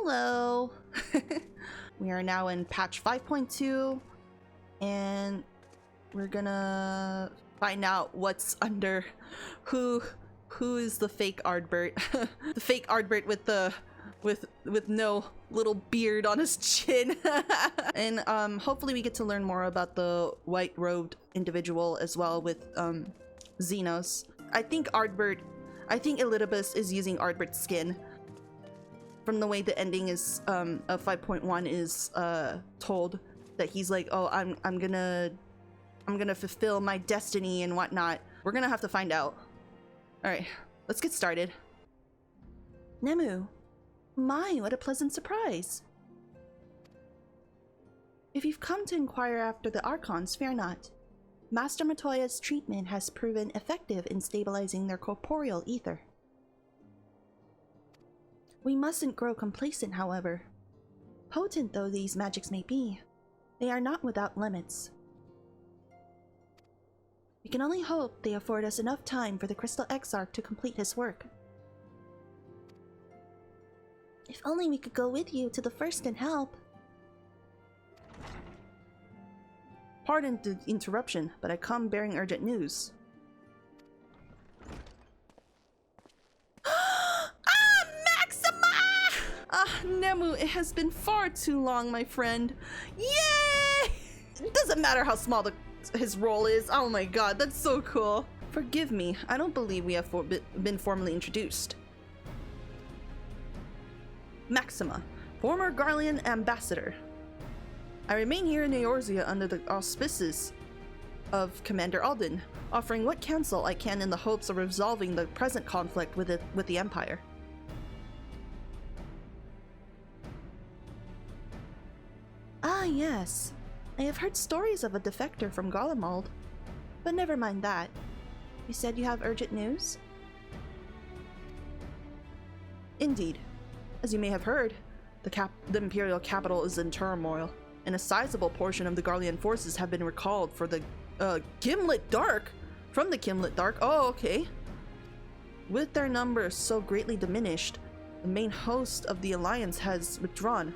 Hello! We are now in patch 5.2 and we're gonna find out what's under who is the fake Ardbert. The fake Ardbert with no little beard on his chin. And hopefully we get to learn more about the white-robed individual as well with Xenos. I think Elidibus is using Ardbert's skin. From the way the ending is of 5.1 is told that he's like, oh, I'm gonna fulfill my destiny and whatnot. We're gonna have to find out. All right, let's get started. Nemu, my, what a pleasant surprise. If you've come to inquire after the Archons, fear not. Master Matoya's treatment has proven effective in stabilizing their corporeal ether. We mustn't grow complacent, however. Potent though these magics may be, they are not without limits. We can only hope they afford us enough time for the Crystal Exarch to complete his work. If only we could go with you to the first and help. Pardon the interruption, but I come bearing urgent news. Nemu, it has been far too long, my friend. Yay! It doesn't matter how small his role is. Oh my god, that's so cool. Forgive me, I don't believe we have been formally introduced. Maxima, former Garlean ambassador. I remain here in Eorzea under the auspices of Commander Alden, offering what counsel I can in the hopes of resolving the present conflict with the Empire. Ah, yes. I have heard stories of a defector from Garlemald. But never mind that. You said you have urgent news? Indeed. As you may have heard, the Imperial capital is in turmoil, and a sizable portion of the Garlean forces have been recalled for the Gimlet Dark? From the Gimlet Dark? Oh, okay. With their numbers so greatly diminished, the main host of the Alliance has withdrawn,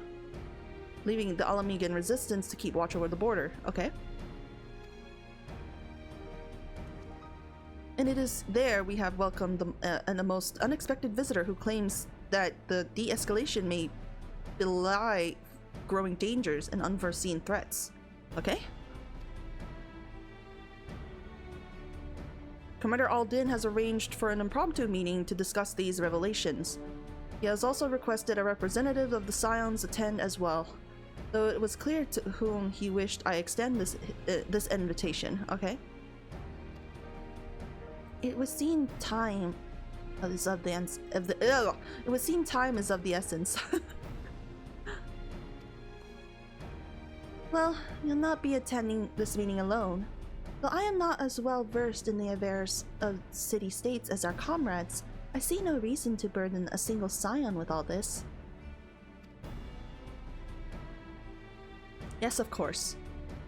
leaving the Alamegan resistance to keep watch over the border. Okay. And it is there we have welcomed the most unexpected visitor who claims that the de-escalation may belie growing dangers and unforeseen threats. Okay. Commander Alden has arranged for an impromptu meeting to discuss these revelations. He has also requested a representative of the Scions attend as well, though it was clear to whom he wished I extend this invitation. Okay. It would seem time is of the essence. Well, you'll not be attending this meeting alone. Though I am not as well versed in the affairs of city-states as our comrades, I see no reason to burden a single scion with all this. Yes, of course.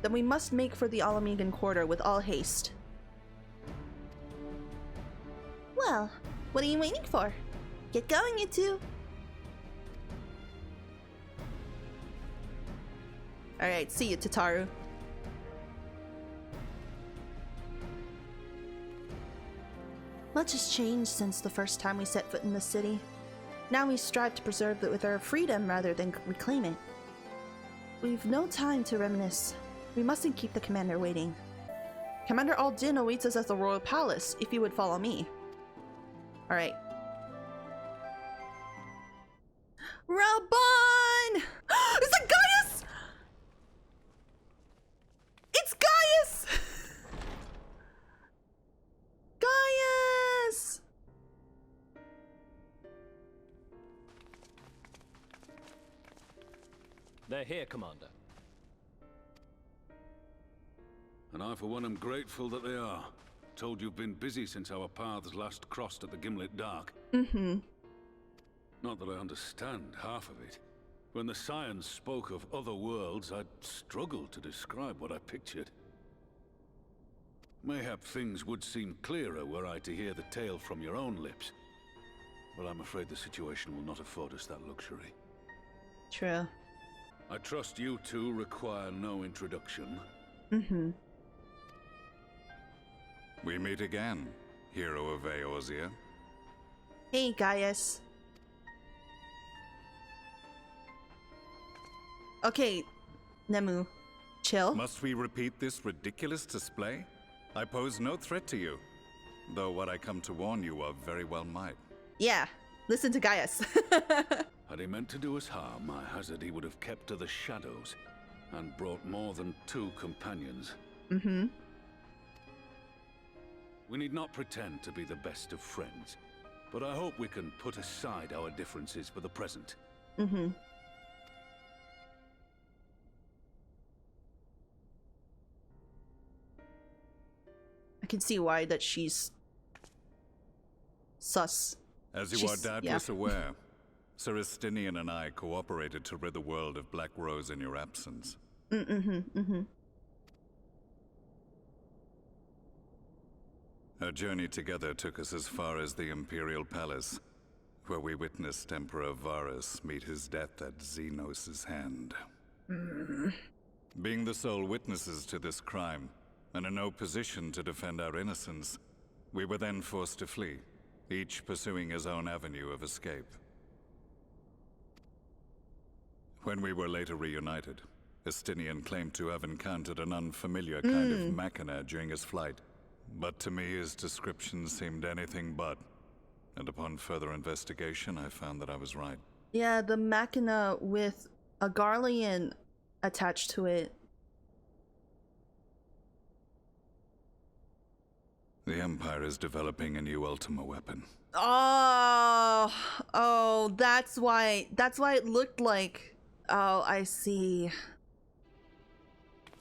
Then we must make for the Alamegan quarter with all haste. Well, what are you waiting for? Get going, you two! Alright, see you, Tataru. Much has changed since the first time we set foot in the city. Now we strive to preserve it with our freedom rather than reclaim it. We've no time to reminisce. We mustn't keep the commander waiting. Commander Alden awaits us at the Royal Palace, if you would follow me. Alright. Raban! Is that Gaius? It's Gaius! Gaius! They're here, Commander. And I, for one, am grateful that they are. Told you've been busy since our paths last crossed at the Gimlet Dark. Mm-hmm. Not that I understand half of it. When the Scions spoke of other worlds, I'd struggled to describe what I pictured. Mayhap things would seem clearer were I to hear the tale from your own lips. But I'm afraid the situation will not afford us that luxury. True. I trust you two require no introduction. Mm-hmm. We meet again, hero of Eorzea. Hey, Gaius. Okay, Nemu. Chill. Must we repeat this ridiculous display? I pose no threat to you, though what I come to warn you of very well might. Yeah, listen to Gaius. Had he meant to do us harm, I hazard he would have kept to the shadows and brought more than 2 companions. Mm-hmm. We need not pretend to be the best of friends, but I hope we can put aside our differences for the present. Mm-hmm. I can see why that she's sus. As you are doubtless aware, Sir Estinian and I cooperated to rid the world of Black Rose in your absence. Mm-hmm. Our journey together took us as far as the Imperial Palace, where we witnessed Emperor Varus meet his death at Xenos' hand. Being the sole witnesses to this crime, and in no position to defend our innocence, we were then forced to flee, each pursuing his own avenue of escape. When we were later reunited, Estinian claimed to have encountered an unfamiliar kind of machina during his flight. But to me, his description seemed anything but. And upon further investigation, I found that I was right. Yeah, the machina with a Garlean attached to it. The Empire is developing a new Ultima weapon. Oh, that's why it looked like. Oh, I see.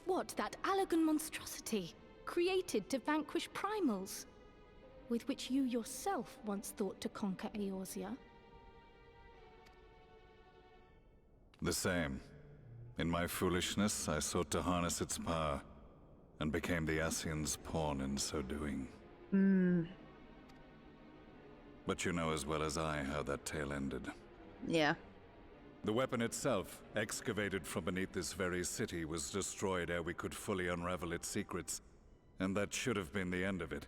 What, that Allagan monstrosity, created to vanquish primals, with which you yourself once thought to conquer Eorzea? The same. In my foolishness, I sought to harness its power, and became the Ascian's pawn in so doing. But you know as well as I how that tale ended. Yeah. The weapon itself, excavated from beneath this very city, was destroyed ere we could fully unravel its secrets, and that should have been the end of it.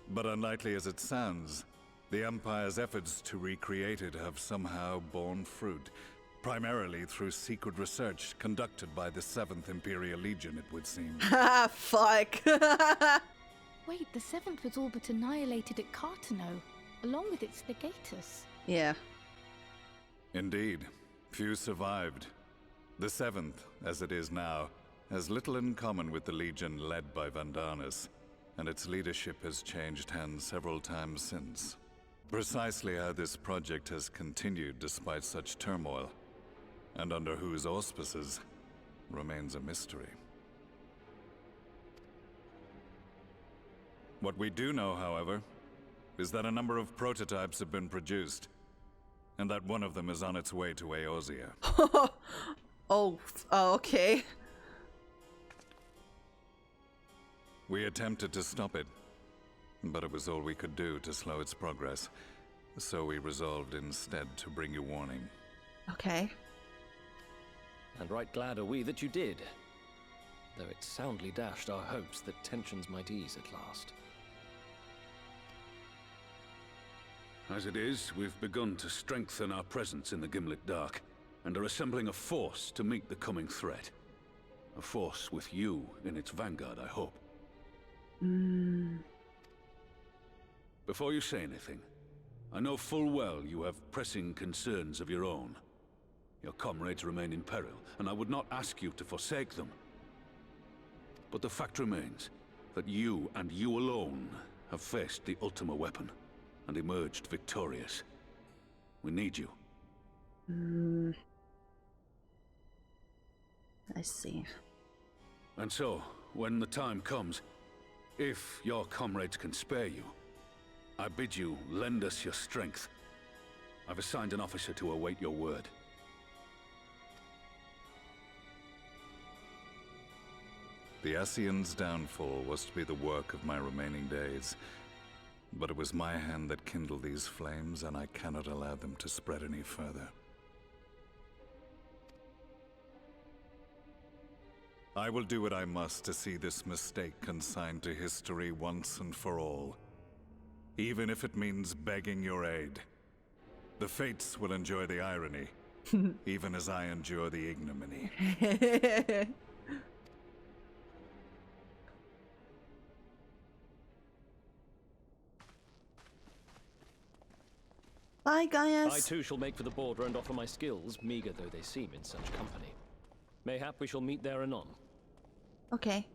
But unlikely as it sounds, the Empire's efforts to recreate it have somehow borne fruit, primarily through secret research conducted by the 7th Imperial Legion, it would seem. Ah, fuck. Wait, the 7th was all but annihilated at Cartano, along with its legatus. Yeah. Indeed. Few survived. The 7th, as it is now, has little in common with the Legion led by Vandanus, and its leadership has changed hands several times since. Precisely how this project has continued despite such turmoil, and under whose auspices, remains a mystery. What we do know, however, is that a number of prototypes have been produced, and that one of them is on its way to Eorzea. Oh, okay. We attempted to stop it, but it was all we could do to slow its progress, so we resolved instead to bring you warning. Okay. And right glad are we that you did, though it soundly dashed our hopes that tensions might ease at last. As it is, we've begun to strengthen our presence in the Gimlet Dark, and are assembling a force to meet the coming threat. A force with you in its vanguard, I hope. Before you say anything, I know full well you have pressing concerns of your own. Your comrades remain in peril, and I would not ask you to forsake them. But the fact remains that you, and you alone, have faced the Ultima weapon, and emerged victorious. We need you. I see. And so, when the time comes, if your comrades can spare you, I bid you lend us your strength. I've assigned an officer to await your word. The Ascian's downfall was to be the work of my remaining days. But it was my hand that kindled these flames, and I cannot allow them to spread any further. I will do what I must to see this mistake consigned to history once and for all. Even if it means begging your aid. The fates will enjoy the irony, even as I endure the ignominy. Bye, Gaius. I too shall make for the border and offer my skills, meager though they seem in such company. Mayhap we shall meet there anon. Okay.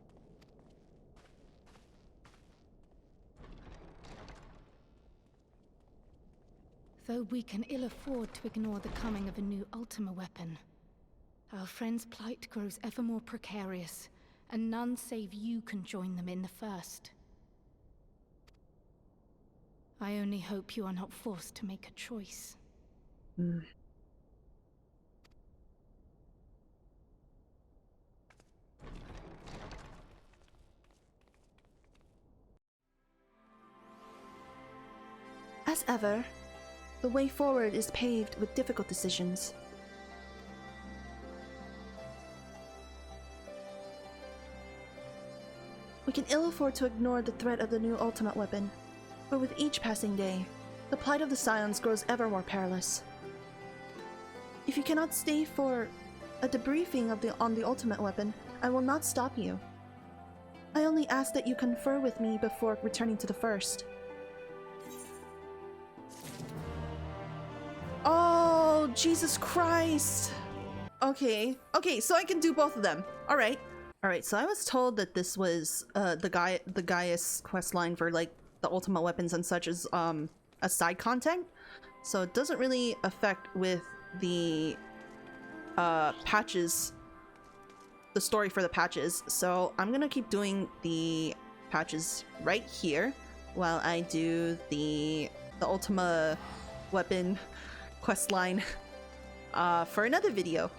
Though we can ill afford to ignore the coming of a new Ultima weapon, our friend's plight grows ever more precarious, and none save you can join them in the first. I only hope you are not forced to make a choice. As ever, the way forward is paved with difficult decisions. We can ill afford to ignore the threat of the new ultimate weapon, but with each passing day, the plight of the Scions grows ever more perilous. If you cannot stay for a debriefing on the ultimate weapon, I will not stop you. I only ask that you confer with me before returning to the first. Oh, Jesus Christ! Okay, so I can do both of them. Alright, so I was told that this was the Gaius questline for like the ultimate weapons and such as a side content, so it doesn't really affect with the patches, the story for the patches. So I'm gonna keep doing the patches right here while I do the Ultima weapon questline for another video.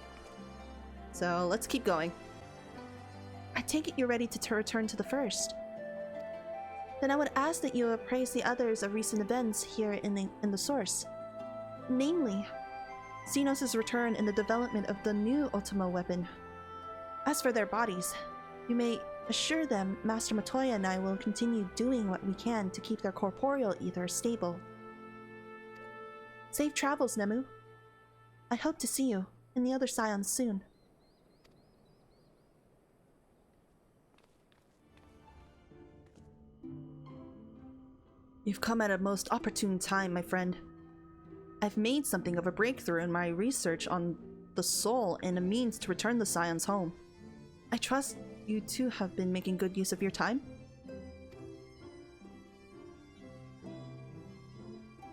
So let's keep going. I take it you're ready to return to the first. Then I would ask that you appraise the others of recent events here in the source. Namely, Xenos' return in the development of the new Ultima weapon. As for their bodies, you may assure them Master Matoya and I will continue doing what we can to keep their corporeal ether stable. Safe travels, Nemu. I hope to see you and the other Scions soon. You've come at a most opportune time, my friend. I've made something of a breakthrough in my research on the soul and a means to return the Scions home. I trust you too have been making good use of your time?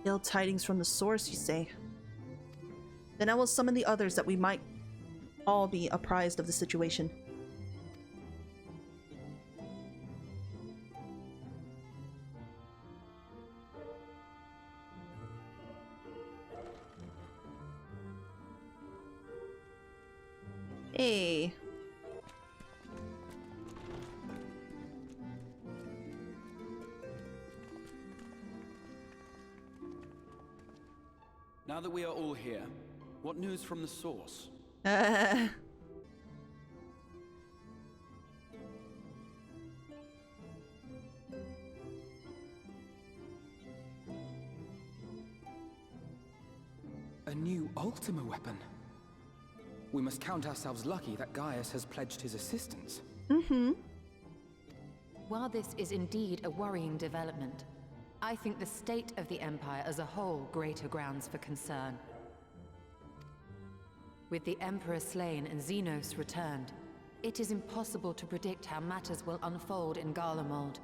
Ill tidings from the source, you say? Then I will summon the others that we might all be apprised of the situation. Hey. Now that we are all here, what news from the source? A new Ultima weapon. We must count ourselves lucky that Gaius has pledged his assistance. While this is indeed a worrying development, I think the state of the Empire as a whole greater grounds for concern. With the Emperor slain and Xenos returned, it is impossible to predict how matters will unfold in Garlemald.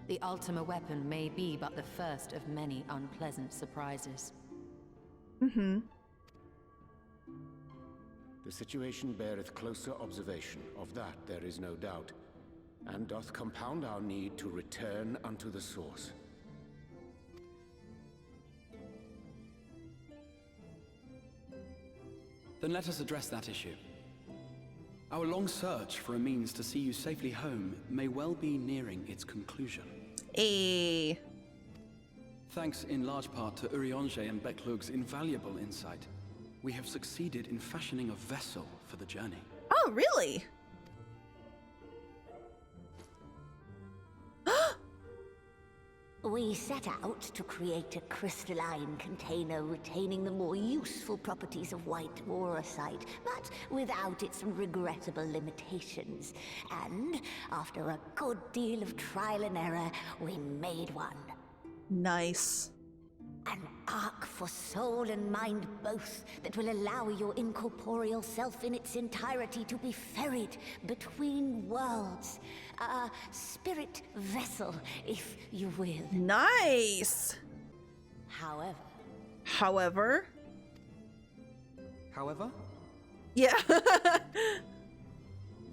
The Ultima weapon may be but the first of many unpleasant surprises. The situation beareth closer observation, of that there is no doubt, and doth compound our need to return unto the source. Then let us address that issue. Our long search for a means to see you safely home may well be nearing its conclusion. Hey. Thanks in large part to Urianger and Becklug's invaluable insight, we have succeeded in fashioning a vessel for the journey. Oh, really? We set out to create a crystalline container retaining the more useful properties of white aurosite, but without its regrettable limitations. And after a good deal of trial and error, we made one. Nice. An ark for soul and mind both, that will allow your incorporeal self in its entirety to be ferried between worlds. A spirit vessel, if you will. Nice! However? However? Yeah.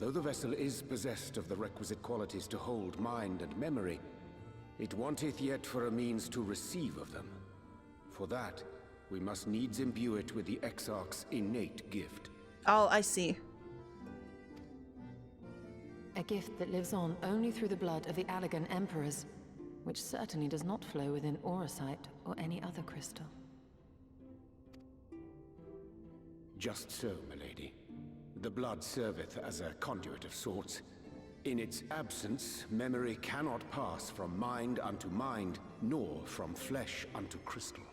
Though the vessel is possessed of the requisite qualities to hold mind and memory, it wanteth yet for a means to receive of them. For that, we must needs imbue it with the Exarch's innate gift. Oh, I see. A gift that lives on only through the blood of the Allegan Emperors, which certainly does not flow within aurosite or any other crystal. Just so, milady. The blood serveth as a conduit of sorts. In its absence, memory cannot pass from mind unto mind, nor from flesh unto crystal.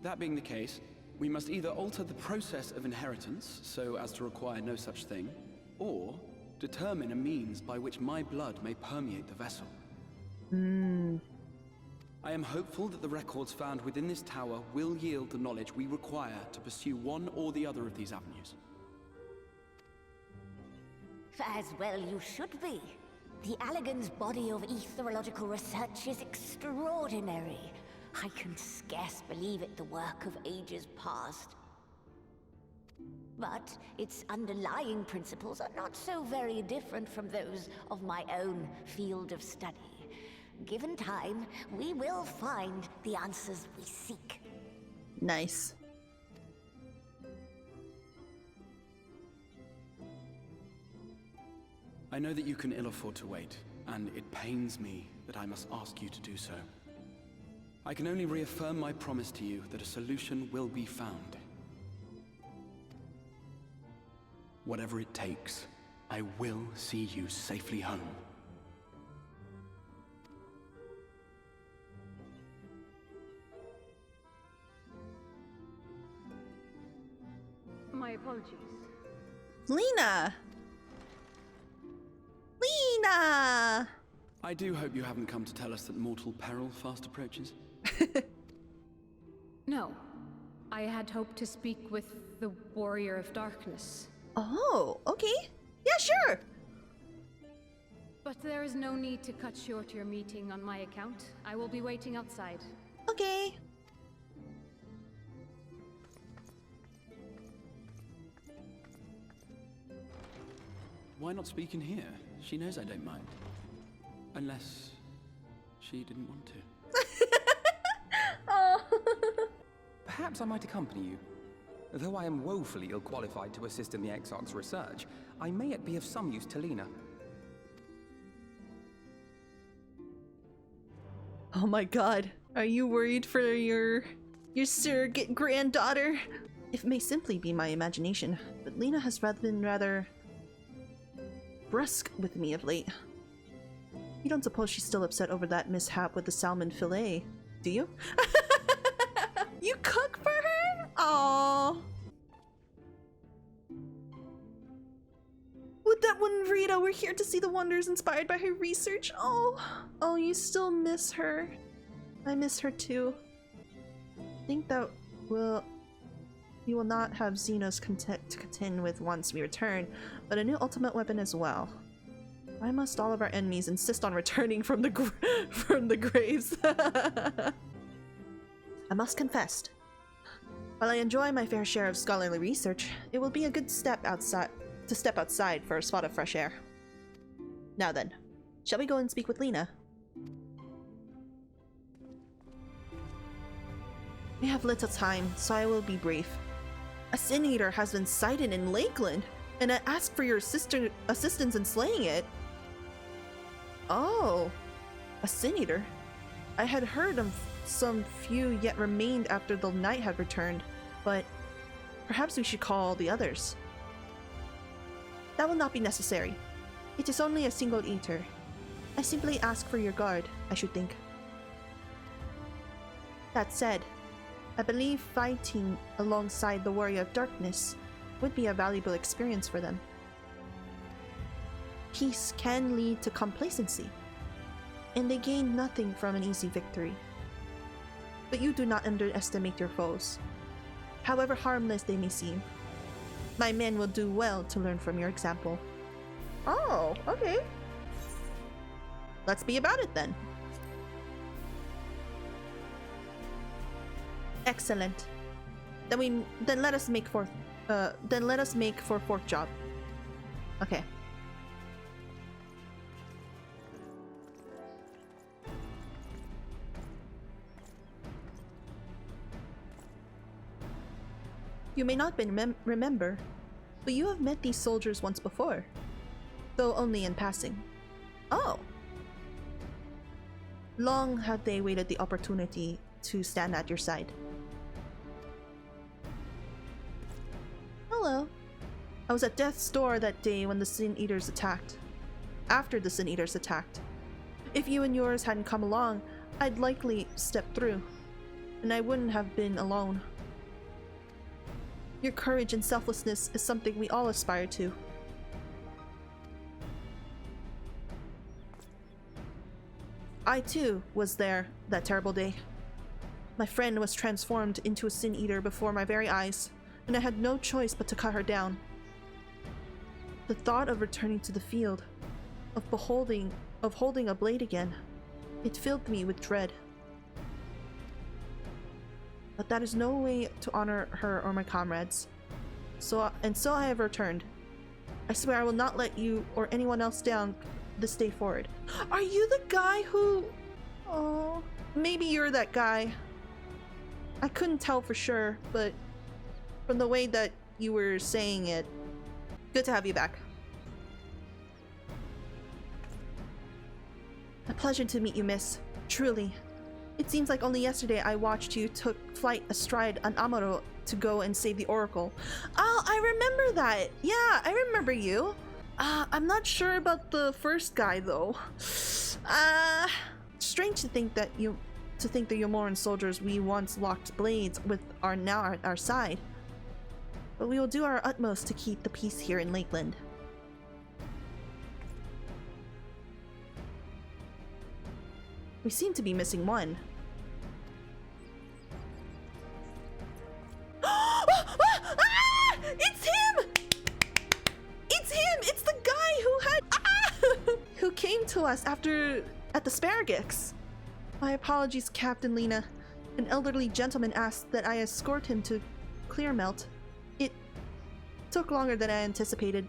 That being the case, we must either alter the process of inheritance so as to require no such thing, or determine a means by which my blood may permeate the vessel. I am hopeful that the records found within this tower will yield the knowledge we require to pursue one or the other of these avenues. As well you should be. The Allegan's body of etherological research is extraordinary. I can scarce believe it the work of ages past. But its underlying principles are not so very different from those of my own field of study. Given time, we will find the answers we seek. Nice. I know that you can ill afford to wait, and it pains me that I must ask you to do so. I can only reaffirm my promise to you that a solution will be found. Whatever it takes, I will see you safely home. My apologies. Lena! Lena! I do hope you haven't come to tell us that mortal peril fast approaches. No. I had hoped to speak with the Warrior of Darkness. Oh, okay. Yeah, sure. But there is no need to cut short your meeting on my account. I will be waiting outside. Okay. Why not speak in here? She knows I don't mind. Unless she didn't want to. Oh. Perhaps I might accompany you. Though I am woefully ill-qualified to assist in the Exarch's research, I may yet be of some use to Lena. Oh my god. Are you worried for your surrogate granddaughter? It may simply be my imagination, but Lena has been rather brusque with me of late. You don't suppose she's still upset over that mishap with the salmon fillet, do you? You cook for her? Aww. With that one Rita, we're here to see the wonders inspired by her research. Oh, you still miss her. I miss her too. I think that we will not have Xenos to contend with once we return, but a new ultimate weapon as well. Why must all of our enemies insist on returning from the graves? I must confess, while I enjoy my fair share of scholarly research, it will be a good step outside for a spot of fresh air. Now then, shall we go and speak with Lena? We have little time, so I will be brief. A Sin Eater has been sighted in Lakeland, and I asked for your assistance in slaying it. Oh. A Sin Eater? I had heard of some few yet remained after the knight had returned, but perhaps we should call the others. That will not be necessary. It is only a single eater. I simply ask for your guard, I should think. That said, I believe fighting alongside the Warrior of Darkness would be a valuable experience for them. Peace can lead to complacency, and they gain nothing from an easy victory. But you do not underestimate your foes, however harmless they may seem. My men will do well to learn from your example. Oh, okay. Let's be about it then. Excellent. Then let us make for fourth job. Okay. You may not remember, but you have met these soldiers once before, though only in passing. Oh. Long have they waited the opportunity to stand at your side. Hello. I was at death's door that day when the Sin Eaters attacked. After the Sin Eaters attacked. If you and yours hadn't come along, I'd likely stepped through, and I wouldn't have been alone. Your courage and selflessness is something we all aspire to. I too was there that terrible day. My friend was transformed into a Sin Eater before my very eyes, and I had no choice but to cut her down. The thought of returning to the field, of holding a blade again, it filled me with dread. But that is no way to honor her or my comrades. So I have returned. I swear I will not let you or anyone else down this day forward. Are you the guy who... Oh, maybe you're that guy. I couldn't tell for sure, but from the way that you were saying it, good to have you back. A pleasure to meet you, miss. Truly. It seems like only yesterday I watched you took flight astride an Amaro to go and save the Oracle. Oh, I remember that! Yeah, I remember you. I'm not sure about the first guy though. Strange to think that the Yomoran soldiers we once locked blades with are now at our side. But we will do our utmost to keep the peace here in Lakeland. We seem to be missing one. It's him! It's him! It's the guy who had who came to us at the Sparagix. My apologies, Captain Lena. An elderly gentleman asked that I escort him to Clearmelt. It took longer than I anticipated.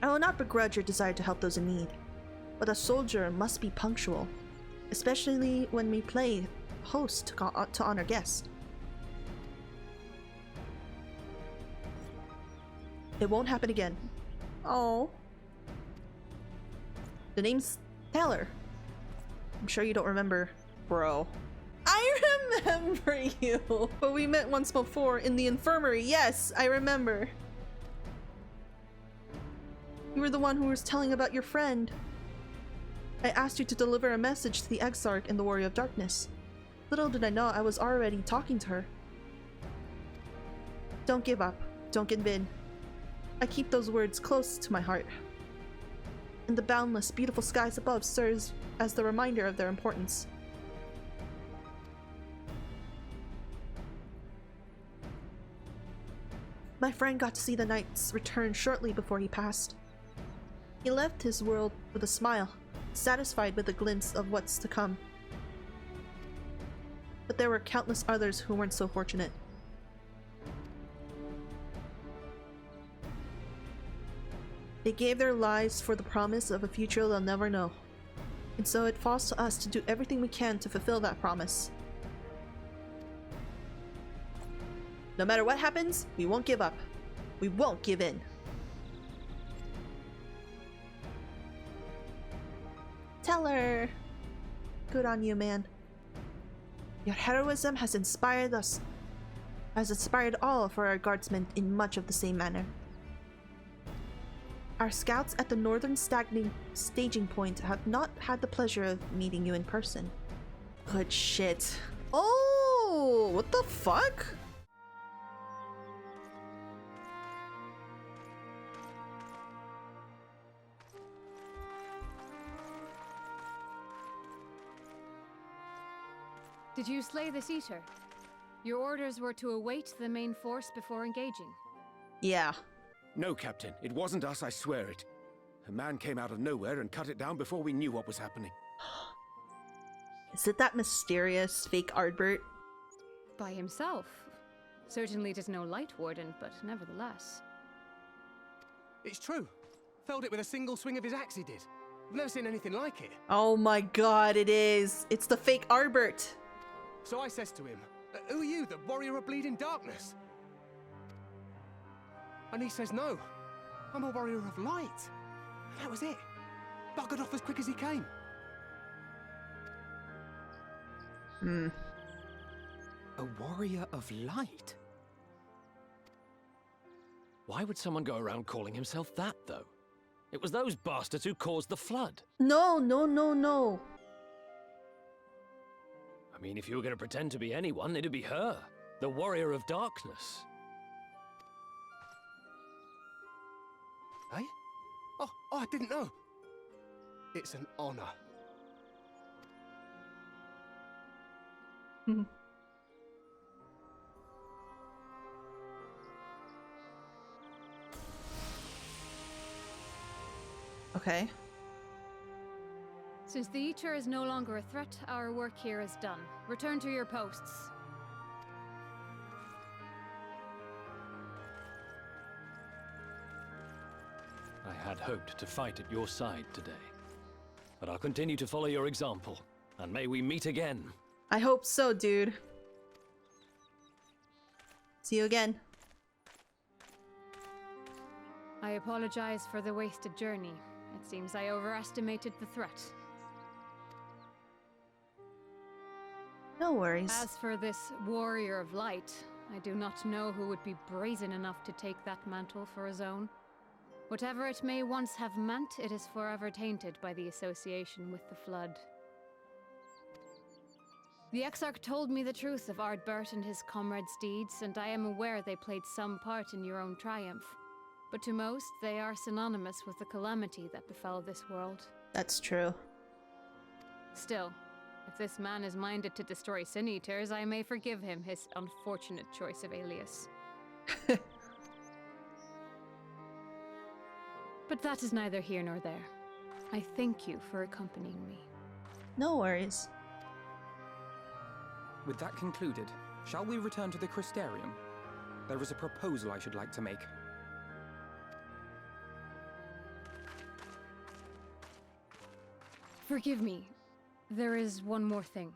I will not begrudge your desire to help those in need, but a soldier must be punctual, especially when we play host to honor guests. It won't happen again. Oh. The name's Taylor. I'm sure you don't remember, bro. I remember you! But we met once before in the infirmary. Yes, I remember. You were the one who was telling about your friend. I asked you to deliver a message to the Exarch and the Warrior of Darkness. Little did I know I was already talking to her. Don't give up. Don't give in. I keep those words close to my heart. And the boundless, beautiful skies above serves as the reminder of their importance. My friend got to see the knight's return shortly before he passed. He left his world with a smile, satisfied with a glimpse of what's to come. But there were countless others who weren't so fortunate. They gave their lives for the promise of a future they'll never know. And so it falls to us to do everything we can to fulfill that promise. No matter what happens, we won't give up. We won't give in. Tell her. Good on you, man. Your heroism has inspired us, has inspired all of our guardsmen in much of the same manner. Our scouts at the northern staging point have not had the pleasure of meeting you in person. Good shit. Oh, what the fuck? Did you slay this eater? Your orders were to await the main force before engaging. Yeah. No, Captain. It wasn't us, I swear it. A man came out of nowhere and cut it down before we knew what was happening. Is it that mysterious fake Ardbert? By himself. Certainly it is no light warden, but nevertheless. It's true. Felled it with a single swing of his axe, he did. I've never seen anything like it. Oh my god, it is. It's the fake Ardbert. So I says to him, who are you, the warrior of bleeding darkness? And he says, no, I'm a warrior of light. That was it. Buggered off as quick as he came. A warrior of light? Why would someone go around calling himself that, though? It was those bastards who caused the flood. No, no, no, no. I mean, if you were going to pretend to be anyone, it'd be her, the warrior of darkness. Eh? Oh, I didn't know. It's an honor. Okay. Since the Eater is no longer a threat, our work here is done. Return to your posts. I had hoped to fight at your side today. But I'll continue to follow your example, and may we meet again. I hope so, dude. See you again. I apologize for the wasted journey. It seems I overestimated the threat. No worries. As for this warrior of light, I do not know who would be brazen enough to take that mantle for his own. Whatever it may once have meant, it is forever tainted by the association with the Flood. The Exarch told me the truth of Ardbert and his comrades' deeds, and I am aware they played some part in your own triumph. But to most, they are synonymous with the calamity that befell this world. That's true. Still, if this man is minded to destroy Sin Eaters, I may forgive him his unfortunate choice of alias. But that is neither here nor there. I thank you for accompanying me. No worries. With that concluded, shall we return to the Crystarium? There is a proposal I should like to make. Forgive me. There is one more thing.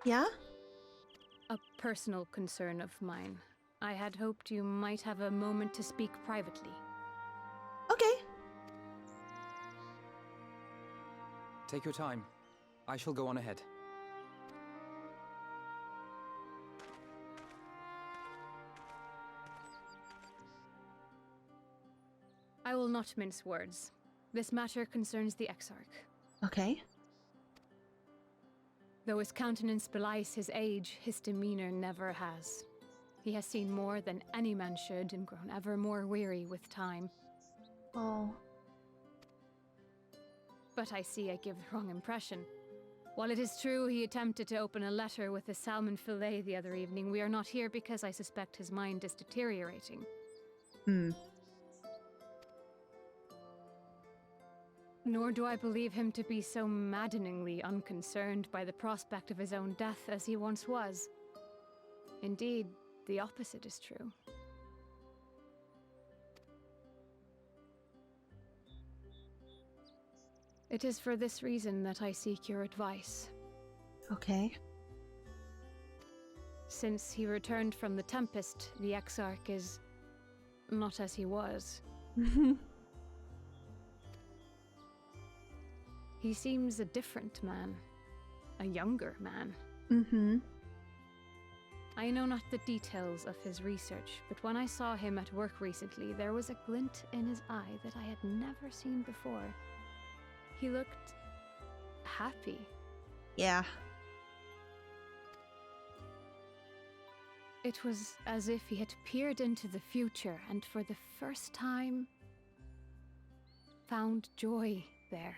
Yeah? A personal concern of mine. I had hoped you might have a moment to speak privately. Okay. Take your time. I shall go on ahead. I will not mince words. This matter concerns the Exarch. Okay. Though his countenance belies his age, his demeanor never has. He has seen more than any man should and grown ever more weary with time. Oh. But I see I give the wrong impression. While it is true he attempted to open a letter with a salmon fillet the other evening, we are not here because I suspect his mind is deteriorating. Nor do I believe him to be so maddeningly unconcerned by the prospect of his own death as he once was. Indeed, the opposite is true. It is for this reason that I seek your advice. Okay. Since he returned from the Tempest, the Exarch is not as he was. He seems a different man. A younger man. Mm-hmm. I know not the details of his research, but when I saw him at work recently, there was a glint in his eye that I had never seen before. He looked happy. Yeah. It was as if he had peered into the future and for the first time found joy there.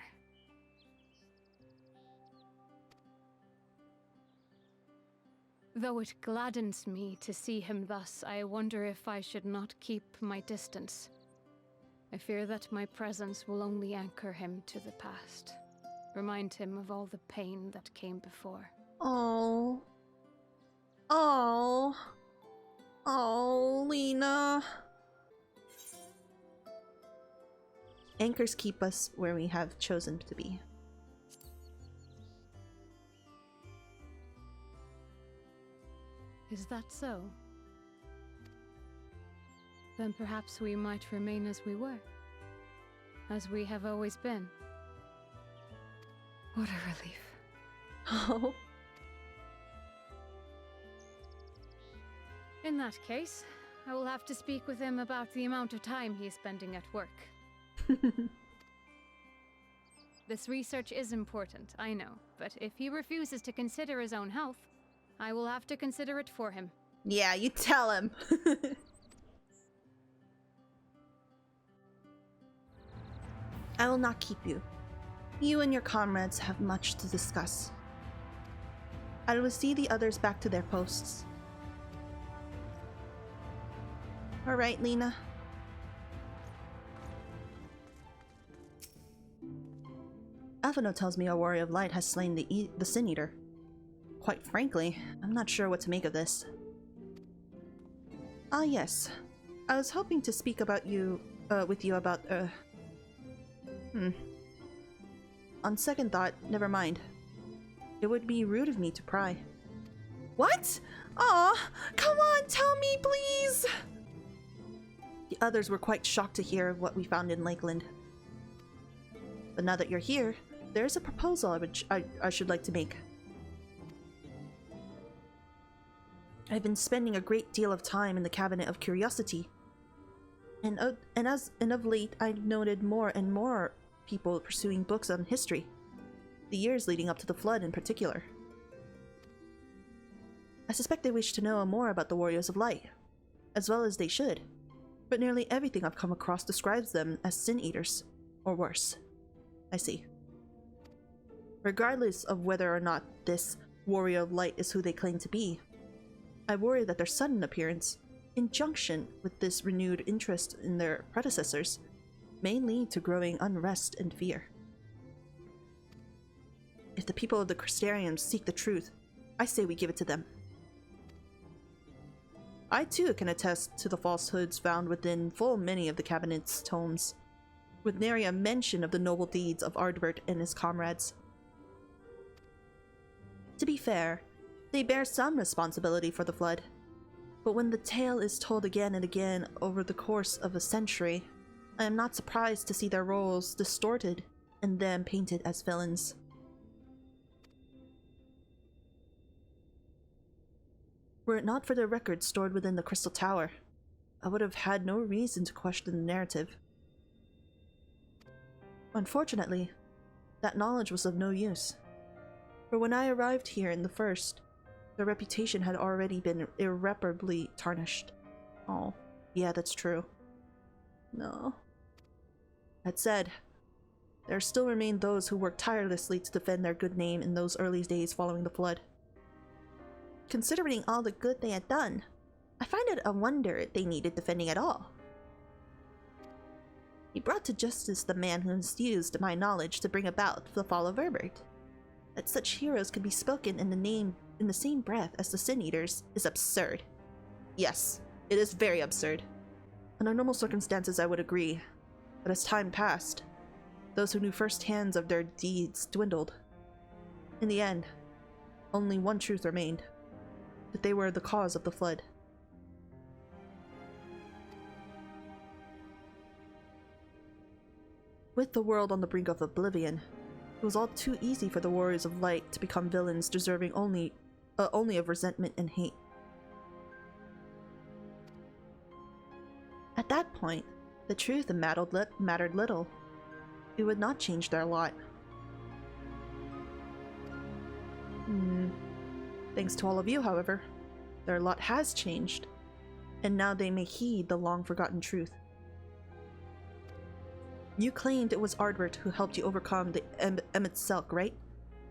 Though it gladdens me to see him thus, I wonder if I should not keep my distance. I fear that my presence will only anchor him to the past, remind him of all the pain that came before. Oh. Oh. Oh, Lena. Anchors keep us where we have chosen to be. Is that so? Then perhaps we might remain as we were. As we have always been. What a relief. Oh. In that case, I will have to speak with him about the amount of time he is spending at work. This research is important, I know, but if he refuses to consider his own health, I will have to consider it for him. Yeah, you tell him. I will not keep you. You and your comrades have much to discuss. I will see the others back to their posts. All right, Lena. Alphino tells me a warrior of light has slain the Sin Eater. Quite frankly, I'm not sure what to make of this. Ah, yes. I was hoping to speak about with you about, On second thought, never mind. It would be rude of me to pry. What? Aw, come on, tell me, please! The others were quite shocked to hear of what we found in Lakeland. But now that you're here, there's a proposal I should like to make. I've been spending a great deal of time in the Cabinet of Curiosity. And of late, I've noted more and more people pursuing books on history. The years leading up to the Flood in particular. I suspect they wish to know more about the Warriors of Light. As well as they should. But nearly everything I've come across describes them as Sin Eaters. Or worse. I see. Regardless of whether or not this Warrior of Light is who they claim to be, I worry that their sudden appearance, in junction with this renewed interest in their predecessors, may lead to growing unrest and fear. If the people of the Crystarium seek the truth, I say we give it to them. I too can attest to the falsehoods found within full many of the Cabinet's tomes, with nary a mention of the noble deeds of Ardbert and his comrades. To be fair, they bear some responsibility for the Flood, but when the tale is told again and again over the course of a century, I am not surprised to see their roles distorted and them painted as villains. Were it not for the records stored within the Crystal Tower, I would have had no reason to question the narrative. Unfortunately, that knowledge was of no use, for when I arrived here in the first, their reputation had already been irreparably tarnished. Oh, yeah, that's true. No. That said, there still remain those who worked tirelessly to defend their good name in those early days following the Flood. Considering all the good they had done, I find it a wonder they needed defending at all. He brought to justice the man who used my knowledge to bring about the fall of Ardbert. That such heroes could be spoken in the same breath as the Sin Eaters is absurd. Yes, it is very absurd. Under normal circumstances I would agree, but as time passed, those who knew firsthand of their deeds dwindled. In the end, only one truth remained, that they were the cause of the Flood. With the world on the brink of oblivion, It was all too easy for the Warriors of Light to become villains deserving only of resentment and hate. At that point, the truth mattered little. It would not change their lot. Thanks to all of you, however, their lot has changed, and now they may heed the long-forgotten truth. You claimed it was Ardbert who helped you overcome the Emmett Selk, right?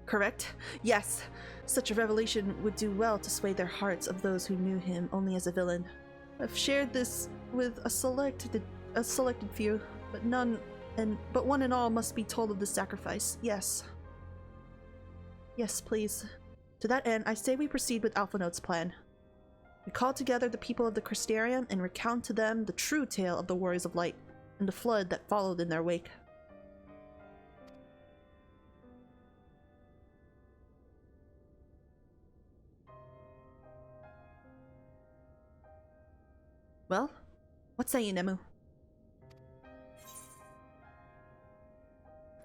Correct? Yes. Such a revelation would do well to sway their hearts of those who knew him only as a villain. I've shared this with a selected few, but one and all must be told of the sacrifice. Yes. Yes, please. To that end, I say we proceed with Alpha Note's plan. We call together the people of the Crystarium and recount to them the true tale of the Warriors of Light and the flood that followed in their wake. Well, what say you, Nemu?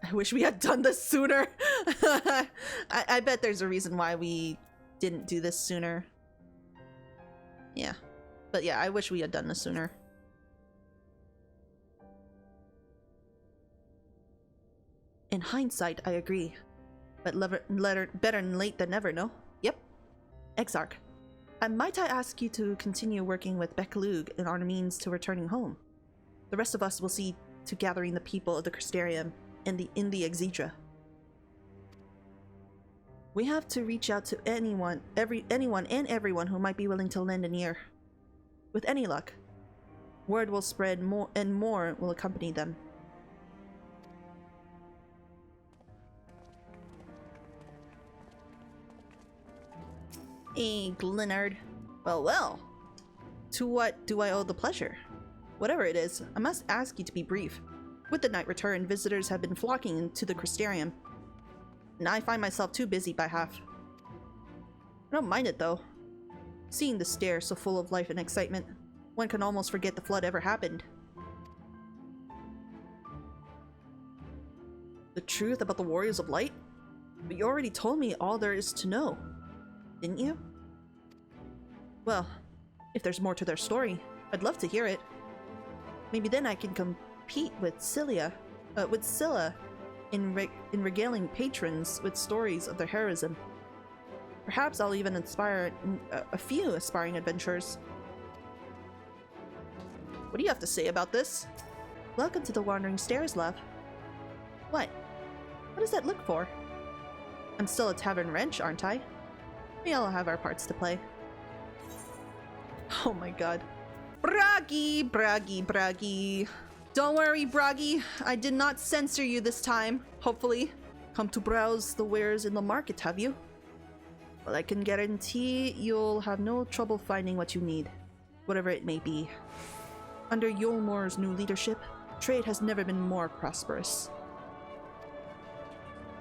I wish we had done this sooner. I bet there's a reason why we didn't do this sooner. Yeah. But yeah, I wish we had done this sooner. In hindsight, I agree. But better late than never, no? Yep. Exarch, might I ask you to continue working with Beklug in our means to returning home? The rest of us will see to gathering the people of the Crystarium in the Exedra. We have to reach out to anyone and everyone who might be willing to lend an ear. With any luck, word will spread more and more will accompany them. Hey, Glenard. Well. To what do I owe the pleasure? Whatever it is, I must ask you to be brief. With the night return, visitors have been flocking into the Crystarium, and I find myself too busy by half. I don't mind it, though. Seeing the stair so full of life and excitement, one can almost forget the flood ever happened. The truth about the Warriors of Light? But you already told me all there is to know, didn't you? Well, if there's more to their story, I'd love to hear it. Maybe then I can compete with Scylla in regaling patrons with stories of their heroism. Perhaps I'll even inspire a few aspiring adventurers. What do you have to say about this? Welcome to the Wandering Stairs, love. What? What does that look for? I'm still a tavern wench, aren't I? We all have our parts to play. Oh my god. Braggy. Don't worry, Braggy. I did not censor you this time, hopefully. Come to browse the wares in the market, have you? Well, I can guarantee you'll have no trouble finding what you need, whatever it may be. Under Yulmore's new leadership, trade has never been more prosperous.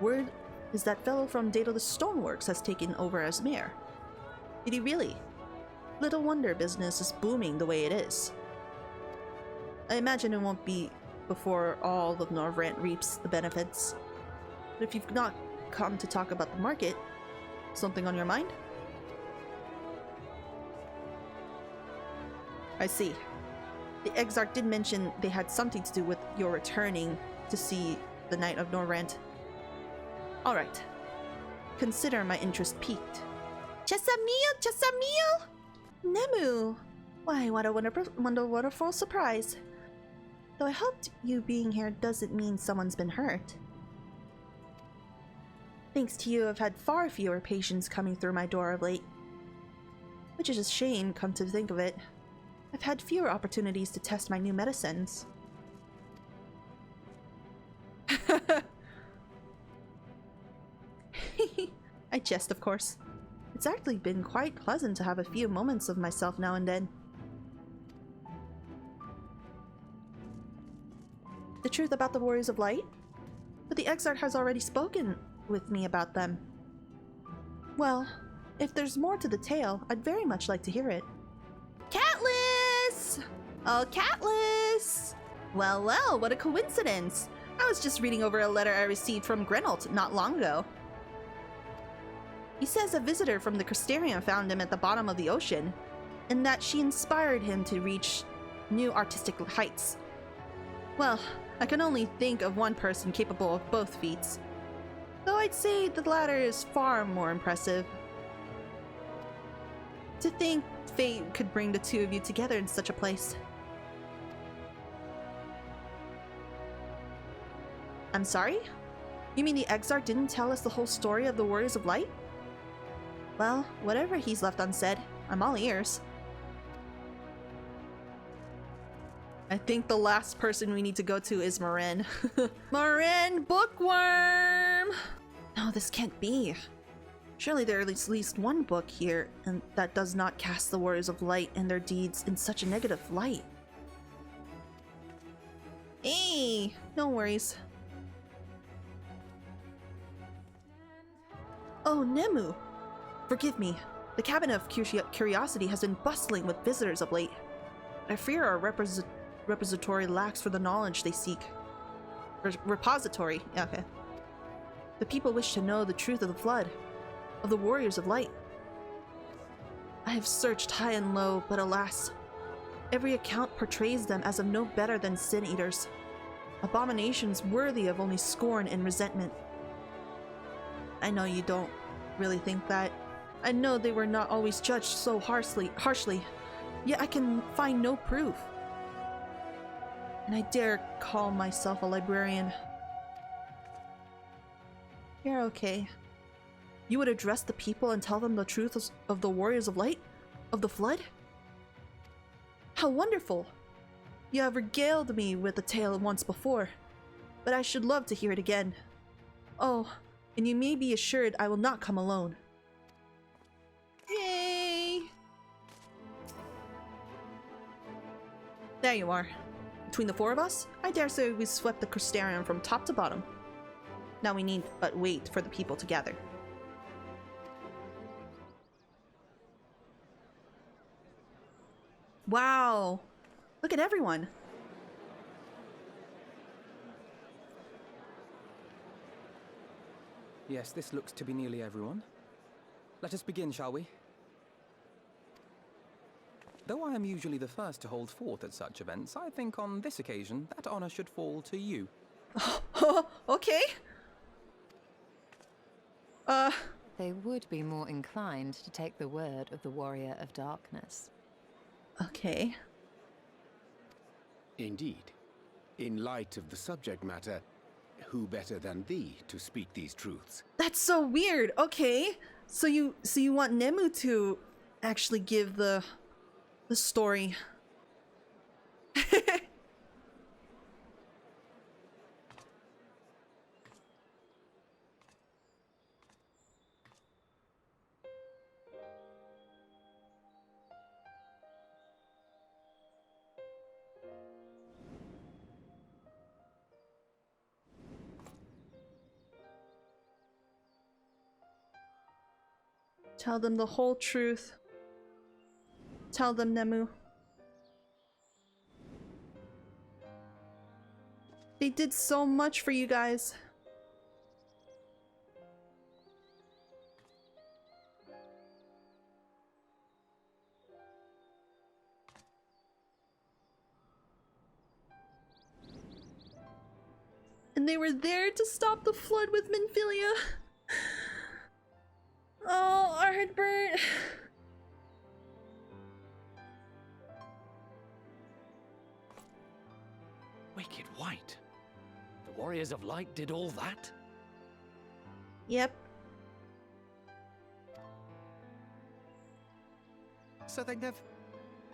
Word is that fellow from Daedalus Stoneworks has taken over as mayor. Did he really? Little wonder business is booming the way it is. I imagine it won't be before all of Norvrant reaps the benefits. But if you've not come to talk about the market, something on your mind? I see. The Exarch did mention they had something to do with your returning to see the Knight of Norvrant. Alright. Consider my interest piqued. Chesamil! Nemu! Why, what a wonderful surprise. Though I hoped you being here doesn't mean someone's been hurt. Thanks to you, I've had far fewer patients coming through my door of late. Which is a shame, come to think of it. I've had fewer opportunities to test my new medicines. I jest, of course. It's actually been quite pleasant to have a few moments of myself now and then. The truth about the Warriors of Light? But the Exarch has already spoken with me about them. Well, if there's more to the tale, I'd very much like to hear it. Catlis! Oh, Catlis! Well, what a coincidence! I was just reading over a letter I received from Grenold not long ago. He says a visitor from the Crystarium found him at the bottom of the ocean, and that she inspired him to reach new artistic heights. Well, I can only think of one person capable of both feats, though I'd say the latter is far more impressive. To think fate could bring the two of you together in such a place. I'm sorry? You mean the Exarch didn't tell us the whole story of the Warriors of Light? Well, whatever he's left unsaid, I'm all ears. I think the last person we need to go to is Marin. Marin Bookworm! No, this can't be. Surely there is at least one book here, and that does not cast the Warriors of Light and their deeds in such a negative light. Hey, no worries. Oh, Nemu! Forgive me. The Cabinet of Curiosity has been bustling with visitors of late. I fear our repository lacks for the knowledge they seek. Repository, yeah, okay. The people wish to know the truth of the Flood, of the Warriors of Light. I have searched high and low, but alas, every account portrays them as of no better than sin-eaters. Abominations worthy of only scorn and resentment. I know you don't really think that. I know they were not always judged so harshly, yet I can find no proof. And I dare call myself a librarian. You're okay. You would address the people and tell them the truth of the Warriors of Light? Of the Flood? How wonderful! You have regaled me with the tale once before, but I should love to hear it again. Oh, and you may be assured I will not come alone. Yay! There you are. Between the four of us, I dare say we swept the Crystarium from top to bottom. Now we need but wait for the people to gather. Wow! Look at everyone! Yes, this looks to be nearly everyone. Let us begin, shall we? Though I am usually the first to hold forth at such events, I think on this occasion that honor should fall to you. Okay. They would be more inclined to take the word of the Warrior of Darkness. Okay. Indeed. In light of the subject matter, who better than thee to speak these truths? That's so weird. Okay. So you want Nemu to actually give the story. Tell them the whole truth. Tell them, Nemu. They did so much for you guys. And they were there to stop the flood with Minfilia. Oh, Ardbert. Wicked White. The Warriors of Light did all that? Yep. So they never...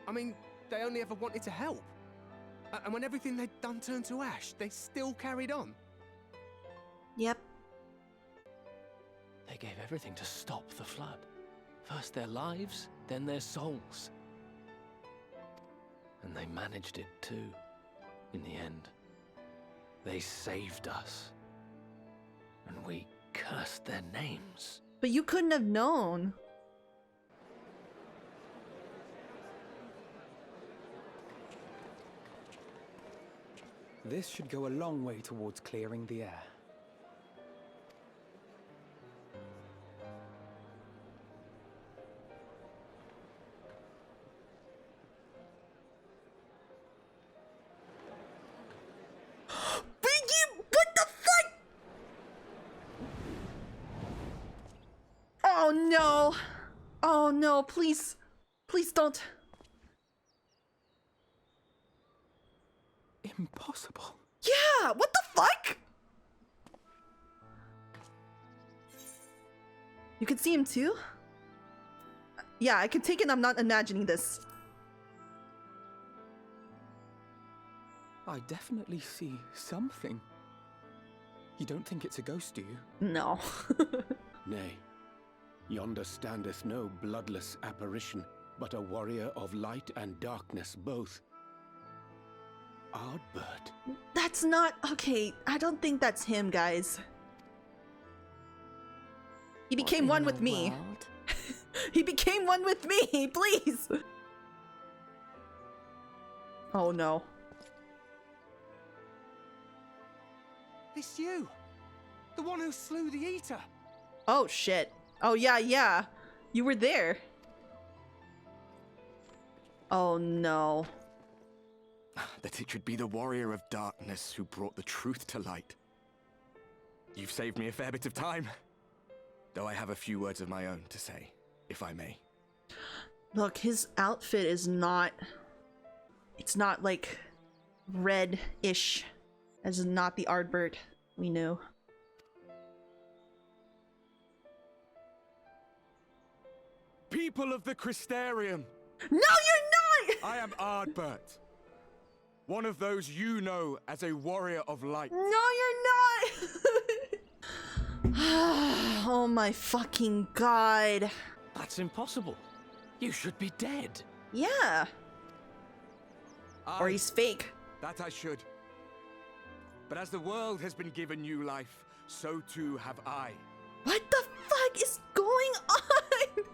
I mean, they only ever wanted to help. And when everything they'd done turned to ash, they still carried on. Yep. They gave everything to stop the flood. First their lives, then their souls. And they managed it too, in the end. They saved us. And we cursed their names. But you couldn't have known. This should go a long way towards clearing the air. What the fuck? Oh no. Oh no, please. Please don't. Impossible. Yeah, what the fuck? You can see him too? Yeah, I can take it I'm not imagining this. I definitely see something. You don't think it's a ghost, do you? No. Nay, yonder standeth no bloodless apparition, but a warrior of light and darkness both. Ardbert. That's not... Okay, I don't think that's him, guys. He became one with me. He became one with me, please! Oh no. It's you! The one who slew the Eater! Oh shit. Oh yeah. You were there. Oh no. That it should be the warrior of darkness who brought the truth to light. You've saved me a fair bit of time. Though I have a few words of my own to say, if I may. Look, his outfit is not... It's not like red-ish. As not the Ardbert we knew. People of the Crystarium! No, you're not! I am Ardbert. One of those you know as a warrior of light. No, you're not! Oh my fucking god. That's impossible. You should be dead. Yeah. Or he's fake. That I should. But as the world has been given new life, so too have I. What the fuck is going on?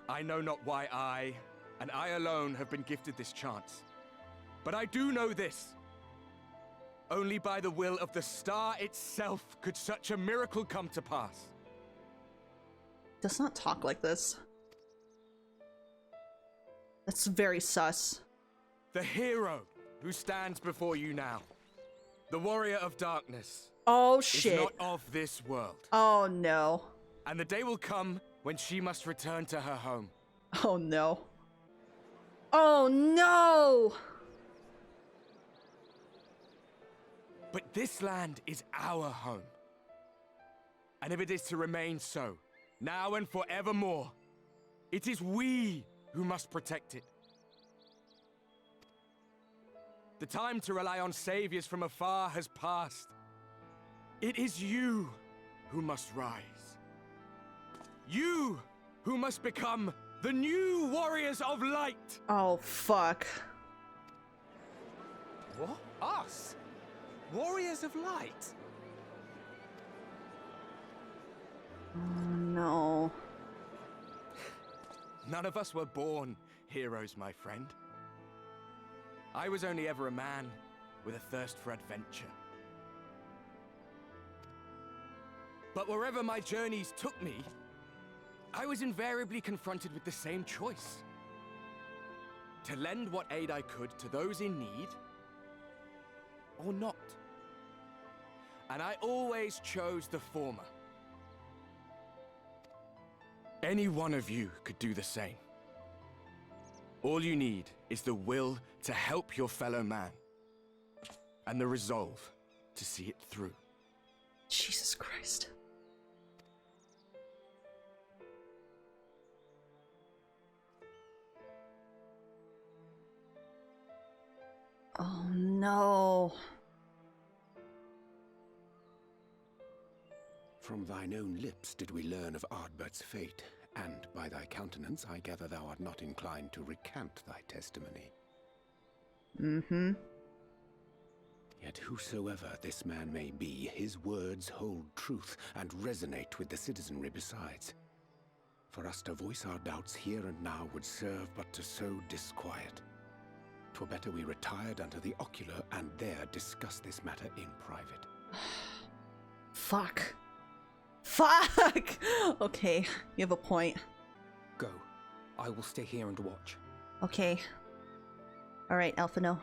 I know not why I, and I alone, have been gifted this chance. But I do know this. Only by the will of the star itself could such a miracle come to pass. Does not talk like this. That's very sus. The hero who stands before you now, the warrior of darkness, oh shit, is not of this world. Oh no. And the day will come when she must return to her home. Oh no. Oh no! But this land is our home. And if it is to remain so, now and forevermore, it is we who must protect it. The time to rely on saviors from afar has passed. It is you who must rise. You who must become the new warriors of light. Oh, fuck. What? Us? Warriors of Light? Oh no. None of us were born heroes, my friend. I was only ever a man with a thirst for adventure. But wherever my journeys took me, I was invariably confronted with the same choice. To lend what aid I could to those in need, or not. And I always chose the former. Any one of you could do the same. All you need is the will to help your fellow man, and the resolve to see it through. Jesus Christ. Oh no. From thine own lips did we learn of Ardbert's fate, and by thy countenance I gather thou art not inclined to recant thy testimony. Mm-hmm. Yet whosoever this man may be, his words hold truth and resonate with the citizenry besides. For us to voice our doubts here and now would serve but to sow disquiet. 'Twere better we retired unto the ocular and there discuss this matter in private. Fuck. Fuck! Okay, you have a point. Go. I will stay here and watch. Okay. Alright, Alphino.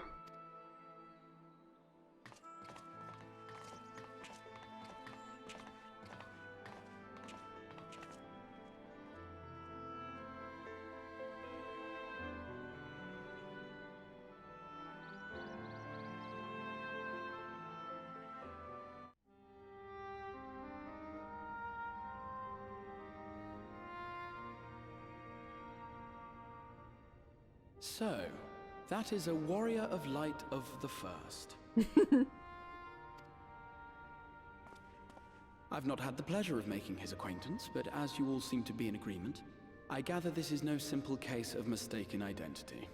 So, that is a warrior of light of the first. I've not had the pleasure of making his acquaintance, but as you all seem to be in agreement, I gather this is no simple case of mistaken identity.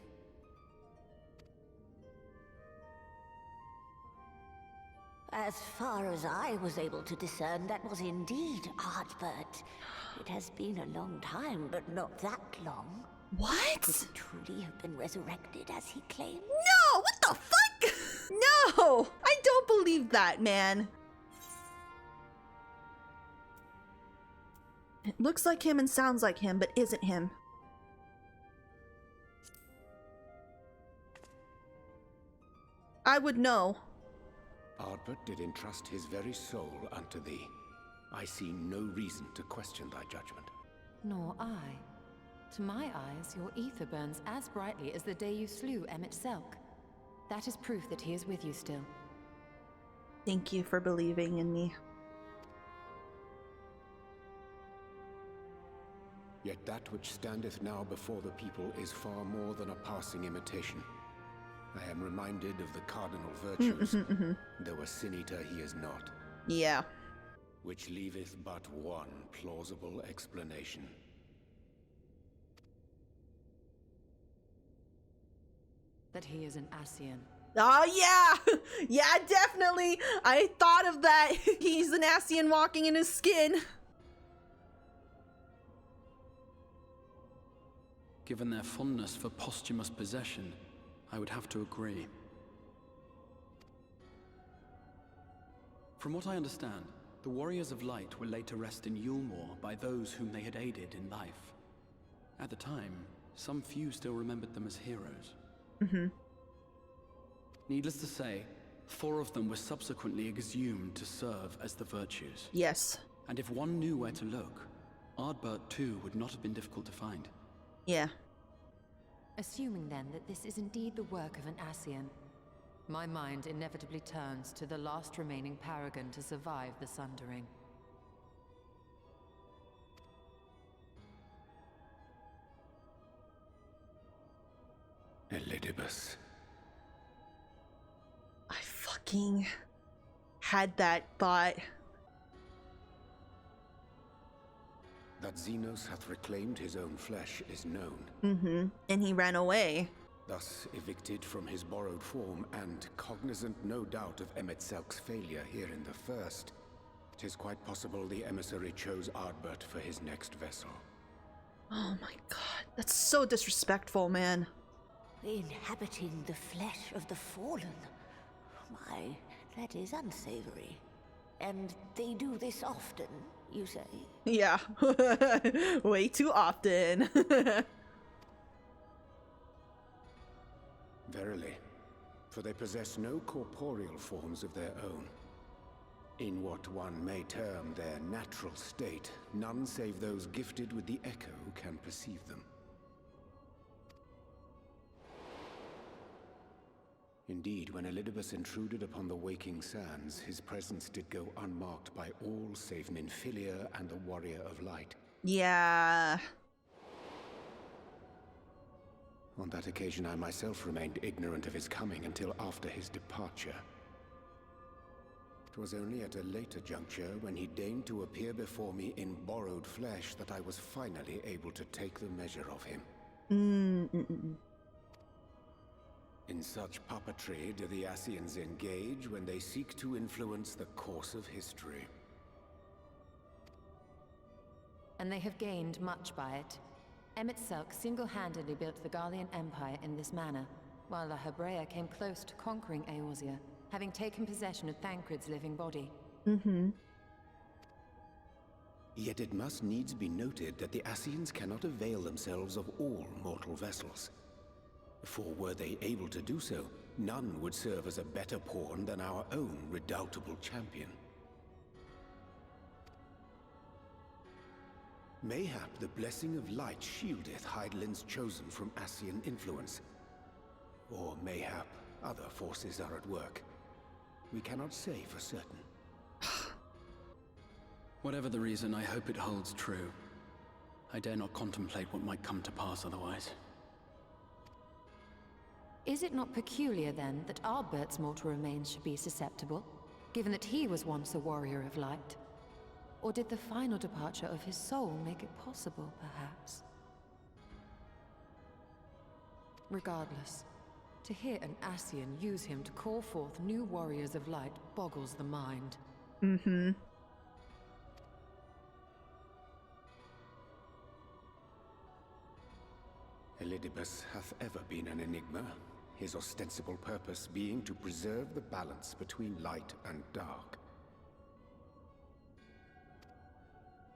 As far as I was able to discern, that was indeed Ardbert. It has been a long time, but not that long. What? Could he truly have been resurrected as he claimed? No! What the fuck? No! I don't believe that, man. It looks like him and sounds like him, but isn't him. I would know. Ardbert did entrust his very soul unto thee. I see no reason to question thy judgment. Nor I. To my eyes, your ether burns as brightly as the day you slew Emmett Selk. That is proof that he is with you still. Thank you for believing in me. Yet that which standeth now before the people is far more than a passing imitation. I am reminded of the cardinal virtues, though a sin-eater he is not. Yeah. Which leaveth but one plausible explanation. That he is an Ascian. Oh yeah! Yeah, definitely! I thought of that! He's an Ascian walking in his skin! Given their fondness for posthumous possession, I would have to agree. From what I understand, the Warriors of Light were laid to rest in Yulmore by those whom they had aided in life. At the time, some few still remembered them as heroes. Needless to say, 4 of them were subsequently exhumed to serve as the virtues. Yes. And if one knew where to look, Ardbert too would not have been difficult to find. Yeah. Assuming then that this is indeed the work of an Ascian, my mind inevitably turns to the last remaining paragon to survive the Sundering. Elidibus. I fucking had that thought. That Xenos hath reclaimed his own flesh is known. And he ran away. Thus evicted from his borrowed form, and cognizant no doubt of Emmett Selk's failure here in the first, 'tis quite possible the emissary chose Ardbert for his next vessel. Oh my god, that's so disrespectful, man. Inhabiting the flesh of the fallen. My, that is unsavory. And they do this often, you say? Yeah. Way too often. Verily, for they possess no corporeal forms of their own. In what one may term their natural state, none save those gifted with the echo can perceive them. Indeed, when Elidibus intruded upon the waking sands, his presence did go unmarked by all save Minfilia and the Warrior of Light. Yeah. On that occasion, I myself remained ignorant of his coming until after his departure. It was only at a later juncture, when he deigned to appear before me in borrowed flesh, that I was finally able to take the measure of him. In such puppetry do the Ascians engage when they seek to influence the course of history. And they have gained much by it. Emmett Selk single-handedly built the Garlean Empire in this manner. while La Hebrea came close to conquering Eorzea, having taken possession of Thancred's living body. Mm-hmm. Yet it must needs be noted that the Ascians cannot avail themselves of all mortal vessels. For were they able to do so, none would serve as a better pawn than our own redoubtable champion. Mayhap the blessing of light shieldeth Hydaelyn's chosen from Ascian influence. Or mayhap other forces are at work. We cannot say for certain. Whatever the reason, I hope it holds true. I dare not contemplate what might come to pass otherwise. Is it not peculiar, then, that Ardbert's mortal remains should be susceptible, given that he was once a warrior of light? Or did the final departure of his soul make it possible, perhaps? Regardless, to hear an Ascian use him to call forth new warriors of light boggles the mind. Mm-hmm. Elidibus hath ever been an enigma, his ostensible purpose being to preserve the balance between light and dark.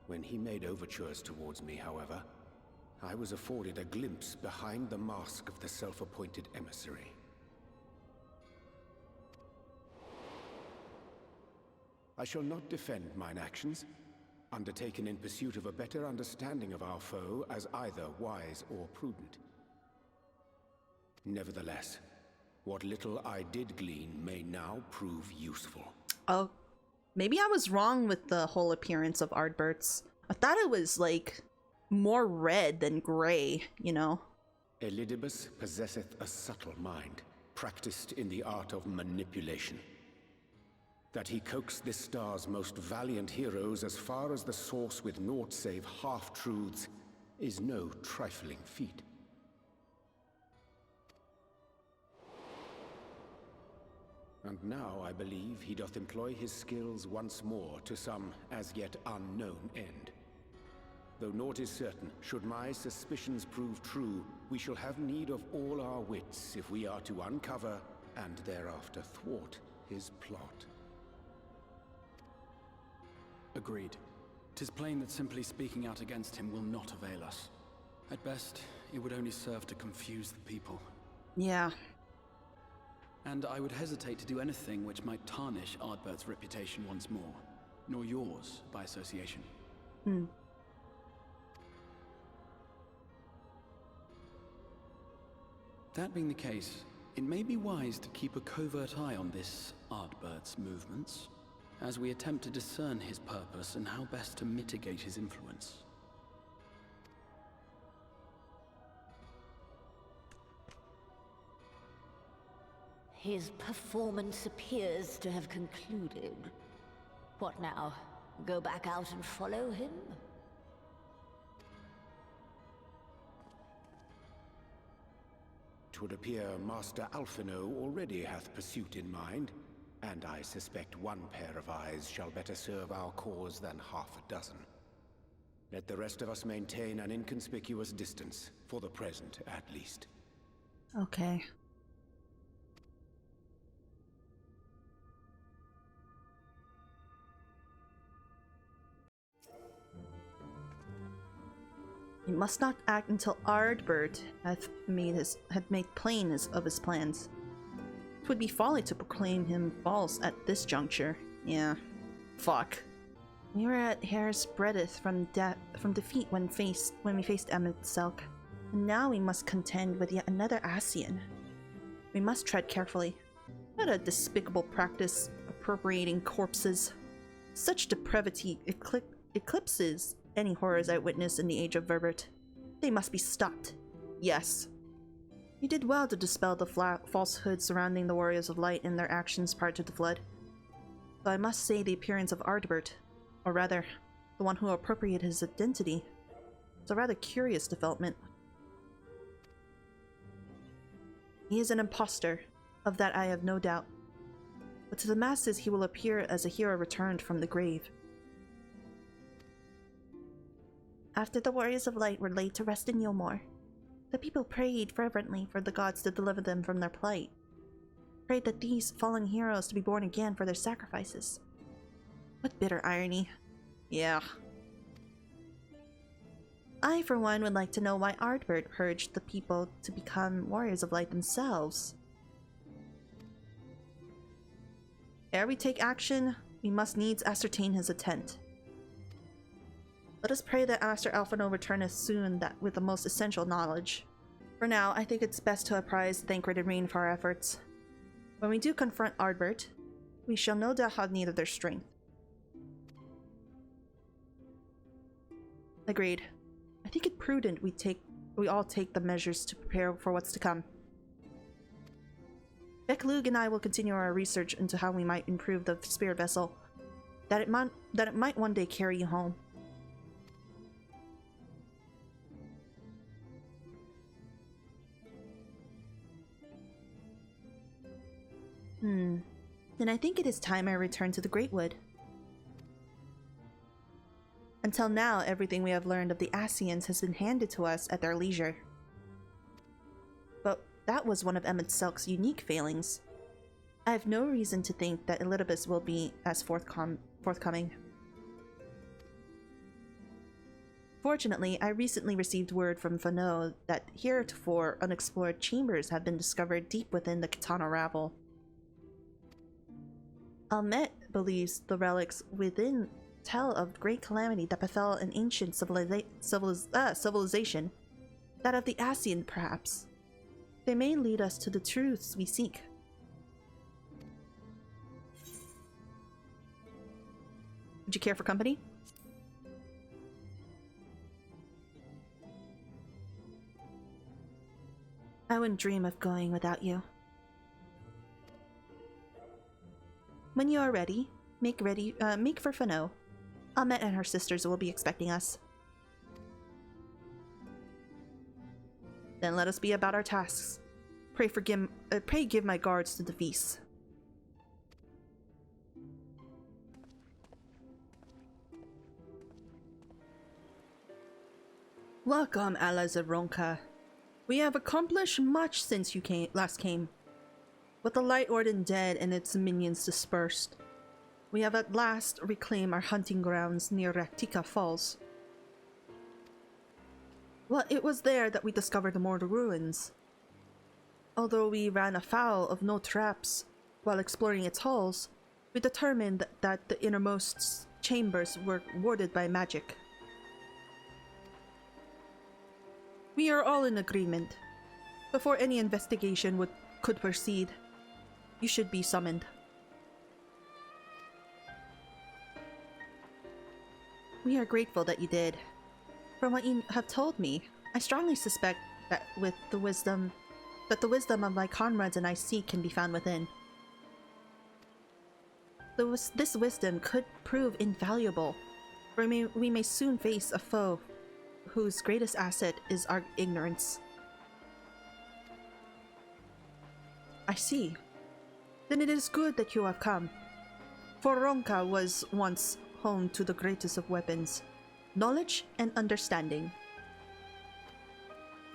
When he made overtures towards me, however, I was afforded a glimpse behind the mask of the self-appointed emissary. I shall not defend mine actions, undertaken in pursuit of a better understanding of our foe as either wise or prudent. Nevertheless, what little I did glean may now prove useful. Oh, maybe I was wrong with the whole appearance of Ardbert's. I thought it was, like, more red than gray, you know? Elidibus possesseth a subtle mind, practiced in the art of manipulation. That he coaxed this star's most valiant heroes as far as the source with naught save half-truths is no trifling feat. And now I believe he doth employ his skills once more to some as yet unknown end. Though naught is certain, should my suspicions prove true, we shall have need of all our wits if we are to uncover and thereafter thwart his plot. Agreed. 'Tis plain that simply speaking out against him will not avail us. At best, it would only serve to confuse the people. Yeah. And I would hesitate to do anything which might tarnish Ardbert's reputation once more, nor yours by association. Hmm. That being the case, it may be wise to keep a covert eye on this Ardbert's movements, as we attempt to discern his purpose and how best to mitigate his influence. His performance appears to have concluded. What now? Go back out and follow him? 'Twould appear Master Alphino already hath pursuit in mind, and I suspect one pair of eyes shall better serve our cause than half a dozen. Let the rest of us maintain an inconspicuous distance, for the present at least. Okay. He must not act until Ardbert had made plain of his plans. It would be folly to proclaim him false at this juncture. Yeah. Fuck. We were at hair's breadth from defeat when we faced Emet-Selch, and now we must contend with yet another Ascian. We must tread carefully. What a despicable practice, appropriating corpses. Such depravity eclipses any horrors I witnessed in the age of Verbert. They must be stopped. Yes. You did well to dispel the falsehood surrounding the Warriors of Light and their actions prior to the Flood. Though I must say the appearance of Ardbert, or rather, the one who appropriated his identity, is a rather curious development. He is an imposter, of that I have no doubt. But to the masses he will appear as a hero returned from the grave. After the Warriors of Light were laid to rest in Yulmore, The people prayed fervently for the gods to deliver them from their plight. Prayed that these fallen heroes to be born again for their sacrifices. What bitter irony. Yeah. I, for one, would like to know why Ardbert urged the people to become warriors of light themselves. Ere we take action, we must needs ascertain his intent. Let us pray that Master Alphino returneth soon with the most essential knowledge. For now, I think it's best to apprise Thancred and Rain for our efforts. When we do confront Ardbert, we shall no doubt have need of their strength. Agreed. I think it prudent we all take the measures to prepare for what's to come. Becklug and I will continue our research into how we might improve the spirit vessel, that it might one day carry you home. Then I think it is time I return to the Greatwood. Until now, everything we have learned of the Ascians has been handed to us at their leisure. But that was one of Emmett Selk's unique failings. I have no reason to think that Elidibus will be as forthcoming. Fortunately, I recently received word from Fano that heretofore unexplored chambers have been discovered deep within the Kitana Ravel. Almet believes the relics within tell of great calamity that befell an ancient civilization, that of the Ascian perhaps. They may lead us to the truths we seek. Would you care for company? I wouldn't dream of going without you. When you are ready, make for Fano. Almet and her sisters will be expecting us. Then let us be about our tasks. Pray give my guards to the feast. Welcome, allies of Ronka. We have accomplished much since you last came. With the Light Orden dead and its minions dispersed, we have at last reclaimed our hunting grounds near Raktika Falls. Well, it was there that we discovered the mortal ruins. Although we ran afoul of no traps while exploring its halls, we determined that the innermost chambers were warded by magic. We are all in agreement. Before any investigation could proceed, you should be summoned. We are grateful that you did. From what you have told me, I strongly suspect that the wisdom of my comrades and I seek can be found within. This wisdom could prove invaluable, for we may soon face a foe whose greatest asset is our ignorance. I see. Then it is good that you have come. For Ronka was once home to the greatest of weapons, knowledge and understanding.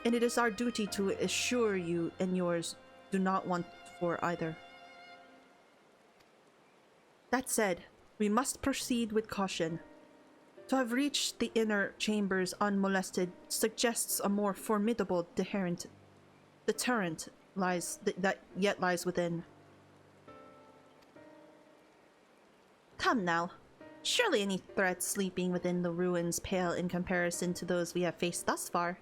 And it is our duty to assure you and yours do not want for either. That said, we must proceed with caution. To have reached the inner chambers unmolested suggests a more formidable deterrent that yet lies within. Come now. Surely any threats sleeping within the ruins pale in comparison to those we have faced thus far.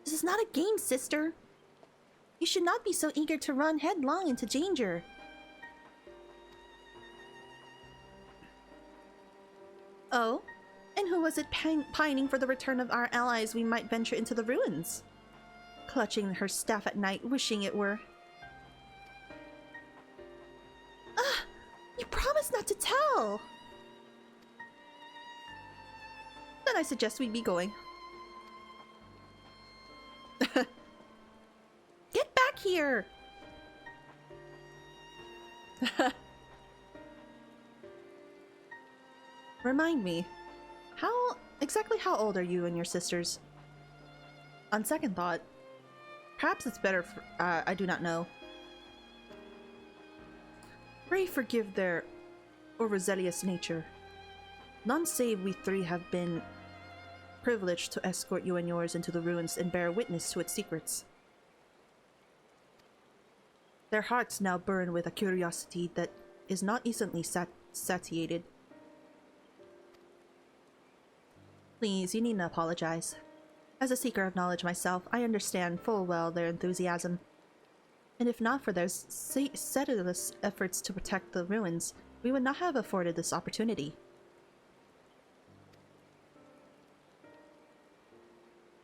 This is not a game, sister. You should not be so eager to run headlong into danger. Oh? And who was it pining for the return of our allies we might venture into the ruins? Clutching her staff at night, wishing it were. Ah! You promised not to tell! Then I suggest we be going. Get back here! Remind me, how Exactly how old are you and your sisters? On second thought, perhaps it's better for, I do not know. Pray forgive their overzealous nature. None save we three have been privileged to escort you and yours into the ruins and bear witness to its secrets. Their hearts now burn with a curiosity that is not easily satiated. Please, you needn't apologize. As a seeker of knowledge myself, I understand full well their enthusiasm. And if not for their sedulous efforts to protect the ruins, we would not have afforded this opportunity.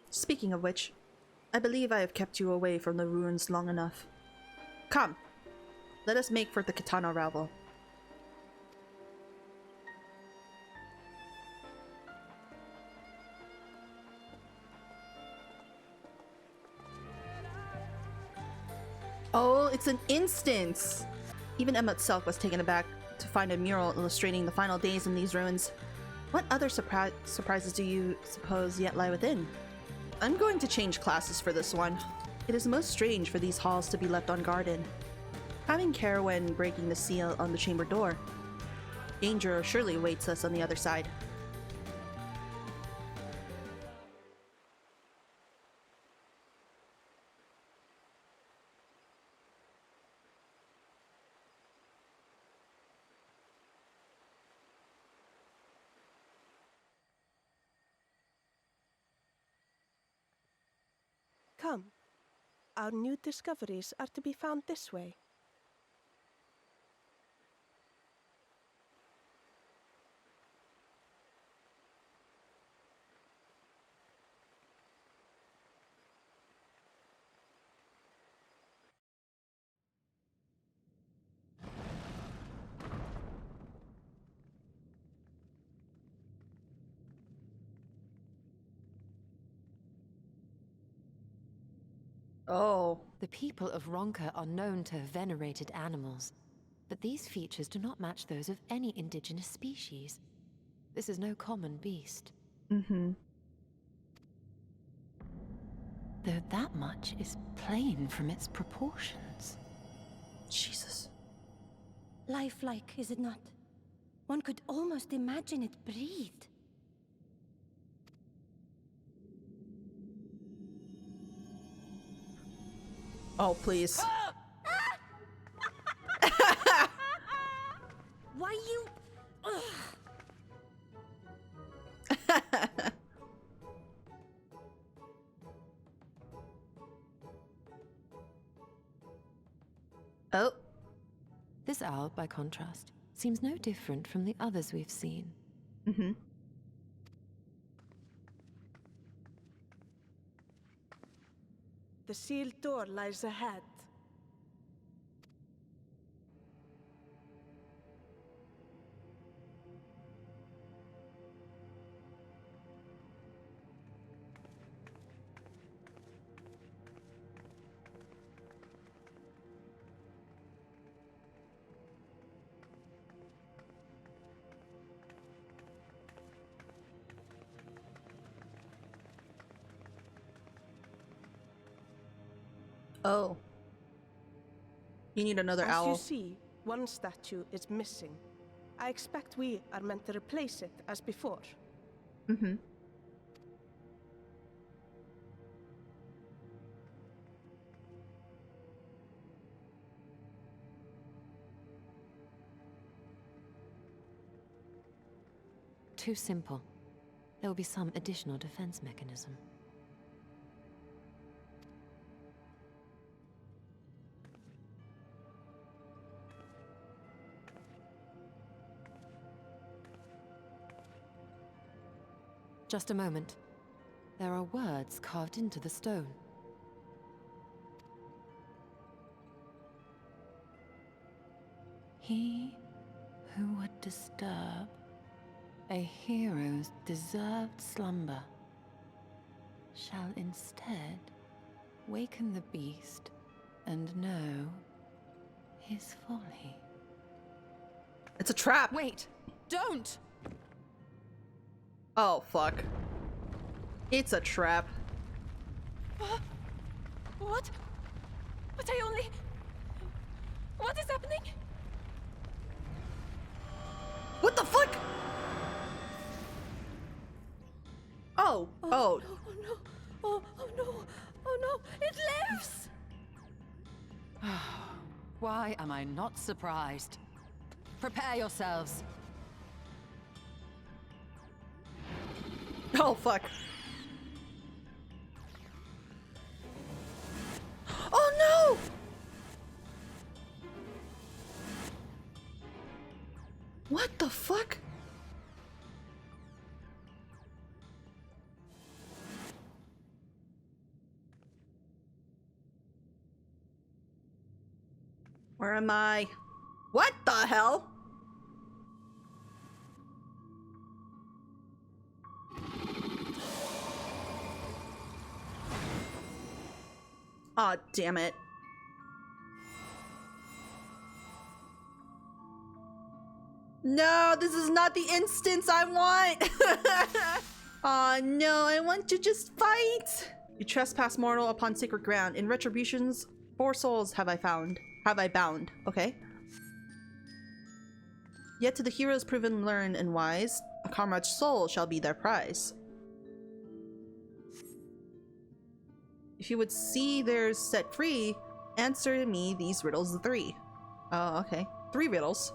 Speaking of which, I believe I have kept you away from the ruins long enough. Come, let us make for the katana ravel. Oh, it's an instance! Even Emma itself was taken aback to find a mural illustrating the final days in these ruins. What other surprises do you suppose yet lie within? I'm going to change classes for this one. It is most strange for these halls to be left unguarded. Having care when breaking the seal on the chamber door. Danger surely awaits us on the other side. Come. Our new discoveries are to be found this way. Oh. The people of Ronka are known to have venerated animals, but these features do not match those of any indigenous species. This is no common beast. Mm-hmm. Though that much is plain from its proportions. Jesus. Lifelike, is it not? One could almost imagine it breathed. Oh, please. Why you... Oh. This owl, by contrast, seems no different from the others we've seen. Mm-hmm. The sealed door lies ahead. Oh. You need another owl. As you see, one statue is missing. I expect we are meant to replace it as before. Mm-hmm. Too simple. There will be some additional defense mechanism. Just a moment. There are words carved into the stone. He who would disturb a hero's deserved slumber shall instead waken the beast and know his folly. It's a trap! Wait! Don't! Oh, fuck. It's a trap. What? But I only... What is happening? What the fuck? Oh, oh. No, oh no. Oh no. Oh no. It lives! Why am I not surprised? Prepare yourselves. Oh, fuck. Oh no! What the fuck? Where am I? What the hell? Aw, damn it. No, this is not the instance I want! Aw, no, I want to just fight! You trespass mortal upon sacred ground. In retributions, 4 souls have I found. Have I bound, okay? Yet to the heroes proven learned and wise, a comrade's soul shall be their prize. If you would see theirs set free, answer me these riddles 3. Oh, okay. 3 riddles.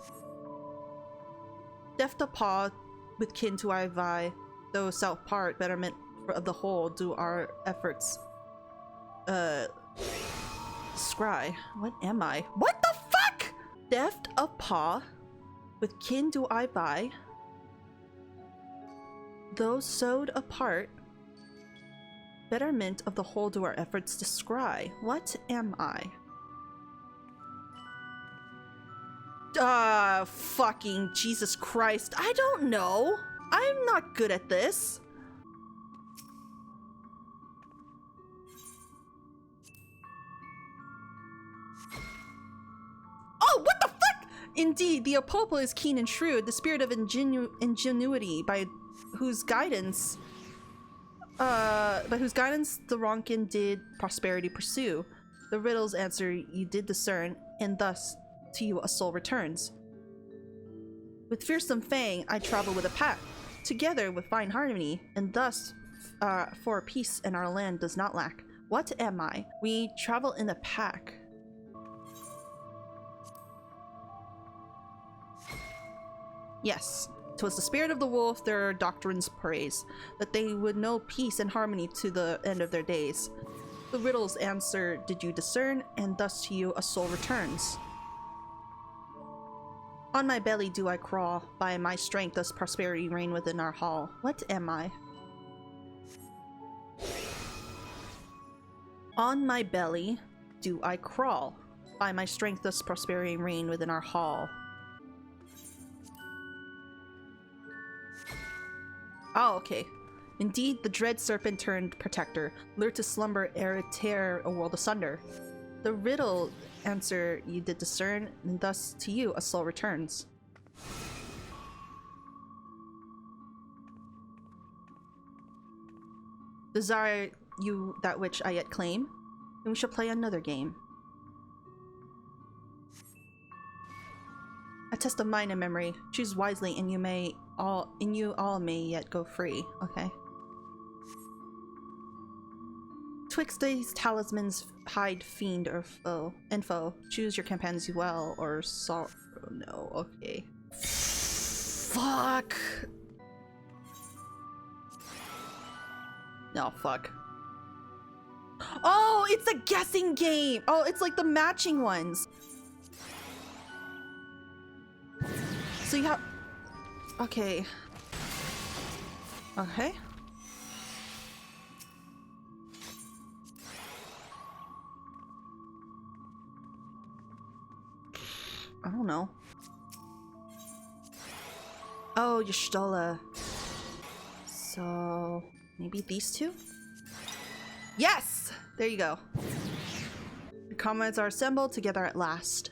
Deft a paw with kin to I vie, though self part betterment of the whole do our efforts. Scry. What am I? What the fuck? Deft a paw with kin do I vie, though sewed apart betterment of the whole do our efforts to scry. What am I? Fucking Jesus Christ. I don't know. I'm not good at this. Oh, what the fuck? Indeed, the Apolpo is keen and shrewd, the spirit of ingenuity by whose guidance the Ronkan did prosperity pursue. The riddles answer you did discern, and thus to you a soul returns. With fearsome fang, I travel with a pack, together with fine harmony, and thus for peace in our land does not lack. What am I? We travel in a pack. Yes, 'twas the spirit of the wolf their doctrines praise, that they would know peace and harmony to the end of their days. The riddles answer, did you discern, and thus to you a soul returns. On my belly do I crawl, by my strength does prosperity reign within our hall. What am I? On my belly do I crawl, by my strength does prosperity reign within our hall. Oh, okay. Indeed, the dread serpent turned protector, lured to slumber ere it tear a world asunder. The riddle answer you did discern, and thus to you a soul returns. Desire you that which I yet claim, and we shall play another game. A test of mind and memory. Choose wisely, and you all may yet go free. Okay. Twixt these talismans hide fiend or foe. Info. Choose your companions well or sorrow. Oh, no. Okay. Fuck. No, fuck. Oh, it's a guessing game. Oh, it's like the matching ones. So you have... Okay. Okay. I don't know. Oh, Y'shtola. So... maybe these two? Yes! There you go. The comrades are assembled together at last.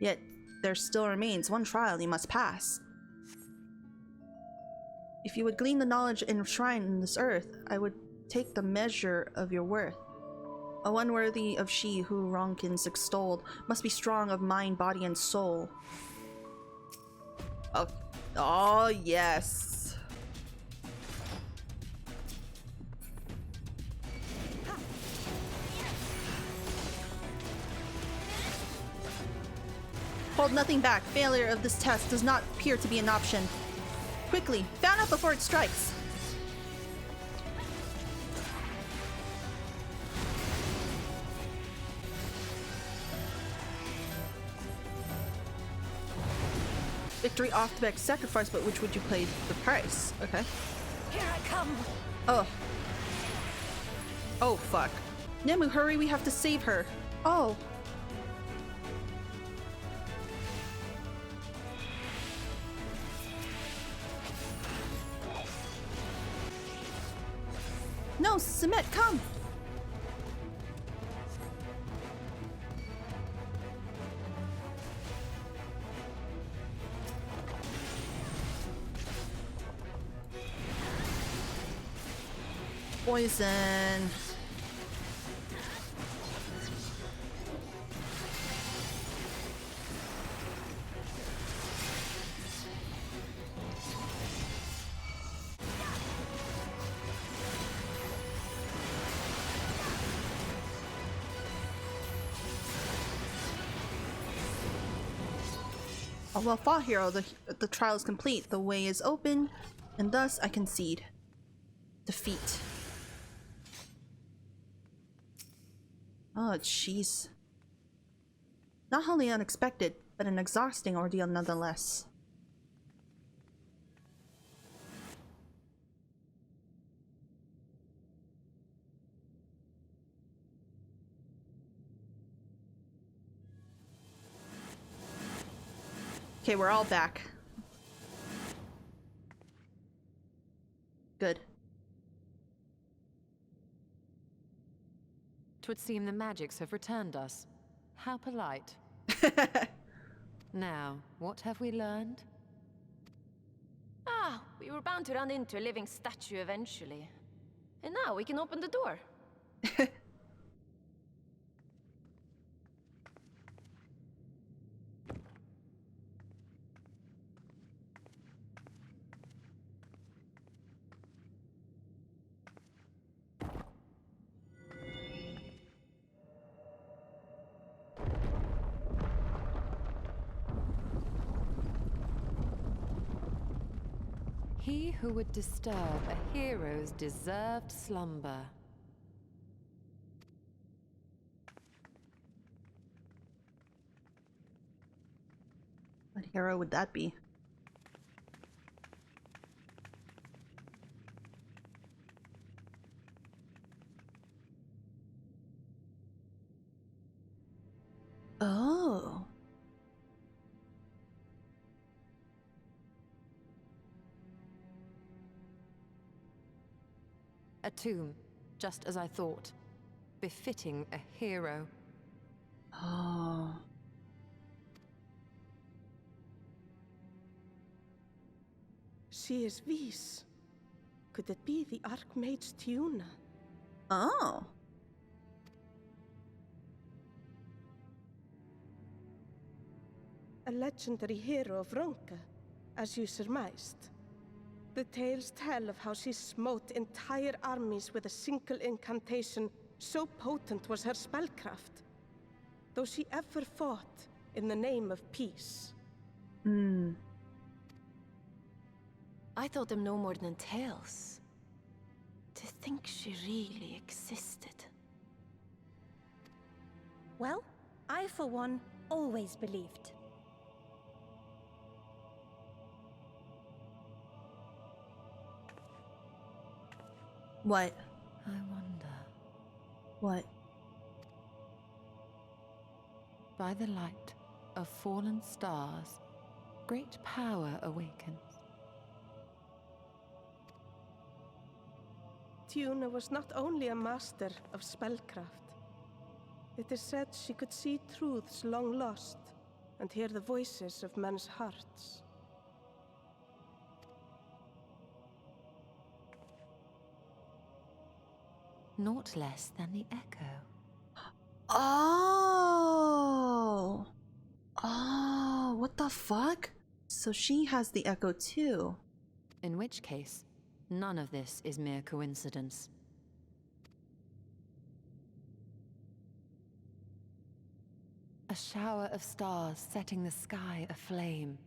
Yet, there still remains one trial you must pass. If you would glean the knowledge enshrined in this earth, I would take the measure of your worth. A one worthy of she who Ronkins extolled must be strong of mind, body, and soul. Oh yes. Hold nothing back. Failure of this test does not appear to be an option. Quickly, fan up before it strikes. Victory off the back sacrifice, but which would you pay the price? Okay. Here I come. Oh. Oh, fuck. Nemu, hurry, we have to save her. Oh. No, Submit, come! Poison. Oh, well fought, hero. The trial is complete. The way is open, and thus I concede. Defeat. Oh, jeez. Not wholly unexpected, but an exhausting ordeal nonetheless. Okay, we're all back. Good. 'Twould seem the magics have returned us. How polite. Now, what have we learned? Ah, we were bound to run into a living statue eventually. And now we can open the door. He who would disturb a hero's deserved slumber. What hero would that be? Oh. A tomb, just as I thought. Befitting a hero. Oh. She is Vis. Could it be the Archmage Tiuna? Oh. A legendary hero of Ronka, as you surmised. The tales tell of how she smote entire armies with a single incantation, so potent was her spellcraft. Though she ever fought in the name of peace. I thought them no more than tales. To think she really existed. Well, I for one always believed. What? I wonder. What? By the light of fallen stars, great power awakens. Tiuna was not only a master of spellcraft. It is said she could see truths long lost and hear the voices of men's hearts. naught less than the echo. Oh! Oh, what the fuck? So she has the echo too. In which case, none of this is mere coincidence. A shower of stars setting the sky aflame.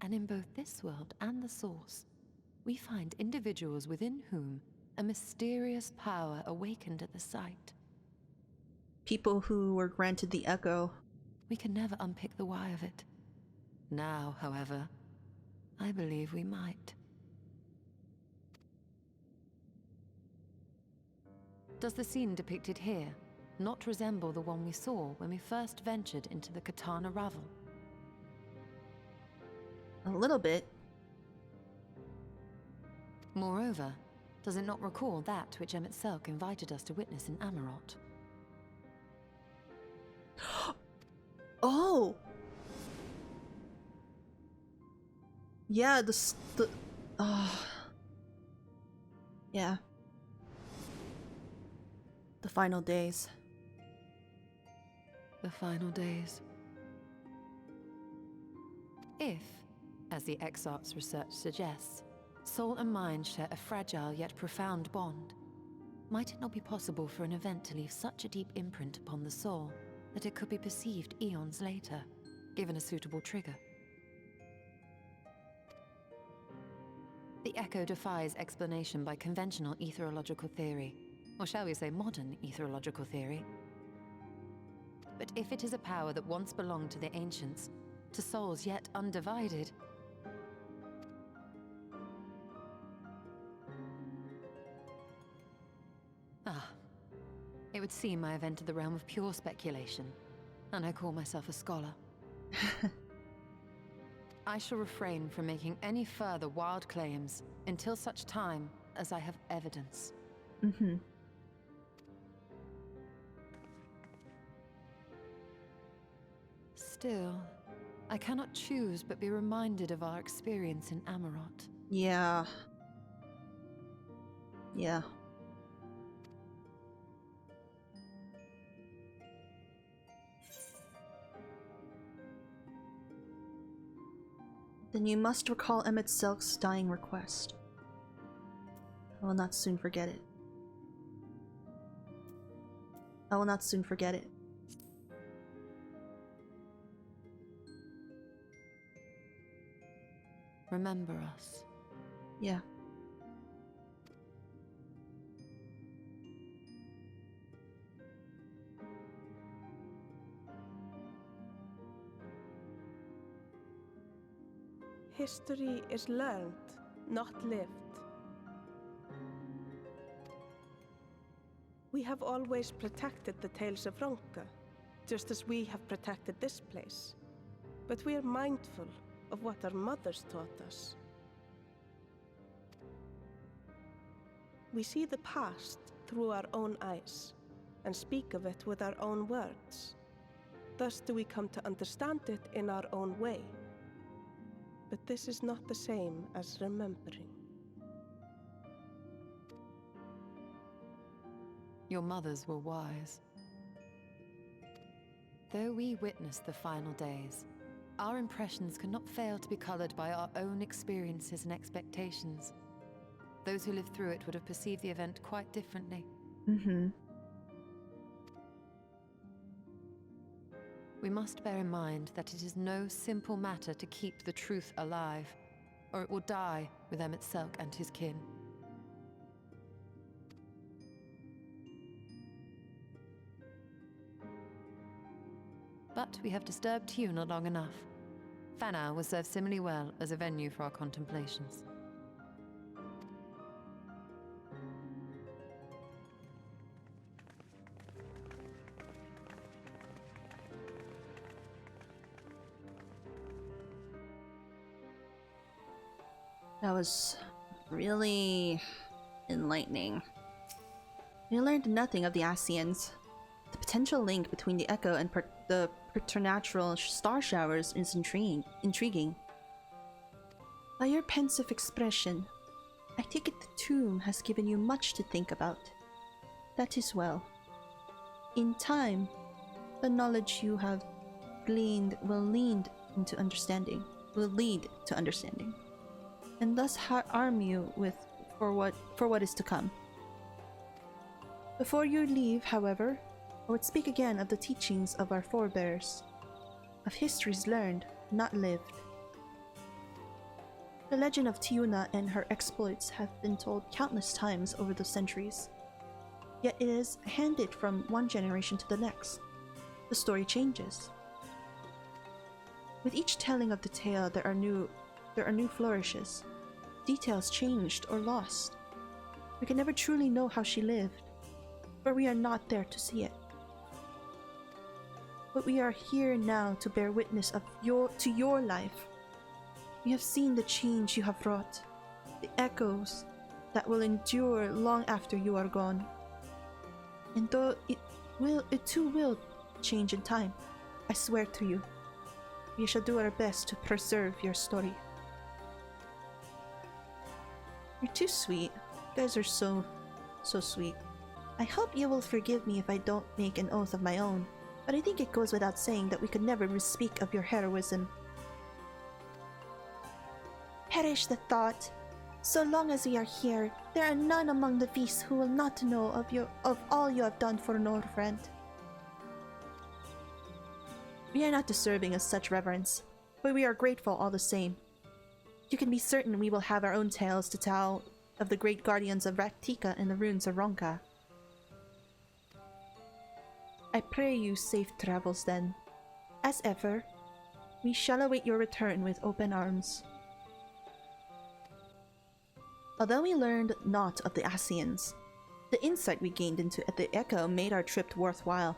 And in both this world and the Source, we find individuals within whom a mysterious power awakened at the sight. People who were granted the echo. We can never unpick the why of it. Now, however, I believe we might. Does the scene depicted here not resemble the one we saw when we first ventured into the Katana Ravel? A little bit. Moreover, does it not recall that which Emmett Selk invited us to witness in Amarot? Oh! Yeah, yeah. The final days. The final days. If, as the Exarch's research suggests, soul and mind share a fragile yet profound bond, might it not be possible for an event to leave such a deep imprint upon the soul that it could be perceived eons later, given a suitable trigger? The echo defies explanation by conventional etherological theory, or shall we say modern etherological theory. But if it is a power that once belonged to the ancients, to souls yet undivided, it would seem I have entered the realm of pure speculation, and I call myself a scholar. I shall refrain from making any further wild claims until such time as I have evidence. Mm-hmm. Still, I cannot choose but be reminded of our experience in Amarot. Yeah. Yeah. Then you must recall Emmett Selk's dying request. I will not soon forget it. I will not soon forget it. Remember us. Yeah. History is learned, not lived. We have always protected the tales of Ronka, just as we have protected this place. But we are mindful of what our mothers taught us. We see the past through our own eyes, and speak of it with our own words. Thus do we come to understand it in our own way. But this is not the same as remembering. Your mothers were wise. Though we witnessed the final days, our impressions cannot fail to be colored by our own experiences and expectations. Those who lived through it would have perceived the event quite differently. Mm-hmm. We must bear in mind that it is no simple matter to keep the truth alive, or it will die with Emmett Selk and his kin. But we have disturbed Tuna long enough. Fanau will serve similarly well as a venue for our contemplations. That was really enlightening. We learned nothing of the Asians. The potential link between the Echo and the preternatural star showers is intriguing. By your pensive expression, I take it the tomb has given you much to think about. That is well. In time, the knowledge you have gleaned will lead to understanding, and thus arm you for what is to come. Before you leave, however, I would speak again of the teachings of our forebears, of histories learned, not lived. The legend of Tiuna and her exploits have been told countless times over the centuries, yet it is handed from one generation to the next. The story changes. With each telling of the tale, there are new flourishes. Details changed or lost. We can never truly know how she lived, for we are not there to see it. But we are here now to bear witness to your life. We have seen the change you have wrought, the echoes that will endure long after you are gone. And though it too will change in time, I swear to you, we shall do our best to preserve your story. You're too sweet. You guys are so sweet. I hope you will forgive me if I don't make an oath of my own, but I think it goes without saying that we could never speak of your heroism. Perish the thought. So long as we are here, there are none among the beasts who will not know of all you have done for Northrend. We are not deserving of such reverence, but we are grateful all the same. You can be certain we will have our own tales to tell of the great guardians of Raktika and the ruins of Ronka. I pray you safe travels then. As ever, we shall await your return with open arms. Although we learned naught of the Asians, the insight we gained at the Echo made our trip worthwhile.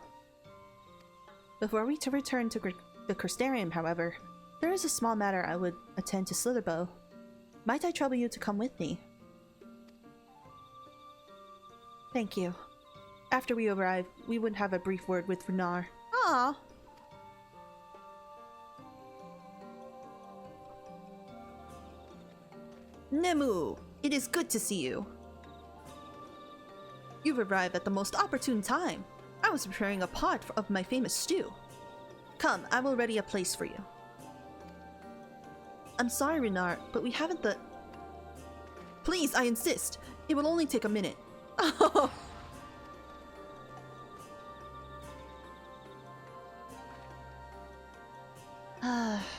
Before we return to the Crystarium, however, there is a small matter I would attend to Slitherbough. Might I trouble you to come with me? Thank you. After we arrive, we would have a brief word with Runar. Ah. Nemu! It is good to see you. You've arrived at the most opportune time. I was preparing a pot of my famous stew. Come, I will ready a place for you. I'm sorry, Runar, but we haven't the... Please, I insist. It will only take a minute. Oh!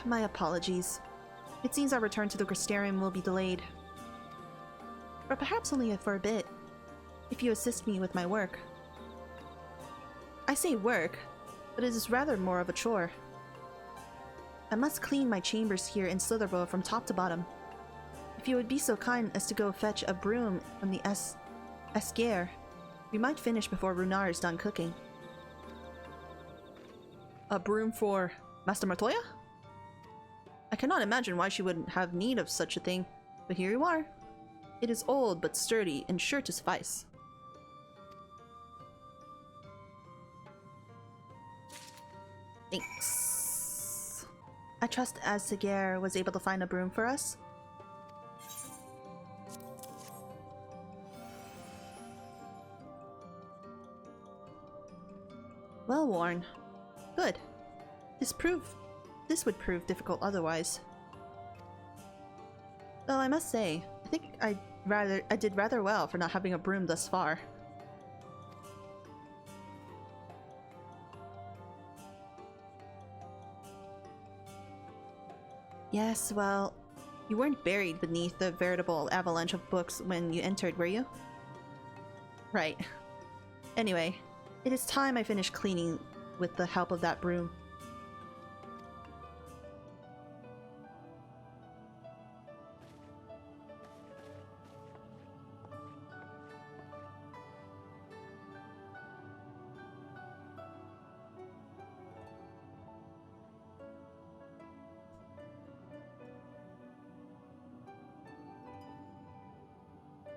My apologies. It seems our return to the Crystarium will be delayed. But perhaps only for a bit, if you assist me with my work. I say work, but it is rather more of a chore. I must clean my chambers here in Slitherbough from top to bottom. If you would be so kind as to go fetch a broom from the Esquire, we might finish before Runar is done cooking. A broom for Master Matoya? I cannot imagine why she wouldn't have need of such a thing, but here you are. It is old but sturdy and sure to suffice. Thanks. I trust Asgare was able to find a broom for us. Well worn. Good. This would prove difficult otherwise. Though I must say, I think I did rather well for not having a broom thus far. Yes, well, you weren't buried beneath the veritable avalanche of books when you entered, were you? Right. Anyway, it is time I finished cleaning with the help of that broom.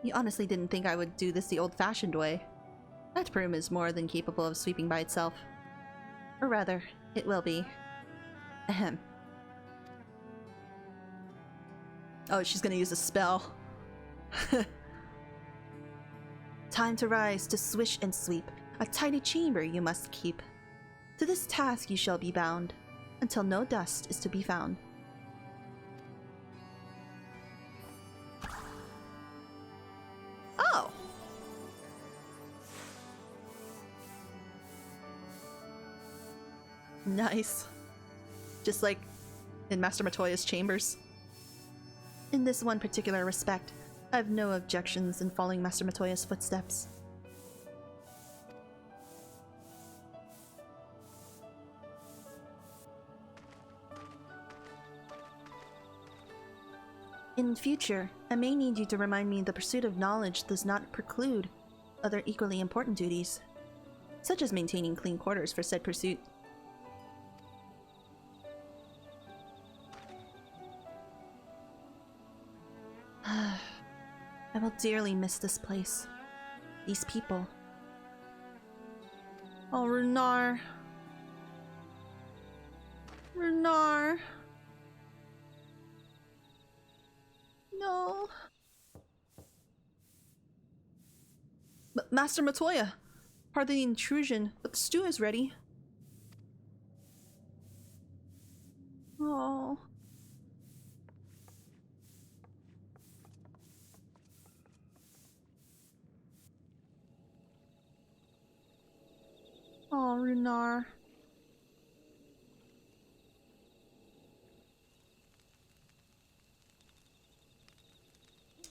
You honestly didn't think I would do this the old-fashioned way. That broom is more than capable of sweeping by itself. Or rather, it will be. Ahem. Oh, she's gonna use a spell. time to rise, to swish and sweep. A tidy chamber you must keep. To this task you shall be bound, until no dust is to be found. Oh! Nice. Just like in Master Matoya's chambers. In this one particular respect, I have no objections in following Master Matoya's footsteps. In future, I may need you to remind me the pursuit of knowledge does not preclude other equally important duties, such as maintaining clean quarters for said pursuit. I will dearly miss this place. These people. Oh, Runar. Runar. No. Master Matoya. Pardon the intrusion, but the stew is ready. Oh. Oh, Runar.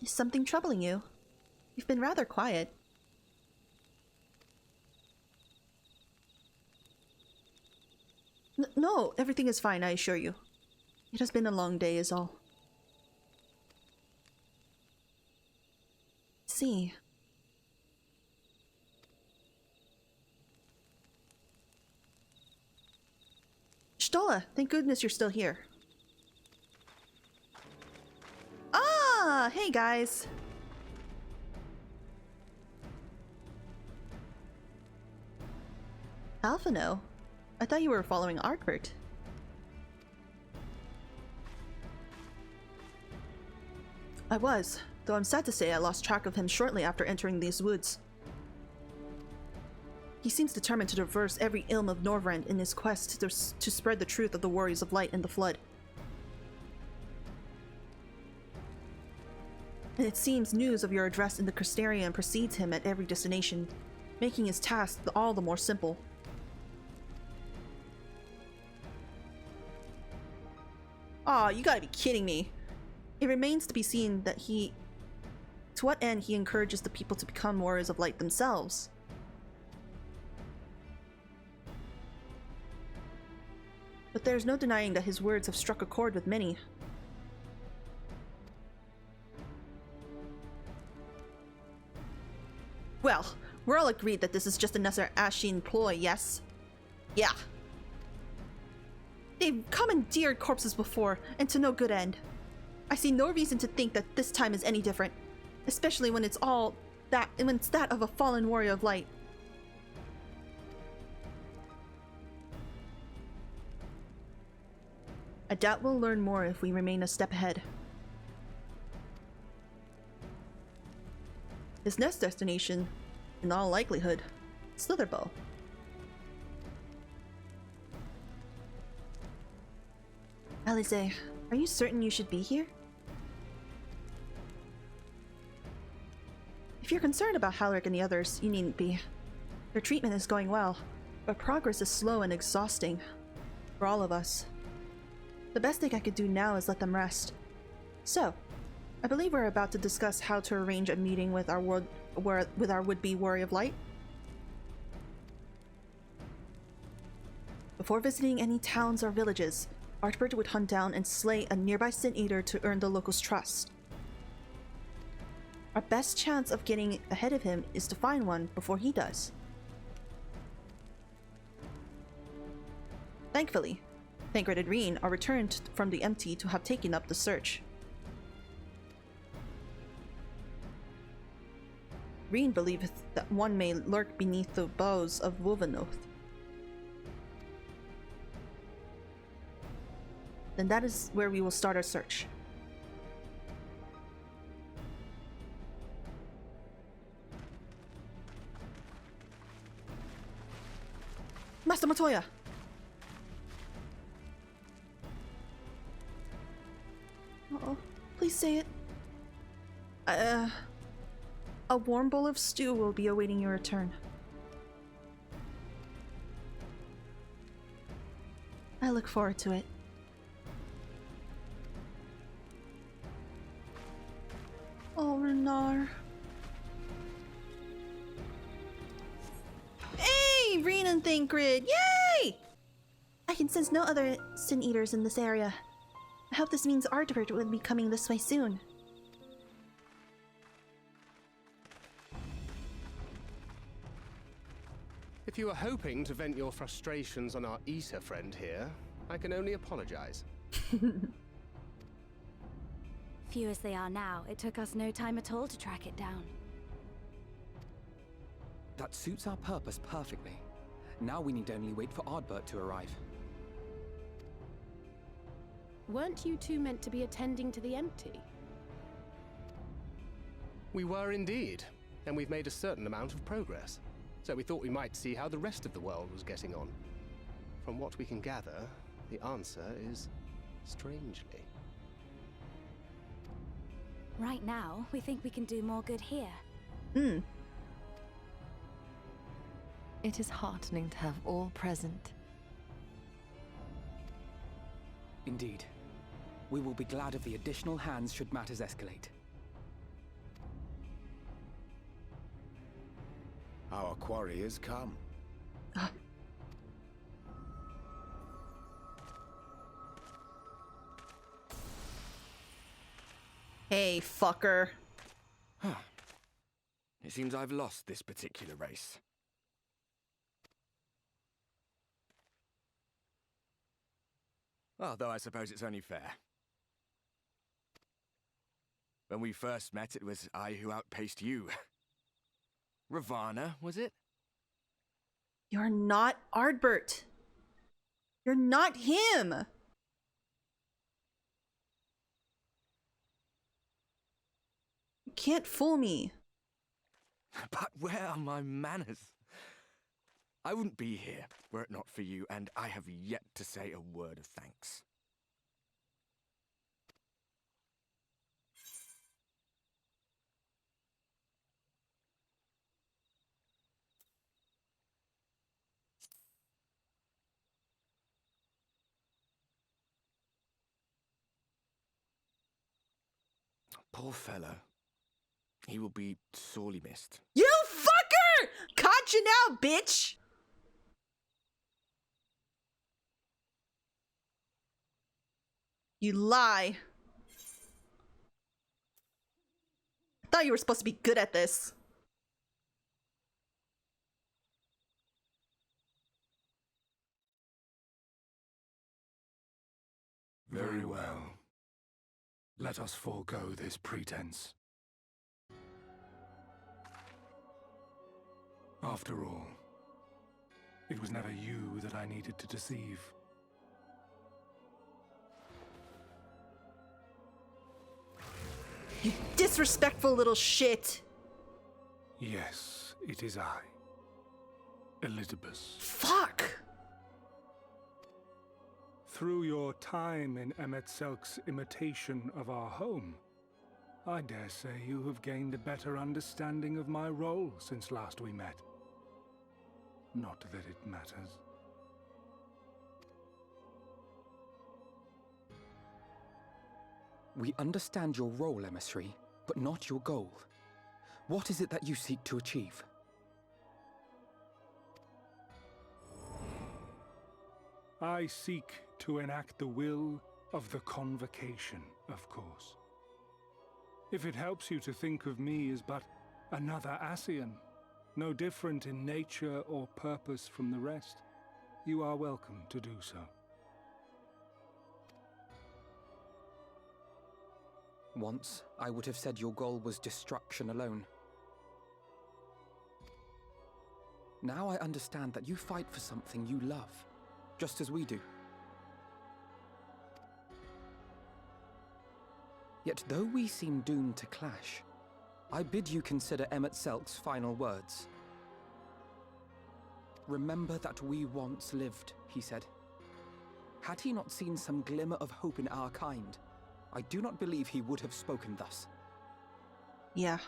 Is something troubling you? You've been rather quiet. No, everything is fine, I assure you. It has been a long day is all. See. Stola, thank goodness you're still here. Ah, hey guys. Alphino? I thought you were following Ardbert. I was, though I'm sad to say I lost track of him shortly after entering these woods. He seems determined to reverse every ilm of Norvrend in his quest to spread the truth of the Warriors of Light and the Flood. And it seems news of your address in the Crystarium precedes him at every destination, making his task all the more simple. Aw, you gotta be kidding me. It remains to be seen that to what end he encourages the people to become Warriors of Light themselves. But there's no denying that his words have struck a chord with many. Well, we're all agreed that this is just another Ashen ploy, yes? Yeah. They've commandeered corpses before, and to no good end. I see no reason to think that this time is any different, especially when it's that of a fallen Warrior of Light. I doubt we'll learn more if we remain a step ahead. His next destination, in all likelihood, Slitherbough. Alize, are you certain you should be here? If you're concerned about Halric and the others, you needn't be. Their treatment is going well, but progress is slow and exhausting. For all of us. The best thing I could do now is let them rest. So, I believe we're about to discuss how to arrange a meeting with our would-be Warrior of Light. Before visiting any towns or villages, Ardbert would hunt down and slay a nearby Sin Eater to earn the locals' trust. Our best chance of getting ahead of him is to find one before he does. Thankfully, Tancred and Reen are returned from the empty to have taken up the search. Reen believeth that one may lurk beneath the boughs of Wovenoth. Then that is where we will start our search. Master Matoya! Uh-oh. Please say it. A warm bowl of stew will be awaiting your return. I look forward to it. Oh, Renar. Hey, Reen and Thancred! Yay! I can sense no other Sin Eaters in this area. I hope this means Ardbert will be coming this way soon. If you were hoping to vent your frustrations on our Eater friend here, I can only apologize. Few as they are now, it took us no time at all to track it down. That suits our purpose perfectly. Now we need only wait for Ardbert to arrive. Weren't you two meant to be attending to the empty? We were indeed, and we've made a certain amount of progress. So we thought we might see how the rest of the world was getting on. From what we can gather, the answer is strangely. Right now, we think we can do more good here. It is heartening to have all present. Indeed. We will be glad of the additional hands should matters escalate. Our quarry has come. Hey, fucker. It seems I've lost this particular race. Although I suppose it's only fair. When we first met, it was I who outpaced you. Ravana, was it? You're not Ardbert. You're not him. You can't fool me. But where are my manners? I wouldn't be here were it not for you, and I have yet to say a word of thanks. Poor fellow. He will be sorely missed. You fucker! Caught you now, bitch! You lie. I thought you were supposed to be good at this. Very well. Let us forego this pretense. After all, it was never you that I needed to deceive. You disrespectful little shit. Yes, it is I. Elidibus. Fuck! Through your time in Emet-Selk's imitation of our home, I dare say you have gained a better understanding of my role since last we met. Not that it matters. We understand your role, emissary, but not your goal. What is it that you seek to achieve? I seek to enact the will of the Convocation, of course. If it helps you to think of me as but another Ascian, no different in nature or purpose from the rest, you are welcome to do so. Once, I would have said your goal was destruction alone. Now I understand that you fight for something you love, just as we do. Yet though we seem doomed to clash, I bid you consider Emet-Selk's final words. Remember that we once lived, he said. Had he not seen some glimmer of hope in our kind, I do not believe he would have spoken thus. Yeah.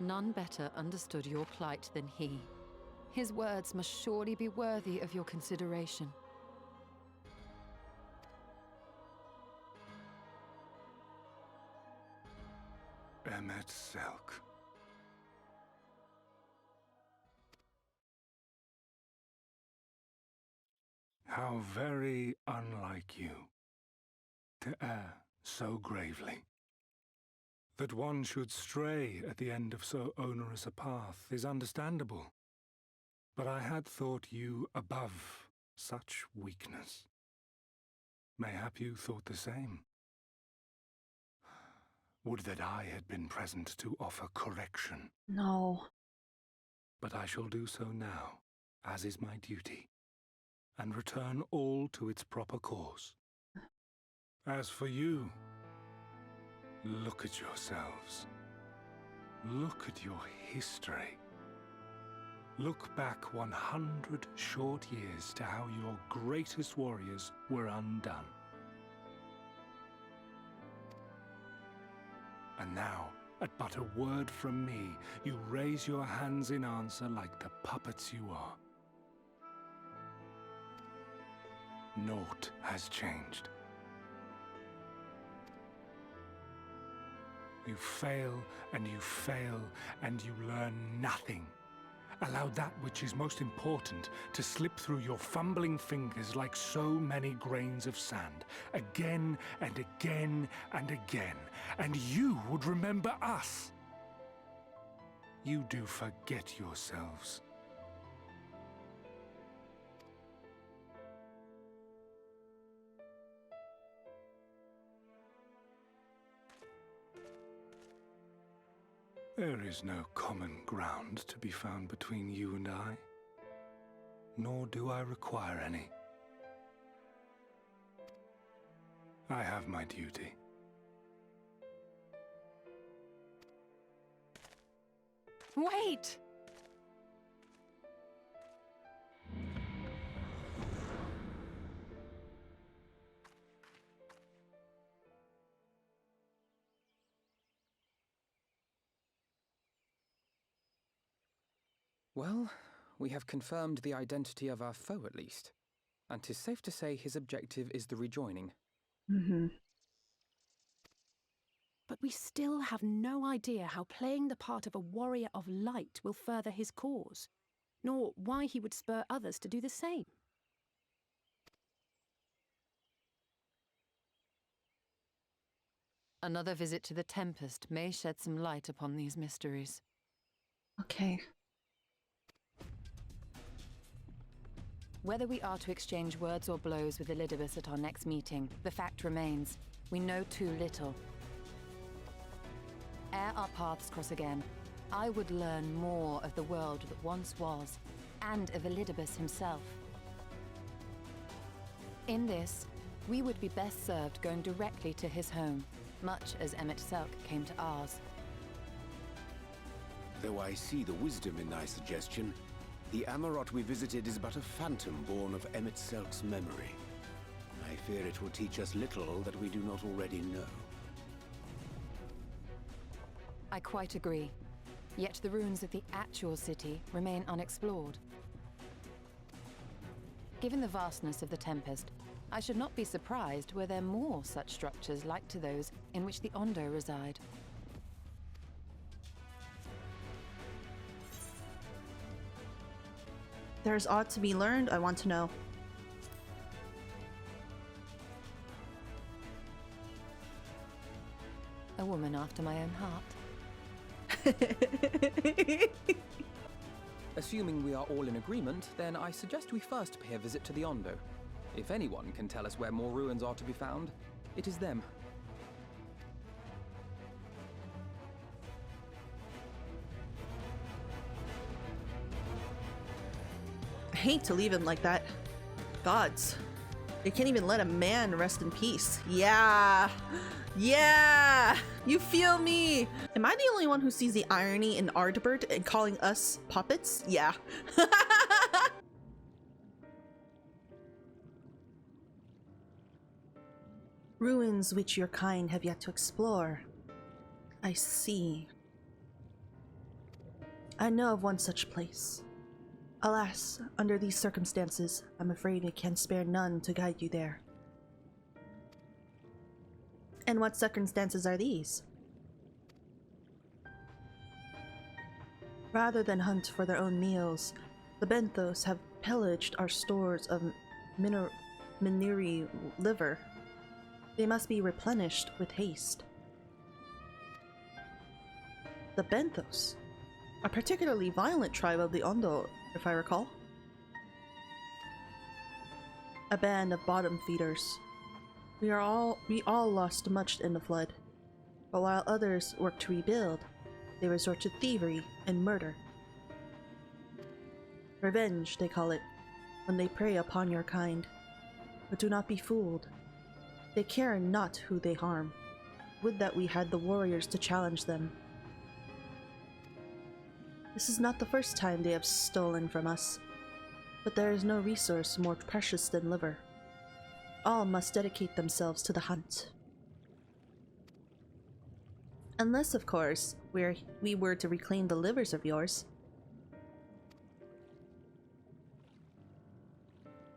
None better understood your plight than he. His words must surely be worthy of your consideration. Emmet Selk. How very unlike you to err so gravely. That one should stray at the end of so onerous a path is understandable, but I had thought you above such weakness. Mayhap you thought the same. Would that I had been present to offer correction. No. But I shall do so now, as is my duty, and return all to its proper course. As for you, look at yourselves. Look at your history. Look back 100 short years to how your greatest warriors were undone. And now, at but a word from me, you raise your hands in answer like the puppets you are. Naught has changed. You fail, and you fail, and you learn nothing. Allow that which is most important to slip through your fumbling fingers like so many grains of sand, again and again and again, and you would remember us. You do forget yourselves. There is no common ground to be found between you and I, nor do I require any. I have my duty. Wait! Well, we have confirmed the identity of our foe at least, and 'tis safe to say his objective is the rejoining. But we still have no idea how playing the part of a warrior of light will further his cause, nor why he would spur others to do the same. Another visit to the Tempest may shed some light upon these mysteries. Okay. Whether we are to exchange words or blows with Elidibus at our next meeting, the fact remains, we know too little. Ere our paths cross again, I would learn more of the world that once was, and of Elidibus himself. In this, we would be best served going directly to his home, much as Emmet Selk came to ours. Though I see the wisdom in thy suggestion, the Amarot we visited is but a phantom born of Emmet Selk's memory. I fear it will teach us little that we do not already know. I quite agree. Yet the ruins of the actual city remain unexplored. Given the vastness of the Tempest, I should not be surprised were there more such structures like to those in which the Ondo reside. There's aught to be learned, I want to know. A woman after my own heart. Assuming we are all in agreement, then I suggest we first pay a visit to the Ondo. If anyone can tell us where more ruins are to be found, it is them. I hate to leave him like that. Gods. They can't even let a man rest in peace. Yeah! Yeah! You feel me! Am I the only one who sees the irony in Ardbert and calling us puppets? Yeah. Ruins which your kind have yet to explore. I see. I know of one such place. Alas, under these circumstances, I'm afraid we can spare none to guide you there. And what circumstances are these? Rather than hunt for their own meals, the Benthos have pillaged our stores of minery liver. They must be replenished with haste. The Benthos, a particularly violent tribe of the Ondo, if I recall. A band of bottom feeders. We all lost much in the flood, but while others work to rebuild, they resort to thievery and murder. Revenge, they call it, when they prey upon your kind. But do not be fooled. They care not who they harm. Would that we had the warriors to challenge them. This is not the first time they have stolen from us, but there is no resource more precious than liver. All must dedicate themselves to the hunt. Unless, of course, we were to reclaim the livers of yours.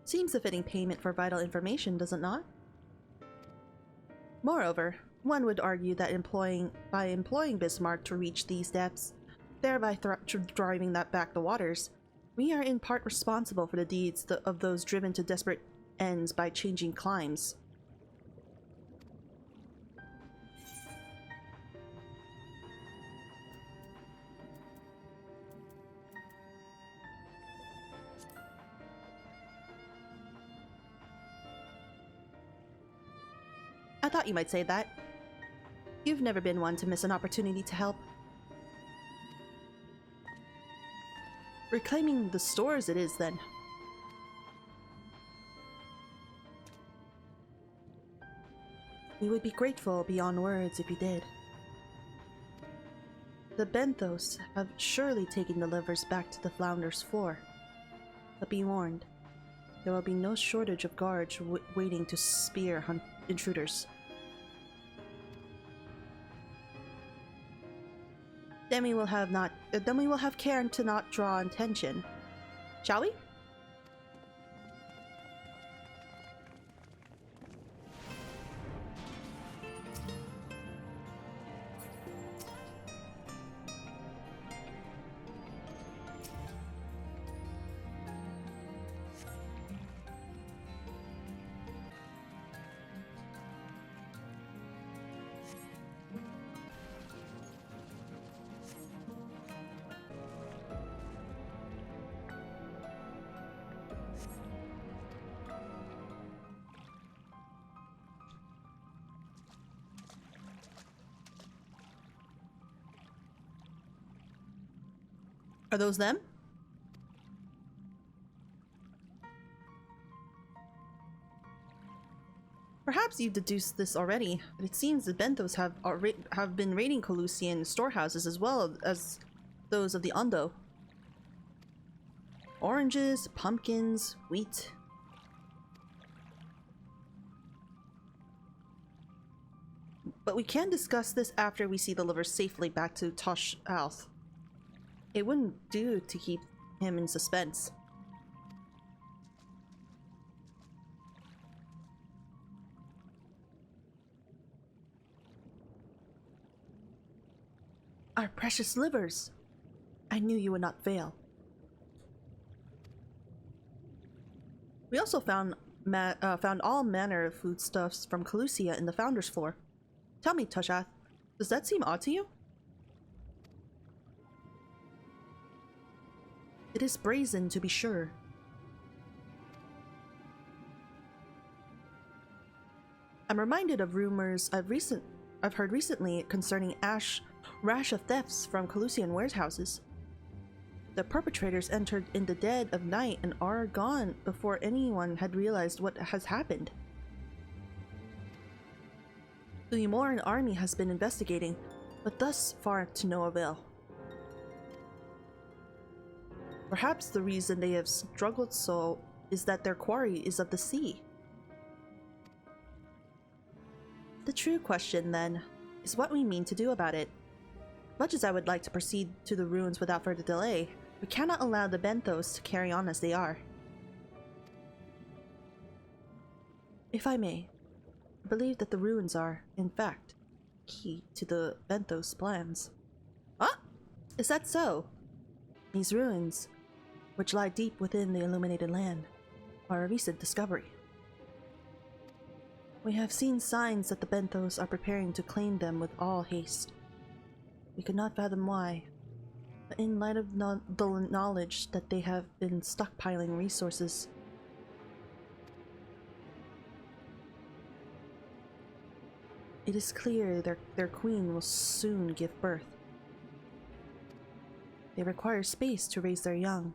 Seems a fitting payment for vital information, does it not? Moreover, one would argue that by employing Bismarck to reach these depths, thereby driving that back the waters, we are in part responsible for the deeds of those driven to desperate ends by changing climes. I thought you might say that. You've never been one to miss an opportunity to help. Reclaiming the stores it is, then. We would be grateful beyond words if you did. The Benthos have surely taken the livers back to the Flounder's floor. But be warned, there will be no shortage of guards waiting to spear intruders. Then we will have care to not draw attention. Shall we? Are those them? Perhaps you've deduced this already, but it seems the Benthos have been raiding Colusian storehouses as well as those of the Ondo. Oranges, pumpkins, wheat. But we can discuss this after we see the liver safely back to Tosh Alth. It wouldn't do to keep him in suspense. Our precious livers! I knew you would not fail. We also found all manner of foodstuffs from Colusia in the Founder's floor. Tell me, Toshath, does that seem odd to you? It is brazen, to be sure. I'm reminded of rumors I've heard recently concerning rash of thefts from Colusian warehouses. The perpetrators entered in the dead of night and are gone before anyone had realized what has happened. The Umoran army has been investigating, but thus far to no avail. Perhaps the reason they have struggled so is that their quarry is of the sea. The true question, then, is what we mean to do about it. Much as I would like to proceed to the ruins without further delay, we cannot allow the Benthos to carry on as they are. If I may, I believe that the ruins are, in fact, key to the Benthos plans. Huh? Is that so? These ruins, which lie deep within the illuminated land, are a recent discovery. We have seen signs that the Benthos are preparing to claim them with all haste. We could not fathom why, but in light of the knowledge that they have been stockpiling resources, it is clear their queen will soon give birth. They require space to raise their young,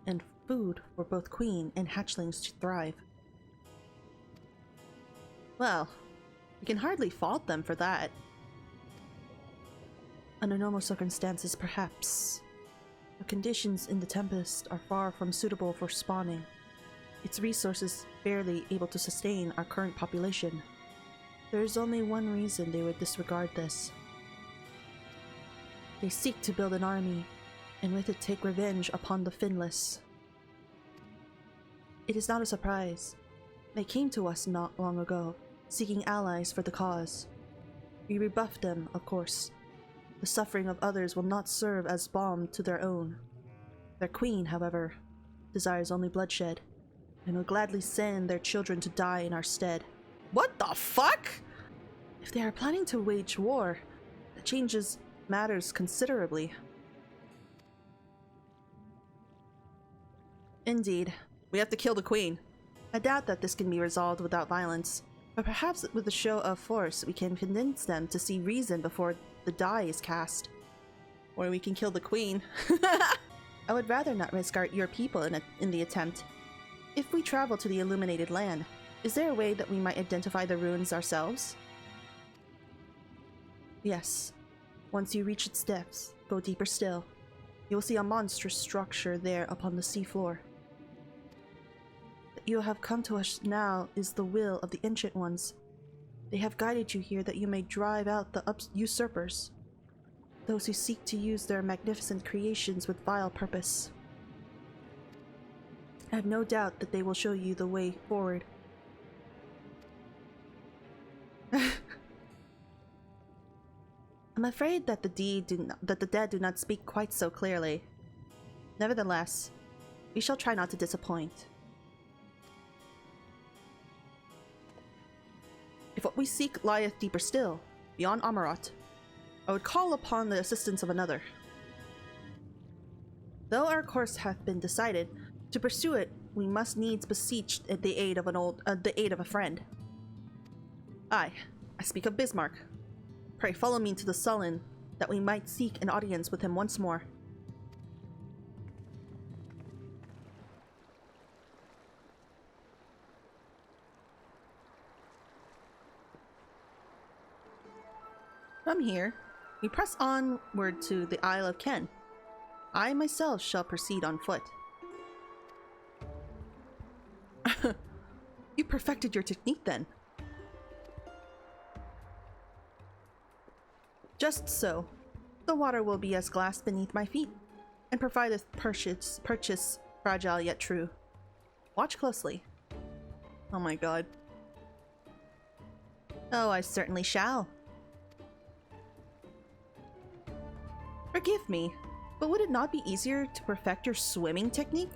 and food for both queen and hatchlings to thrive. Well, we can hardly fault them for that. Under normal circumstances, perhaps. The conditions in the Tempest are far from suitable for spawning. Its resources barely able to sustain our current population. There is only one reason they would disregard this. They seek to build an army, and with it take revenge upon the Finless. It is not a surprise. They came to us not long ago, seeking allies for the cause. We rebuffed them, of course. The suffering of others will not serve as balm to their own. Their queen, however, desires only bloodshed, and will gladly send their children to die in our stead. What the fuck? If they are planning to wage war, that changes matters considerably. Indeed, we have to kill the queen. I doubt that this can be resolved without violence, but perhaps with a show of force we can convince them to see reason before the die is cast. Or we can kill the queen. I would rather not risk your people in the attempt. If we travel to the illuminated land, is there a way that we might identify the ruins ourselves? Yes. Once you reach its depths, go deeper still. You will see a monstrous structure there upon the seafloor. That you have come to us now is the will of the Ancient Ones. They have guided you here that you may drive out the usurpers, those who seek to use their magnificent creations with vile purpose. I have no doubt that they will show you the way forward. I'm afraid that the dead do not speak quite so clearly. Nevertheless, we shall try not to disappoint. If what we seek lieth deeper still, beyond Amarat, I would call upon the assistance of another. Though our course hath been decided, to pursue it we must needs beseech the aid of a friend. I speak of Bismarck. Pray follow me to the Sullen, that we might seek an audience with him once more. From here, we press onward to the Isle of Ken. I myself shall proceed on foot. You perfected your technique then. Just so. The water will be as glass beneath my feet, and provideth purchase fragile yet true. Watch closely. Oh my god. Oh, I certainly shall. Forgive me, but would it not be easier to perfect your swimming technique?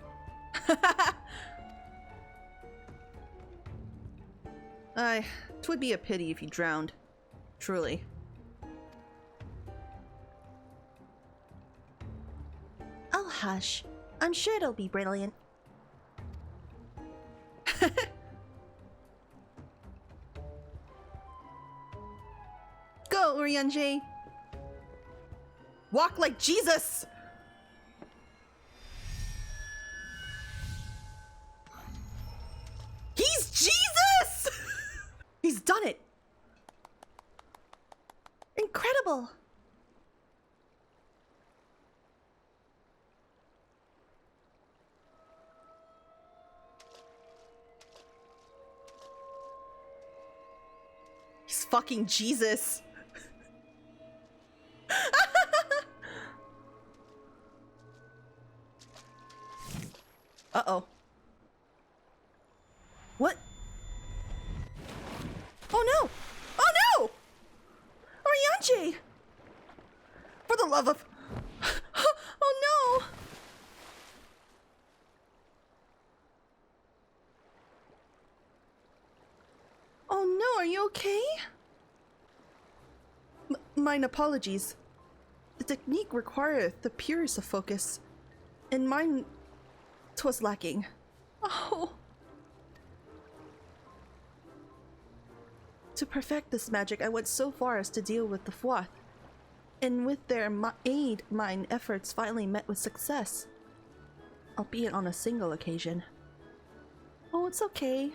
Twould be a pity if you drowned. Truly. Oh, hush. I'm sure it'll be brilliant. Go, Urianger! Walk like Jesus! He's done it! Incredible! He's fucking Jesus. Uh-oh. What? Oh no! Oh no! Oriange! For the love of... Oh no! Oh no, are you okay? Mine apologies. The technique requireth the purest of focus, and mine 'twas lacking. Oh. To perfect this magic, I went so far as to deal with the Fwath, and with their aid, mine efforts finally met with success, albeit on a single occasion. Oh, it's okay.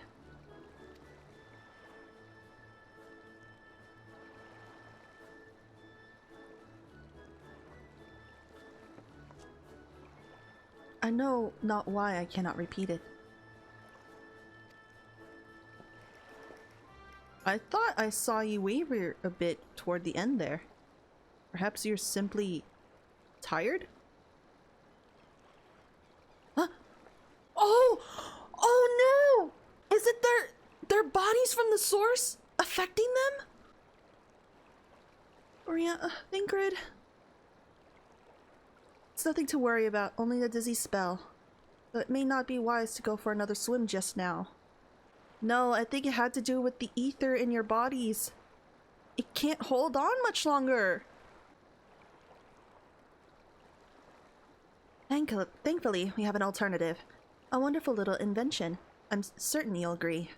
I know not why I cannot repeat it. I thought I saw you waver a bit toward the end there. Perhaps you're simply tired? Huh? Oh! Oh no! Is it their bodies from the source affecting them? Ingrid? It's nothing to worry about, only the dizzy spell. But it may not be wise to go for another swim just now. No, I think it had to do with the ether in your bodies. It can't hold on much longer. Thankfully, we have an alternative. A wonderful little invention. I'm certain you'll agree.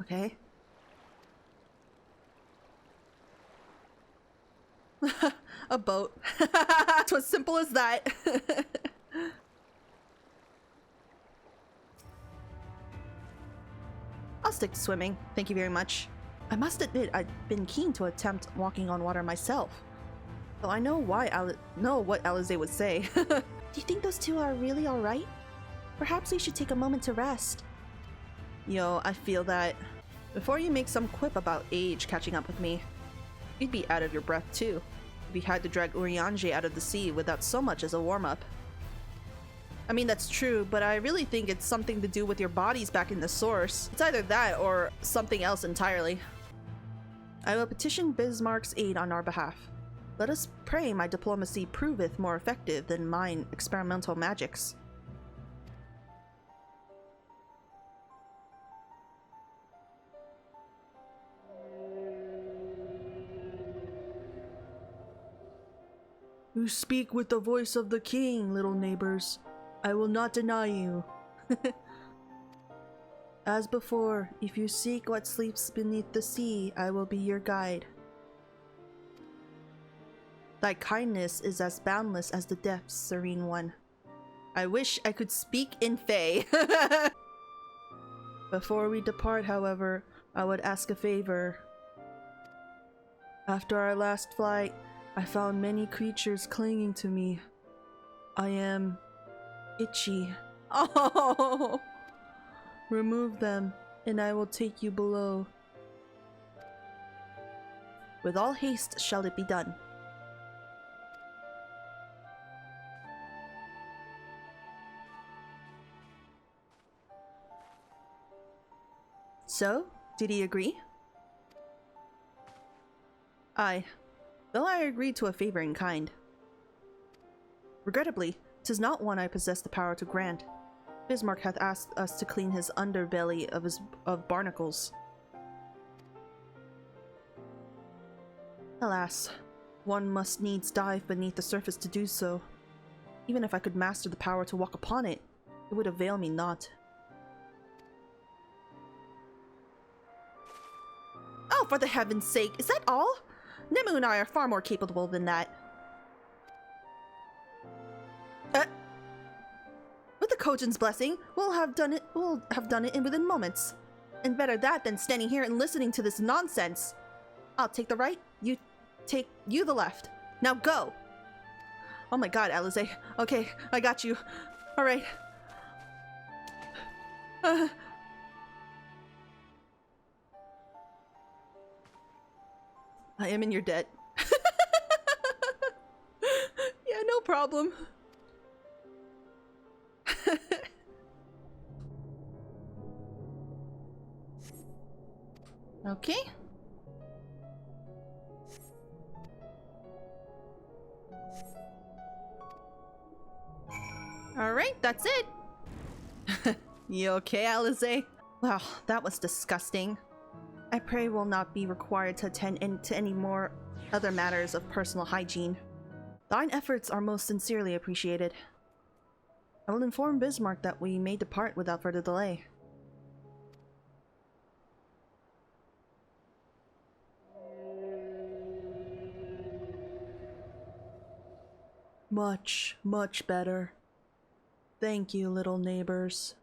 Okay. A boat. It's as simple as that. I'll stick to swimming, thank you very much. I must admit I'd been keen to attempt walking on water myself. Though I know what Alize would say. Do you think those two are really alright? Perhaps we should take a moment to rest. Yo, I feel that. Before you make some quip about age catching up with me, you'd be out of your breath too, if you had to drag Oriange out of the sea without so much as a warm-up. I mean, that's true, but I really think it's something to do with your bodies back in the source. It's either that or something else entirely. I will petition Bismarck's aid on our behalf. Let us pray my diplomacy proveth more effective than mine experimental magics. You speak with the voice of the king, little neighbors. I will not deny you. As before, if you seek what sleeps beneath the sea, I will be your guide. Thy kindness is as boundless as the depths, serene one. I wish I could speak in Fae. Before we depart, however, I would ask a favor. After our last flight, I found many creatures clinging to me. I am itchy. Oh! Remove them, and I will take you below. With all haste shall it be done. So, did he agree? Aye, though I agreed to a favor in kind. Regrettably, 'tis not one I possess the power to grant. Bismarck hath asked us to clean his underbelly of barnacles. Alas, one must needs dive beneath the surface to do so. Even if I could master the power to walk upon it, it would avail me not. Oh, for the heaven's sake, is that all? Nemu and I are far more capable than that. With the Kojin's blessing, we'll have done it within moments. And better that than standing here and listening to this nonsense. I'll take the right, you the left. Now go! Oh my god, Alize. Okay, I got you. Alright. I am in your debt. Yeah, no problem. Okay. Alright, that's it. You okay, Alize? Wow, that was disgusting. I pray we'll not be required to attend to any more other matters of personal hygiene. Thine efforts are most sincerely appreciated. I will inform Bismarck that we may depart without further delay. Much, much better. Thank you, little neighbors.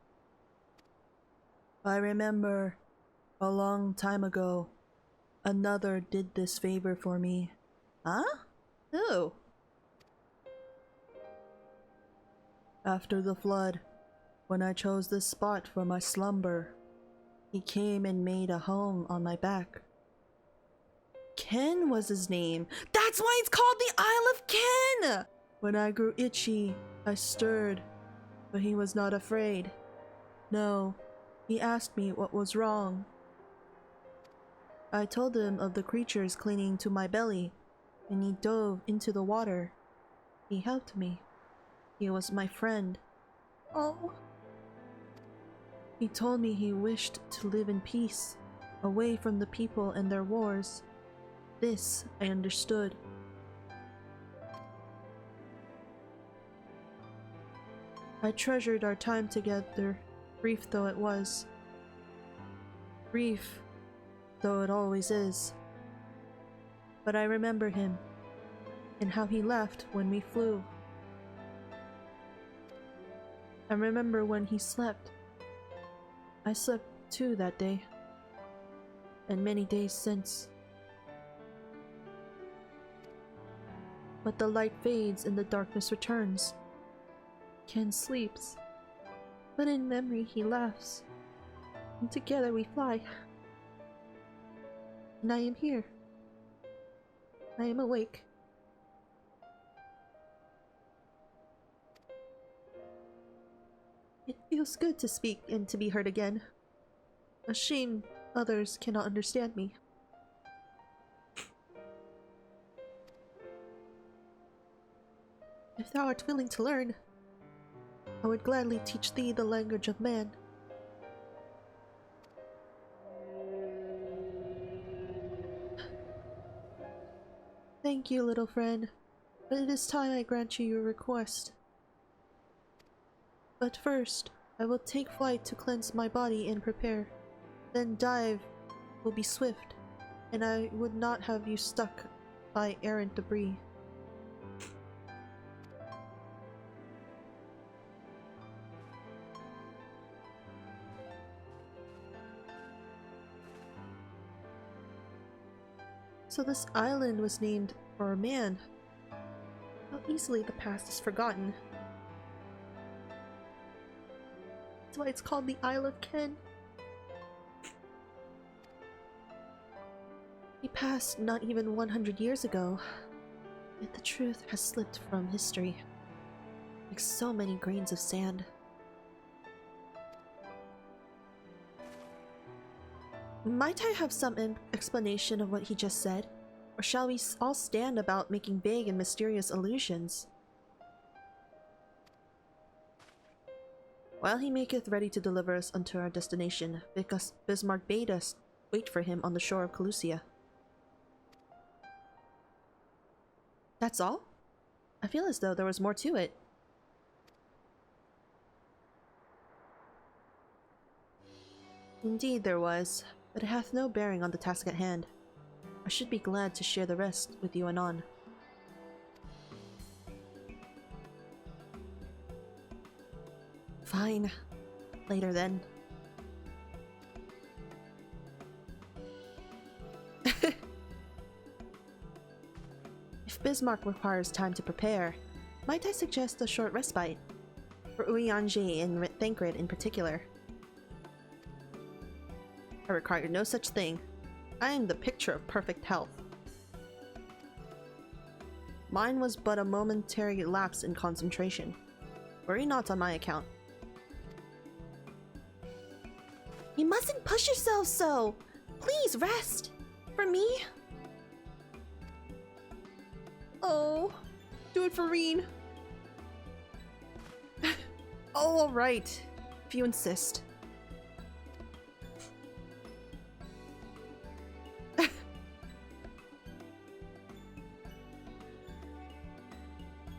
I remember a long time ago, another did this favor for me. Huh? Who? After the flood, when I chose this spot for my slumber, he came and made a home on my back. Ken was his name. That's why it's called the Isle of Ken! When I grew itchy, I stirred, but he was not afraid. No, he asked me what was wrong. I told him of the creatures clinging to my belly, and he dove into the water. He helped me. He was my friend. Oh. He told me he wished to live in peace, away from the people and their wars. This I understood. I treasured our time together, brief though it was. Brief though it always is. But I remember him, and how he left when we flew. I remember when he slept. I slept too that day, and many days since. But the light fades and the darkness returns. Ken sleeps, but in memory he laughs, and together we fly. And I am here. I am awake. It feels good to speak and to be heard again. A shame others cannot understand me. If thou art willing to learn, I would gladly teach thee the language of man. Thank you, little friend, but it is time I grant you your request. But first, I will take flight to cleanse my body and prepare. Then dive will be swift, and I would not have you stuck by errant debris. So this island was named for a man. How easily the past is forgotten. That's why it's called the Isle of Ken. He passed not even 100 years ago, yet the truth has slipped from history, like so many grains of sand. Might I have some explanation of what he just said? Or shall we all stand about making vague and mysterious allusions? While he maketh ready to deliver us unto our destination, because Bismarck bade us wait for him on the shore of Calusia. That's all? I feel as though there was more to it. Indeed there was, but it hath no bearing on the task at hand. I should be glad to share the rest with you anon. Fine. Later then. Bismarck requires time to prepare, might I suggest a short respite? For Urianger and Thancred in particular. I require no such thing. I am the picture of perfect health. Mine was but a momentary lapse in concentration. Worry not on my account. You mustn't push yourself so! Please rest! For me? Oh, do it for Reen. Oh, alright, if you insist.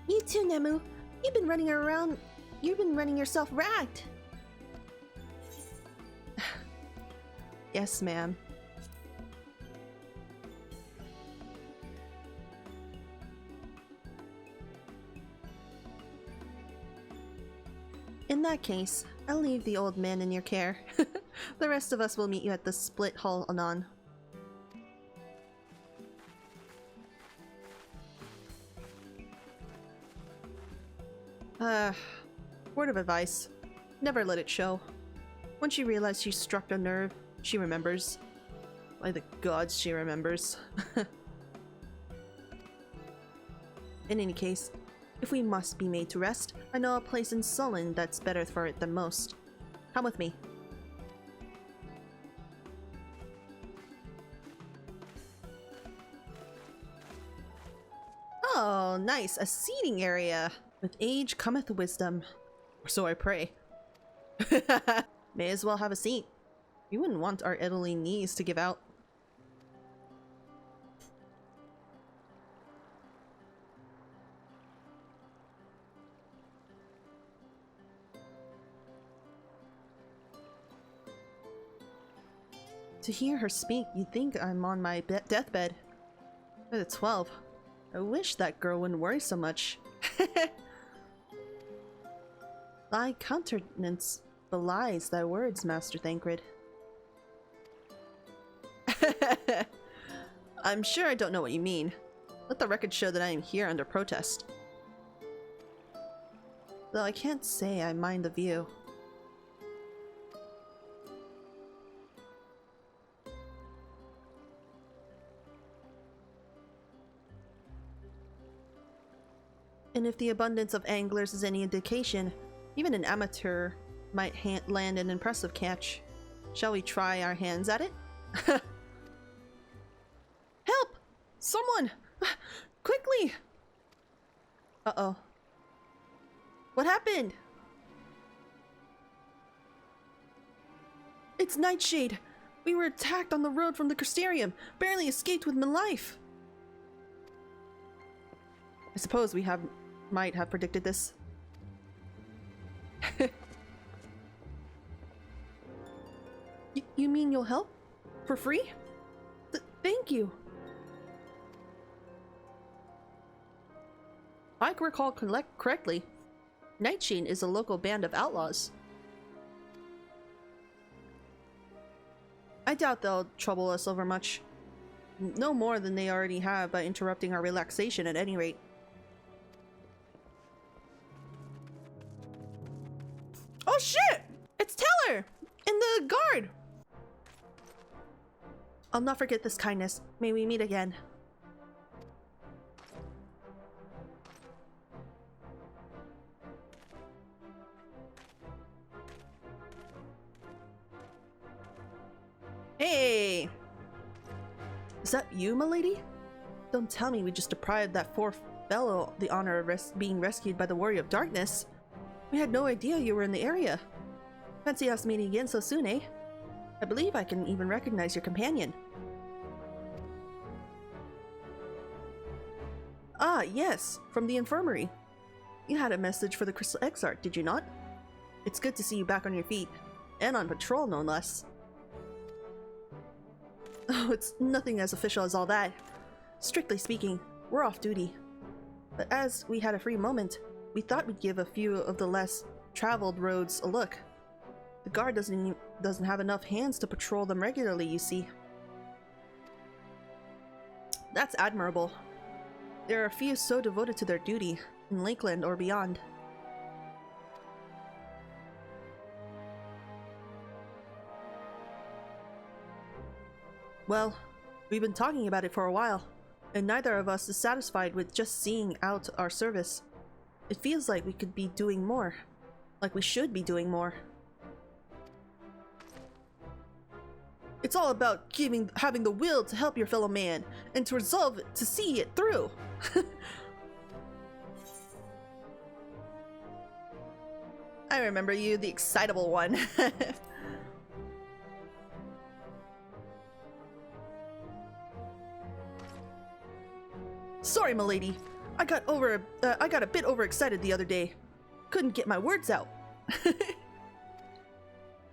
You too, Nemu. You've been running around. You've been running yourself ragged. Yes, ma'am. In that case, I'll leave the old man in your care. The rest of us will meet you at the split hall anon. Word of advice. Never let it show. Once you realize she struck a nerve, she remembers. By the gods, she remembers. In any case, if we must be made to rest, I know a place in Sullen that's better for it than most. Come with me. Oh, nice. A seating area. With age cometh wisdom. Or so I pray. May as well have a seat. You wouldn't want our elderly knees to give out. To hear her speak, you'd think I'm on my deathbed. But at 12. I wish that girl wouldn't worry so much. Thy countenance belies thy words, Master Thancred. I'm sure I don't know what you mean. Let the record show that I am here under protest. Though I can't say I mind the view. And if the abundance of anglers is any indication, even an amateur might land an impressive catch. Shall we try our hands at it? Help! Someone! Quickly! Uh-oh. What happened? It's Nightshade! We were attacked on the road from the Crystarium, barely escaped with my life! I suppose we might have predicted this. You mean you'll help? For free? Thank you. If I recall correctly, Nightshade is a local band of outlaws. I doubt they'll trouble us over much. No more than they already have by interrupting our relaxation at any rate. Oh shit! It's Teller! And the guard! I'll not forget this kindness. May we meet again. Hey! Is that you, milady? Don't tell me we just deprived that poor fellow the honor of being rescued by the Warrior of Darkness. We had no idea you were in the area. Fancy us meeting again so soon, eh? I believe I can even recognize your companion. Ah, yes, from the infirmary. You had a message for the Crystal Exarch, did you not? It's good to see you back on your feet. And on patrol, no less. Oh, it's nothing as official as all that. Strictly speaking, we're off duty. But as we had a free moment, we thought we'd give a few of the less traveled roads a look. The guard doesn't have enough hands to patrol them regularly, you see. That's admirable. There are a few so devoted to their duty, in Lakeland or beyond. Well, we've been talking about it for a while, and neither of us is satisfied with just seeing out our service. It feels like we could be doing more. Like we should be doing more. It's all about having the will to help your fellow man, and to resolve it, to see it through. I remember you, the excitable one. Sorry, milady. I got a bit overexcited the other day. Couldn't get my words out.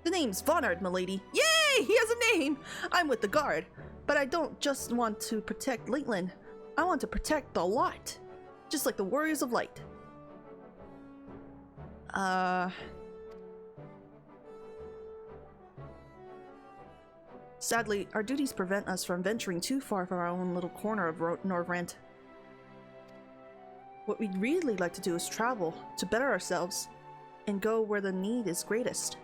The name's Vonard, milady. Yay! He has a name! I'm with the guard. But I don't just want to protect Lakeland. I want to protect the lot. Just like the Warriors of Light. Sadly, our duties prevent us from venturing too far from our own little corner of Norvrent. What we'd really like to do is travel, to better ourselves, and go where the need is greatest.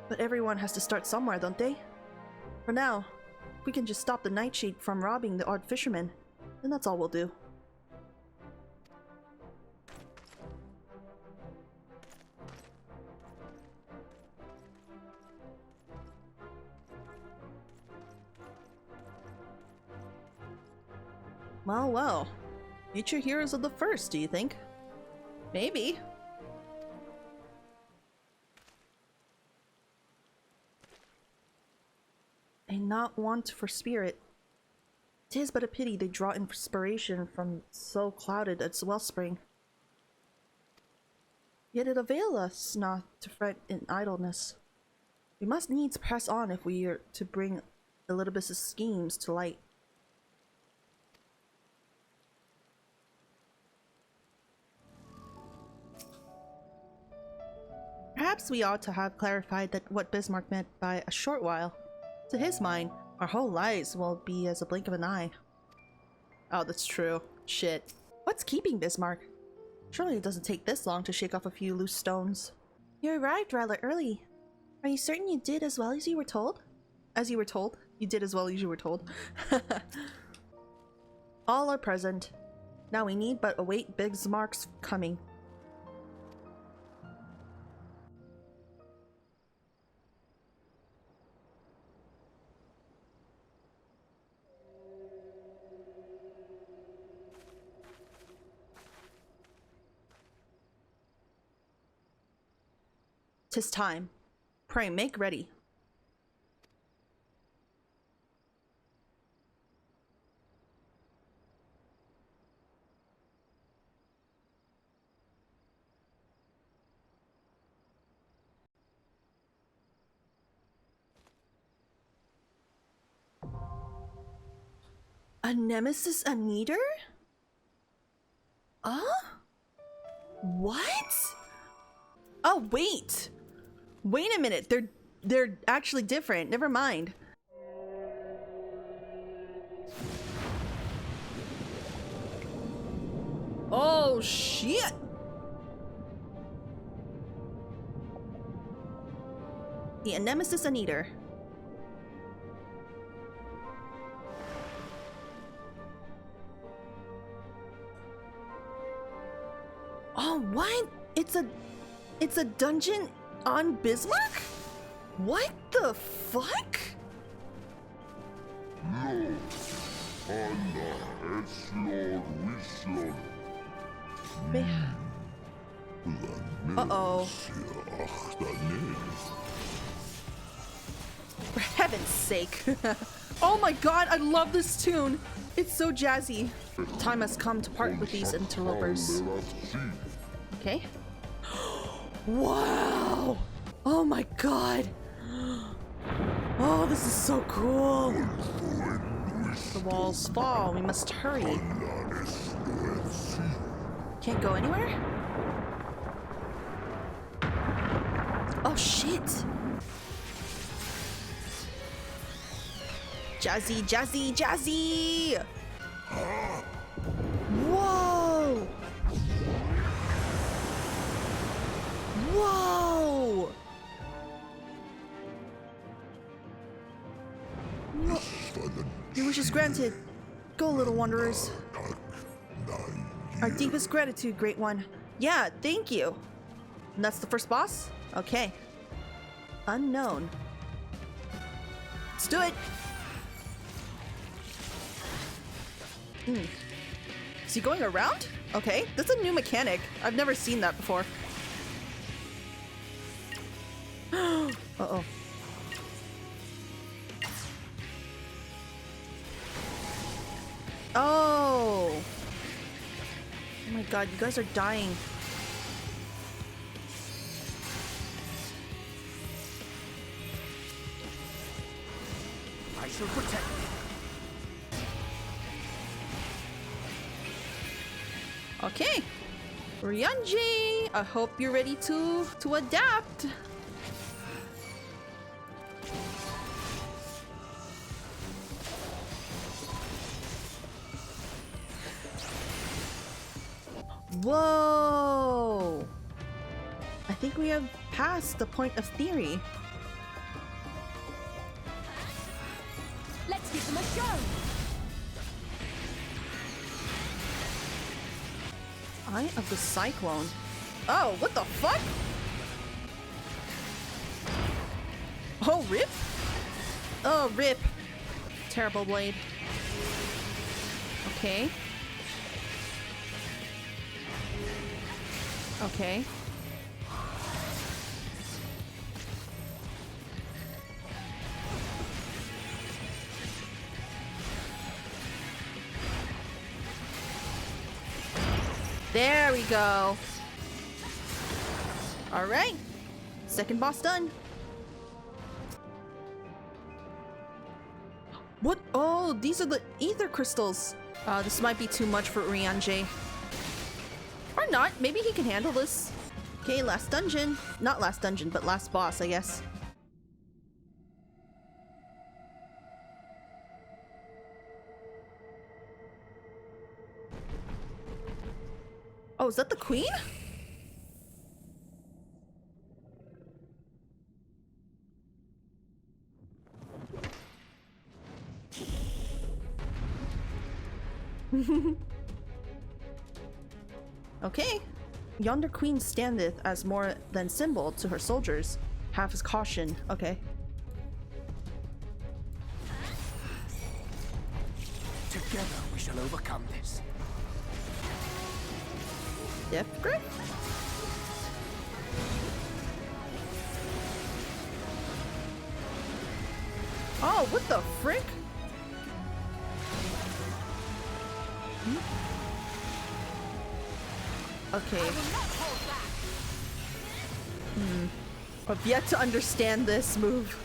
But everyone has to start somewhere, don't they? For now, if we can just stop the Nightshade from robbing the odd fisherman, then that's all we'll do. Well, well. Future heroes of the first, do you think? Maybe. A not want for spirit. 'Tis but a pity they draw inspiration from so clouded a wellspring. Yet it avail us not to fret in idleness. We must needs press on if we are to bring Elidibus' schemes to light. Perhaps we ought to have clarified that what Bismarck meant by a short while. To his mind, our whole lives will be as a blink of an eye. Oh, that's true. Shit. What's keeping Bismarck? Surely it doesn't take this long to shake off a few loose stones. You arrived rather early. Are you certain you did as well as you were told? As you were told? You did as well as you were told. All are present. Now we need but await Bismarck's coming. "'Tis time. Pray make ready." A nemesis, a needer? What? Oh, wait! Wait a minute, they're actually different. Never mind. Oh shit! The nemesis, a needer. Oh, what? It's a dungeon on Bismarck? What the fuck? Uh-oh. For heaven's sake. Oh my god, I love this tune. It's so jazzy. Time has come to part with these interlopers. Okay. Wow! Oh my god! Oh, this is so cool! The walls fall. We must hurry. Can't go anywhere? Oh shit! Jazzy, jazzy, jazzy! Whoa! Whoa! Your wish is granted. Go, little wanderers. Our deepest gratitude, Great One. Yeah, thank you. And that's the first boss? Okay. Unknown. Let's do it! Is he going around? Okay, that's a new mechanic. I've never seen that before. Uh-oh. Oh! Oh my god, you guys are dying. I shall protect you. Okay. Ryanji, I hope you're ready to adapt. Whoa! I think we have passed the point of theory. Let's give them a show! Eye of the Cyclone. Oh, what the fuck? Oh, rip? Oh, rip. Terrible blade. Okay. Okay. There we go. All right. Second boss done. What? Oh, these are the ether crystals. This might be too much for Ryanji. Or not. Maybe he can handle this. Okay, last dungeon. Not last dungeon, but last boss, I guess. Oh, is that the queen? Okay. Yonder queen standeth as more than symbol to her soldiers. Half is caution. Okay. Together we shall overcome this. Depth grip? Oh, what the frick? Okay. I've yet to understand this move.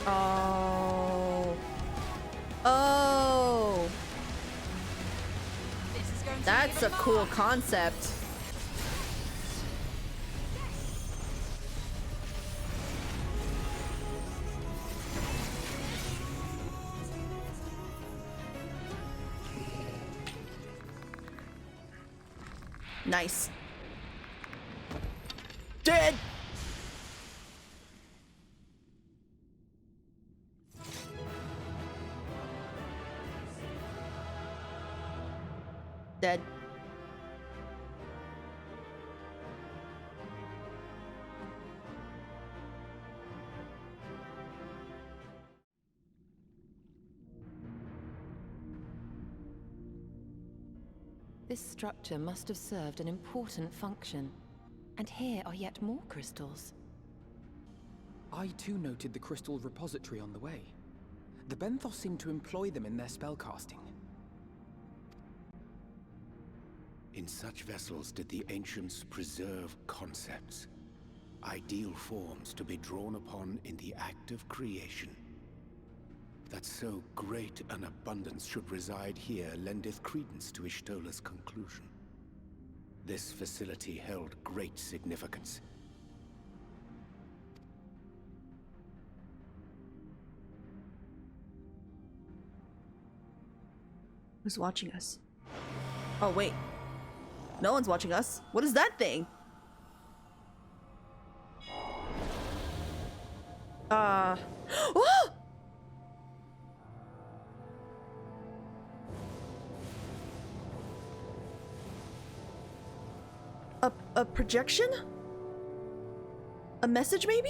Oh. Oh. That's a cool concept. Nice. Dead! Dead. This structure must have served an important function. And here are yet more crystals. I too noted the crystal repository on the way. The Benthos seem to employ them in their spellcasting. In such vessels did the ancients preserve concepts, ideal forms to be drawn upon in the act of creation. that so great an abundance should reside here lendeth credence to Ishtola's conclusion. This facility held great significance. Who's watching us? Oh, wait. No one's watching us. What is that thing? Oh! A projection? A message, maybe?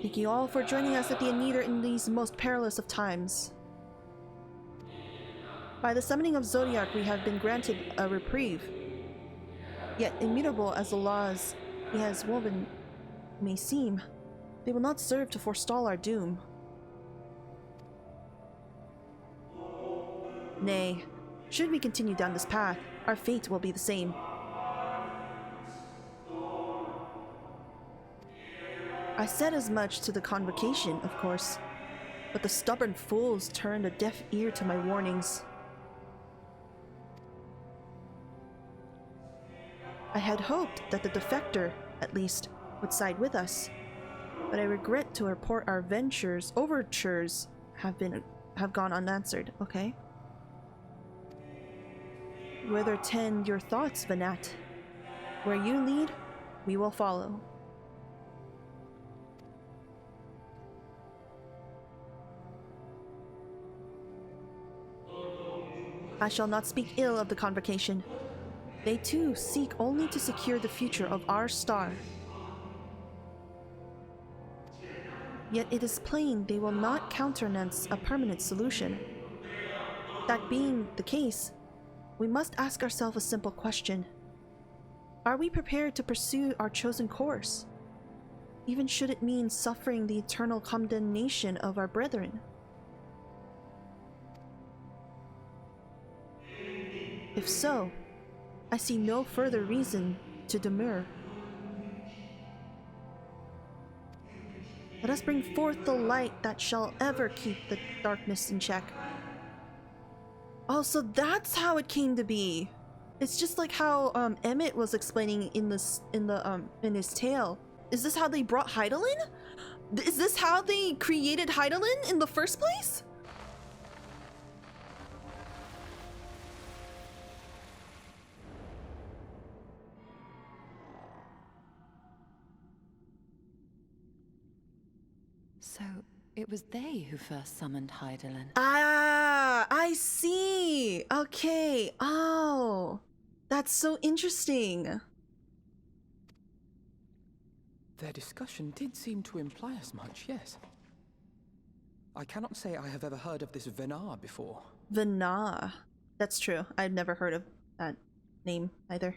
Thank you all for joining us at the Aneder in these most perilous of times. By the summoning of Zodiac, we have been granted a reprieve. Yet immutable as the laws he has woven may seem, they will not serve to forestall our doom. Nay, should we continue down this path, our fate will be the same. I said as much to the convocation, of course, but the stubborn fools turned a deaf ear to my warnings. I had hoped that the defector, at least, would side with us, but I regret to report our overtures have gone unanswered, okay? Whether tend your thoughts, Vanat. Where you lead, we will follow. I shall not speak ill of the convocation. They too seek only to secure the future of our star. Yet it is plain they will not countenance a permanent solution. That being the case, we must ask ourselves a simple question. Are we prepared to pursue our chosen course, even should it mean suffering the eternal condemnation of our brethren? If so, I see no further reason to demur. Let us bring forth the light that shall ever keep the darkness in check. Oh, so that's how it came to be. It's just like how Emmett was explaining in his tale. Is this how they brought Hydaelyn? Is this how they created Hydaelyn in the first place? So, it was they who first summoned Hydaelyn. Ah, I see. Okay. Oh, that's so interesting. Their discussion did seem to imply as much, yes. I cannot say I have ever heard of this Venar before. Venar. That's true. I've never heard of that name either.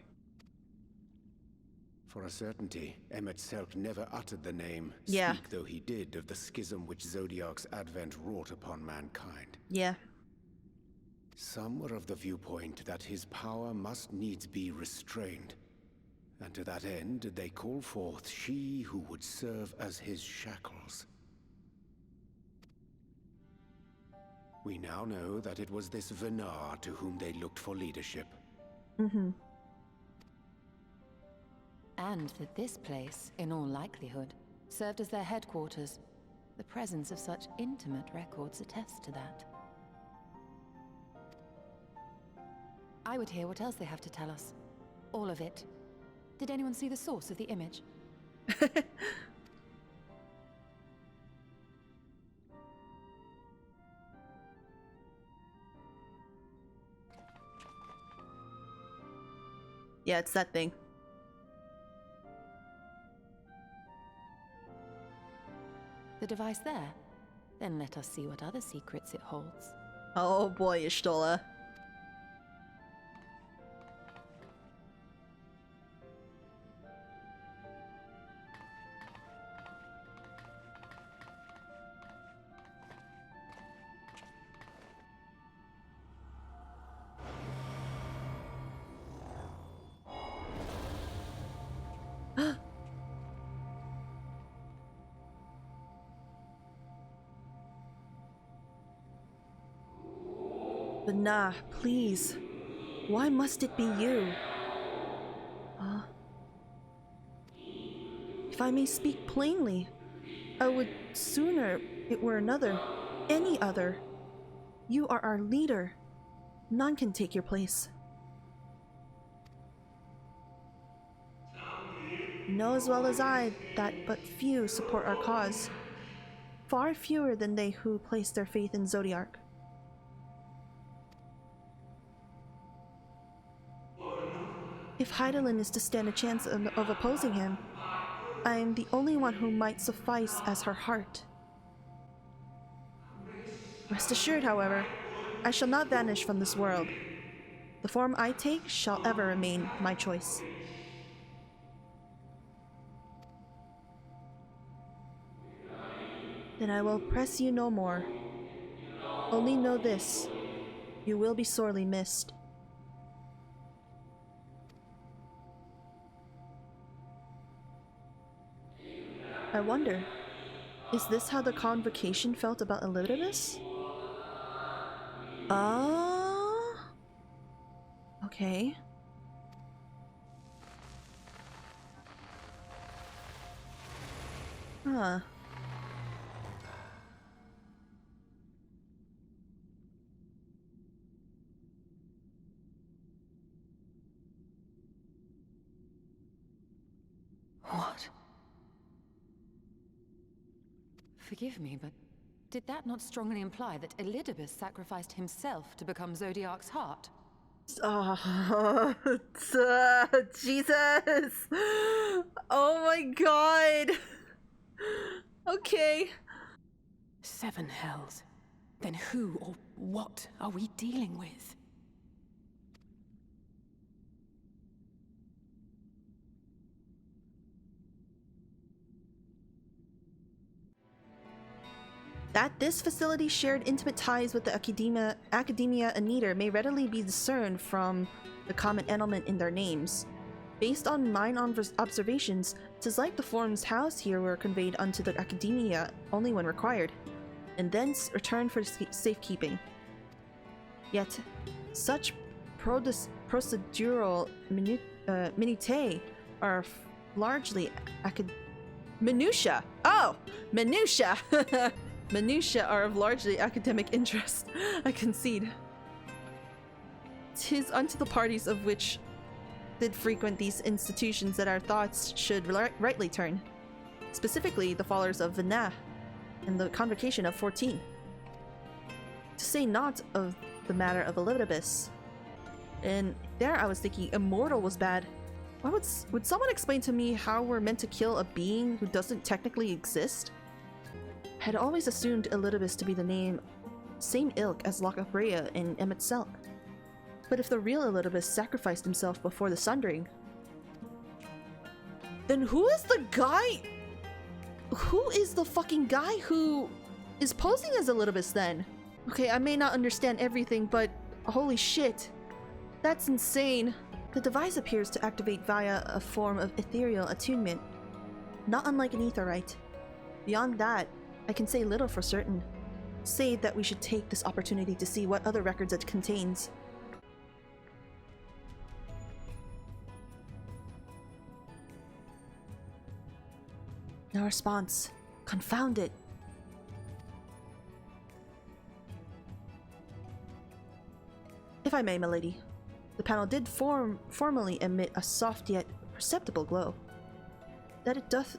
For a certainty, Emmett Selk never uttered the name, yeah. Speak though he did of the schism which Zodiac's advent wrought upon mankind. Yeah. Some were of the viewpoint that his power must needs be restrained, and to that end they call forth she who would serve as his shackles. We now know that it was this Venar to whom they looked for leadership. Mm-hmm. And that this place, in all likelihood, served as their headquarters. The presence of such intimate records attests to that. I would hear what else they have to tell us. All of it. Did anyone see the source of the image? Yeah, it's that thing. The device there? Then let us see what other secrets it holds. Oh boy, Y'shtola. But nah, please. Why must it be you? If I may speak plainly, I would sooner it were another, any other. You are our leader. None can take your place. You know as well as I that but few support our cause. Far fewer than they who place their faith in Zodiark. If Hydaelyn is to stand a chance of opposing him, I am the only one who might suffice as her heart. Rest assured, however, I shall not vanish from this world. The form I take shall ever remain my choice. Then I will press you no more. Only know this, you will be sorely missed. I wonder, is this how the Convocation felt about Elidibus? Okay. Huh. What? Forgive me, but did that not strongly imply that Elidibus sacrificed himself to become Zodiark's heart? Oh, Jesus! Oh my god! Okay. 7 hells. Then who or what are we dealing with? That this facility shared intimate ties with the Academia Aniter may readily be discerned from the common element in their names. Based on mine observations, 'tis like the forms housed here were conveyed unto the Academia only when required, and thence returned for safekeeping. Yet, such procedural minutiae are largely minutia! Oh! Minutia! Minutia are of largely academic interest, I concede. 'Tis unto the parties of which did frequent these institutions that our thoughts should rightly turn. Specifically, the followers of Vanah and the Convocation of 14. To say naught of the matter of Elidibus. And there I was thinking immortal was bad. Why would someone explain to me how we're meant to kill a being who doesn't technically exist? I had always assumed Elidibus to be the same ilk as Lockerbrea and Emmett Selk. But if the real Elidibus sacrificed himself before the Sundering, then who is the guy? Who is the fucking guy who is posing as Elidibus then? Okay, I may not understand everything, but holy shit. That's insane. The device appears to activate via a form of ethereal attunement, not unlike an aetherite. Beyond that, I can say little for certain, save that we should take this opportunity to see what other records it contains. No response. Confound it. If I may, milady, the panel did formally emit a soft yet perceptible glow. That it doth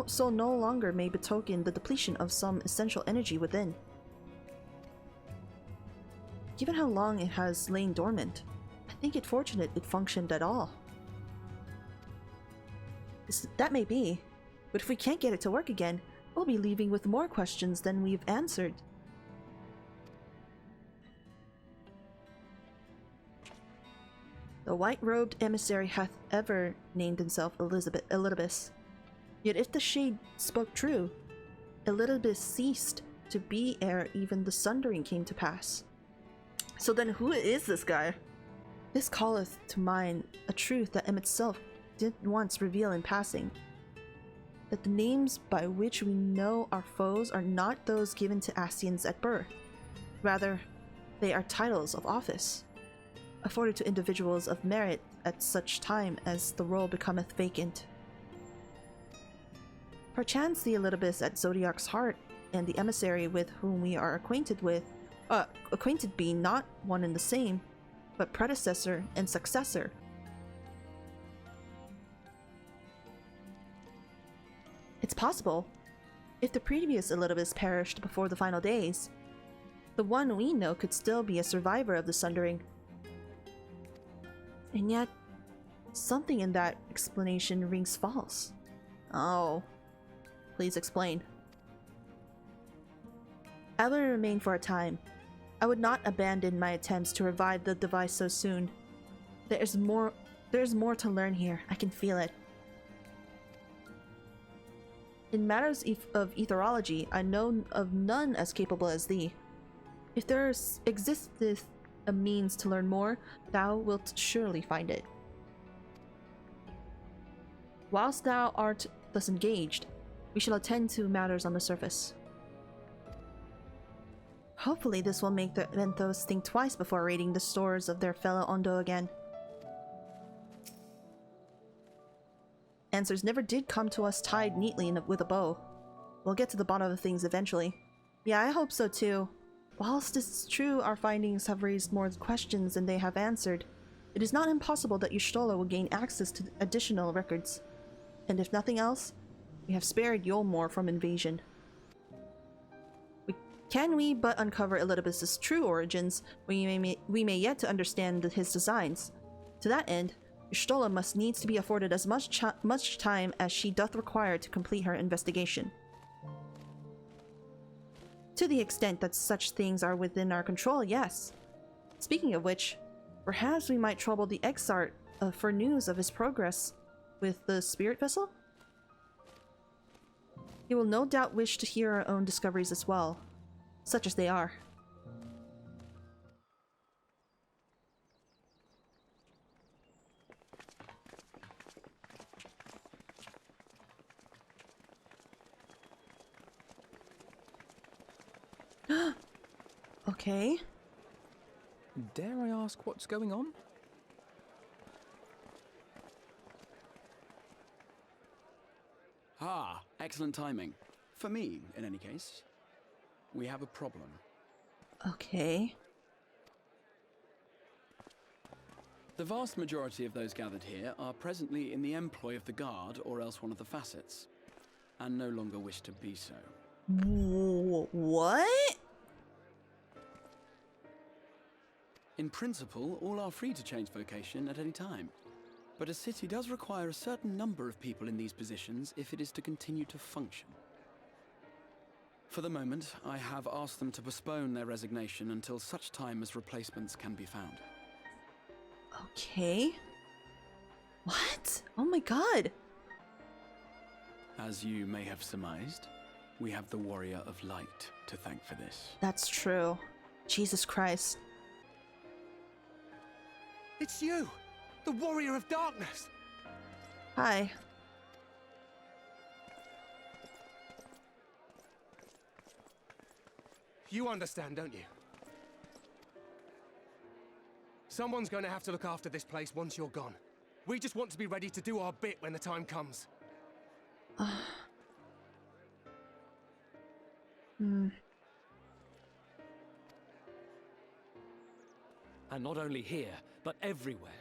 so no longer may betoken the depletion of some essential energy within. Given how long it has lain dormant, I think it fortunate it functioned at all. That may be, but if we can't get it to work again, we'll be leaving with more questions than we've answered. The white-robed emissary hath ever named himself Elidibus. Yet if the shade spoke true, Elidibus ceased to be ere even the Sundering came to pass. So then who is this guy? This calleth to mind a truth that Emmett Selk did once reveal in passing that the names by which we know our foes are not those given to Ascians at birth. Rather, they are titles of office, afforded to individuals of merit at such time as the role becometh vacant. Perchance the Elidibus at Zodiac's heart and the emissary with whom we are acquainted be not one and the same, but predecessor and successor. It's possible. If the previous Elidibus perished before the final days, the one we know could still be a survivor of the Sundering. And yet, something in that explanation rings false. Oh. Please explain. I will remain for a time. I would not abandon my attempts to revive the device so soon. There's more to learn here. I can feel it. In matters of etherology, I know of none as capable as thee. If there existeth a means to learn more, thou wilt surely find it. Whilst thou art thus engaged, we shall attend to matters on the surface. Hopefully this will make the Venthos think twice before raiding the stores of their fellow Ondo again. Answers never did come to us tied neatly with a bow. We'll get to the bottom of things eventually. Yeah, I hope so too. Whilst it's true our findings have raised more questions than they have answered, it is not impossible that Y'shtola will gain access to additional records. And if nothing else, we have spared Yolmor from invasion. Can we but uncover Elidibus' true origins, we may yet to understand his designs. To that end, Y'shtola must needs to be afforded as much time as she doth require to complete her investigation. To the extent that such things are within our control, yes. Speaking of which, perhaps we might trouble the Exart for news of his progress with the spirit vessel? He will no doubt wish to hear our own discoveries as well, such as they are. Okay. Dare I ask what's going on? Ah, excellent timing. For me, in any case. We have a problem. Okay. The vast majority of those gathered here are presently in the employ of the Guard or else one of the facets, and no longer wish to be so. What? In principle, all are free to change vocation at any time. But a city does require a certain number of people in these positions if it is to continue to function. For the moment, I have asked them to postpone their resignation until such time as replacements can be found. Okay. What? Oh my god. As you may have surmised, we have the Warrior of Light to thank for this. That's true. Jesus Christ. It's you! The Warrior of Darkness! Hi. You understand, don't you? Someone's going to have to look after this place once you're gone. We just want to be ready to do our bit when the time comes. And not only here, but everywhere.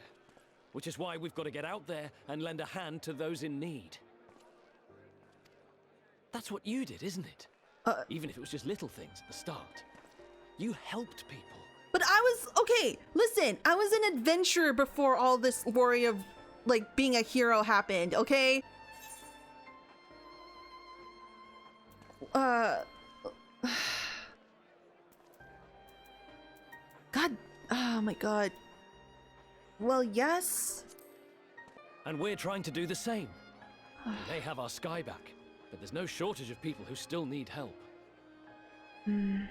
Which is why we've got to get out there and lend a hand to those in need. That's what you did, isn't it? Even if it was just little things at the start. You helped people. But I was... Okay, listen. I was an adventurer before all this worry of, like, being a hero happened, okay? God... Oh my god. Well, yes. And we're trying to do the same. They have our sky back, but there's no shortage of people who still need help. If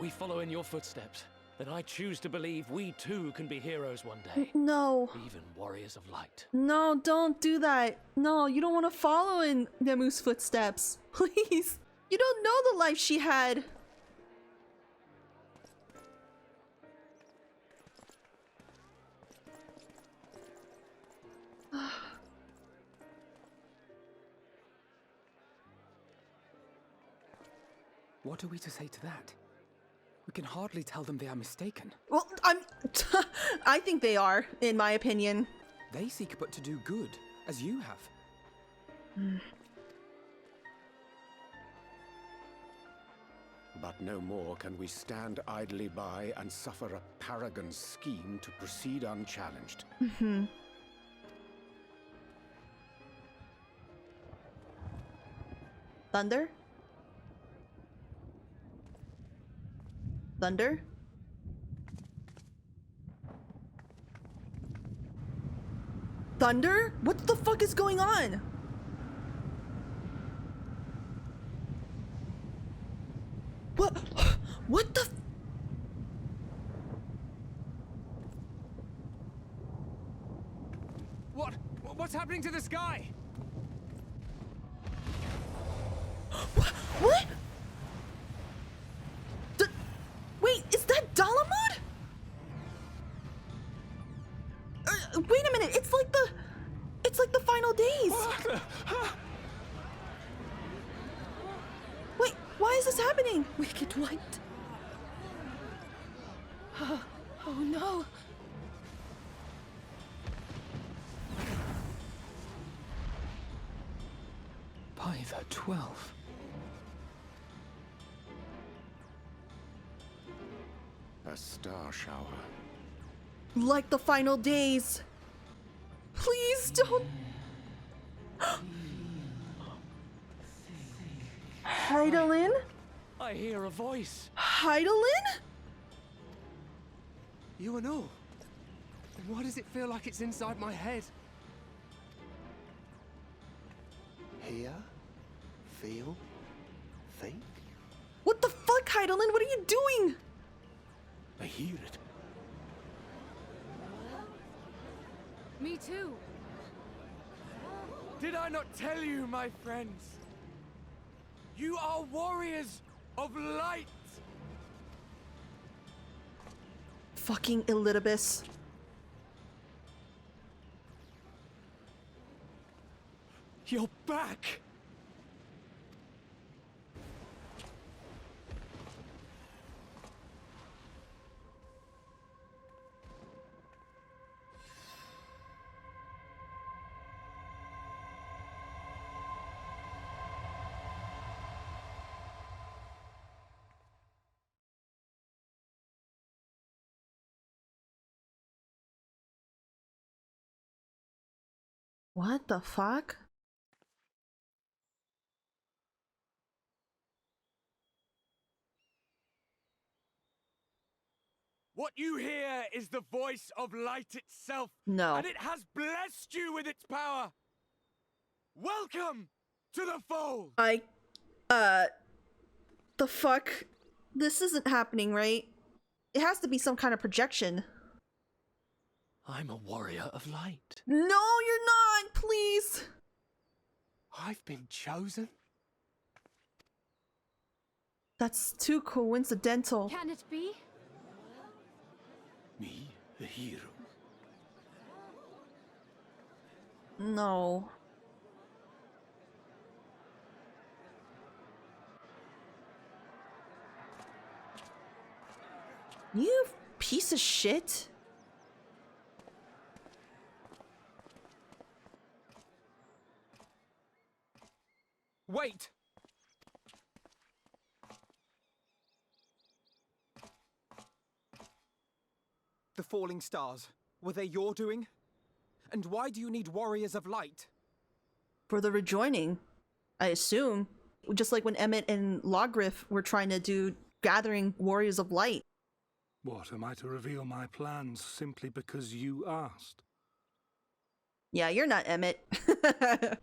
we follow in your footsteps, then I choose to believe we too can be heroes one day. No. Even warriors of light. No, don't do that. No, you don't want to follow in Nemu's footsteps. Please. You don't know the life she had. What are we to say to that? We can hardly tell them they are mistaken. Well, I think they are, in my opinion. They seek but to do good, as you have. But no more can we stand idly by and suffer a paragon's scheme to proceed unchallenged. Thunder? Thunder? Thunder? What the fuck is going on? What? What the? What's happening to the sky? What? Wait, is that Dalamud? Wait a minute, it's like the final days. Wait, why is this happening? Wicked White. Oh no. By the 12. A star shower. Like the final days. Please don't. Heidelin? I hear a voice. Heidelin? You and all. Why does it feel like it's inside my head? Hear, feel, think? What the fuck, Heidelin? What are you doing? I hear it. Me too. Did I not tell you, my friends? You are warriors of light. Fucking Elidibus. You're back. What the fuck? What you hear is the voice of light itself. No. And it has blessed you with its power. Welcome to the fold. The fuck? This isn't happening, right? It has to be some kind of projection. I'm a warrior of light. No, you're not! Please! I've been chosen? That's too coincidental. Can it be? Me, a hero. No. You piece of shit. Wait! The falling stars, were they your doing? And why do you need warriors of light? For the rejoining, I assume. Just like when Emmett and Logriff were trying to do gathering warriors of light. What, am I to reveal my plans simply because you asked? Yeah, you're not Emmett.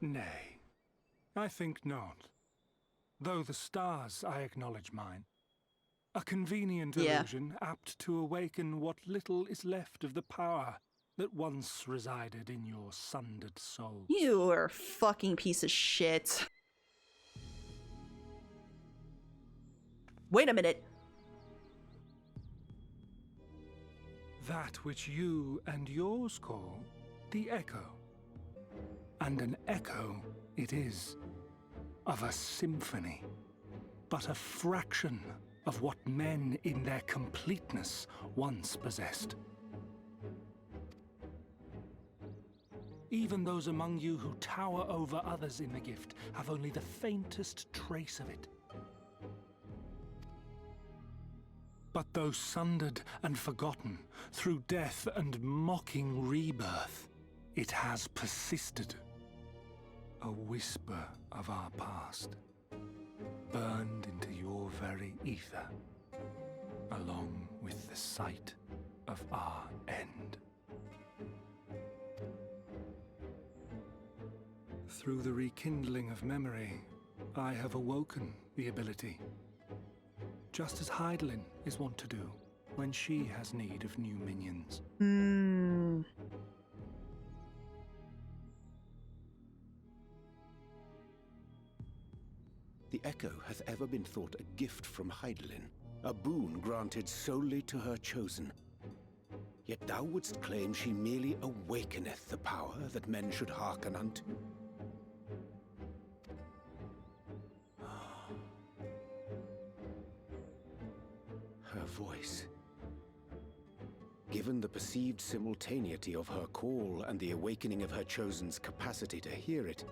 Nay, I think not. Though the stars, I acknowledge mine. A convenient illusion, apt to awaken what little is left of the power that once resided in your sundered soul. You are a fucking piece of shit. Wait a minute. That which you and yours call the echo. And an echo it is, of a symphony, but a fraction of what men in their completeness once possessed. Even those among you who tower over others in the gift have only the faintest trace of it. But though sundered and forgotten through death and mocking rebirth, it has persisted. A whisper of our past, burned into your very ether, along with the sight of our end. Through the rekindling of memory, I have awoken the ability, just as Hydaelyn is wont to do when she has need of new minions. The Echo hath ever been thought a gift from Hydaelyn, a boon granted solely to her chosen. Yet thou wouldst claim she merely awakeneth the power that men should hearken unto. Her voice. Given the perceived simultaneity of her call and the awakening of her chosen's capacity to hear it,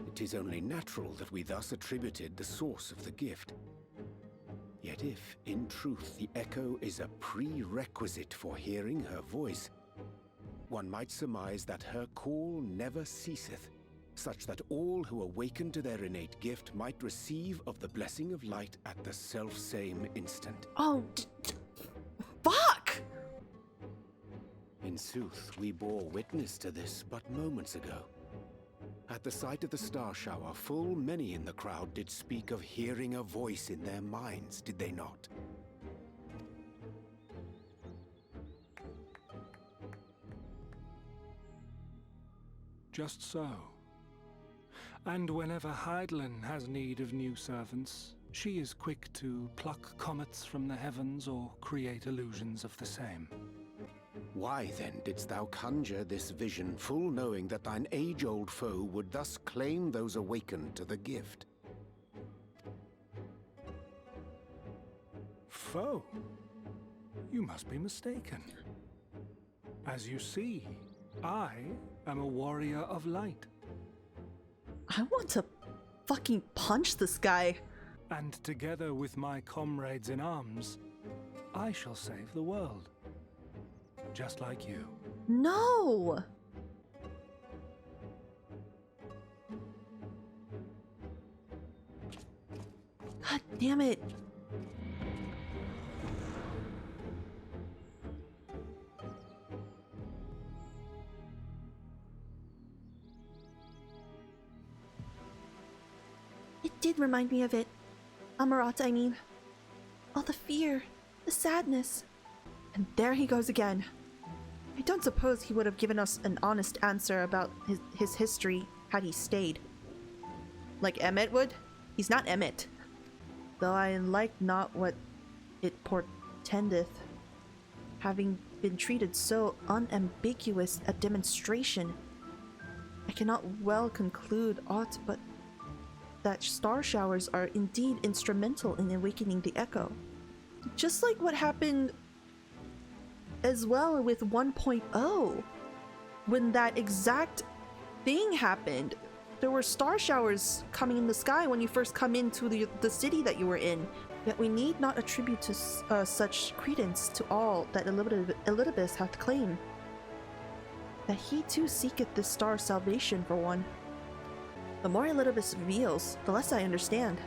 it is only natural that we thus attributed the source of the gift. Yet if, in truth, the echo is a prerequisite for hearing her voice, one might surmise that her call never ceaseth, such that all who awaken to their innate gift might receive of the blessing of light at the self-same instant. Oh, fuck! In sooth, we bore witness to this but moments ago. At the sight of the star shower, full many in the crowd did speak of hearing a voice in their minds, did they not? Just so. And whenever Hydaelyn has need of new servants, she is quick to pluck comets from the heavens or create illusions of the same. Why then didst thou conjure this vision, full knowing that thine age-old foe would thus claim those awakened to the gift? Foe? You must be mistaken. As you see, I am a warrior of light. I want to fucking punch this guy. And together with my comrades in arms, I shall save the world. Just like you. No! God damn it. It did remind me of it. Amarat, I mean. All the fear, the sadness. And there he goes again. I don't suppose he would have given us an honest answer about his history had he stayed. Like Emmett would? He's not Emmett. Though I like not what it portendeth, having been treated so unambiguous a demonstration. I cannot well conclude aught but that star showers are indeed instrumental in awakening the echo. Just like what happened as well with 1.0. When that exact thing happened, there were star showers coming in the sky when you first come into the city that you were in. Yet we need not attribute to such credence to all that Elidibus hath claimed. That he too seeketh this star salvation for one. The more Elidibus reveals, the less I understand.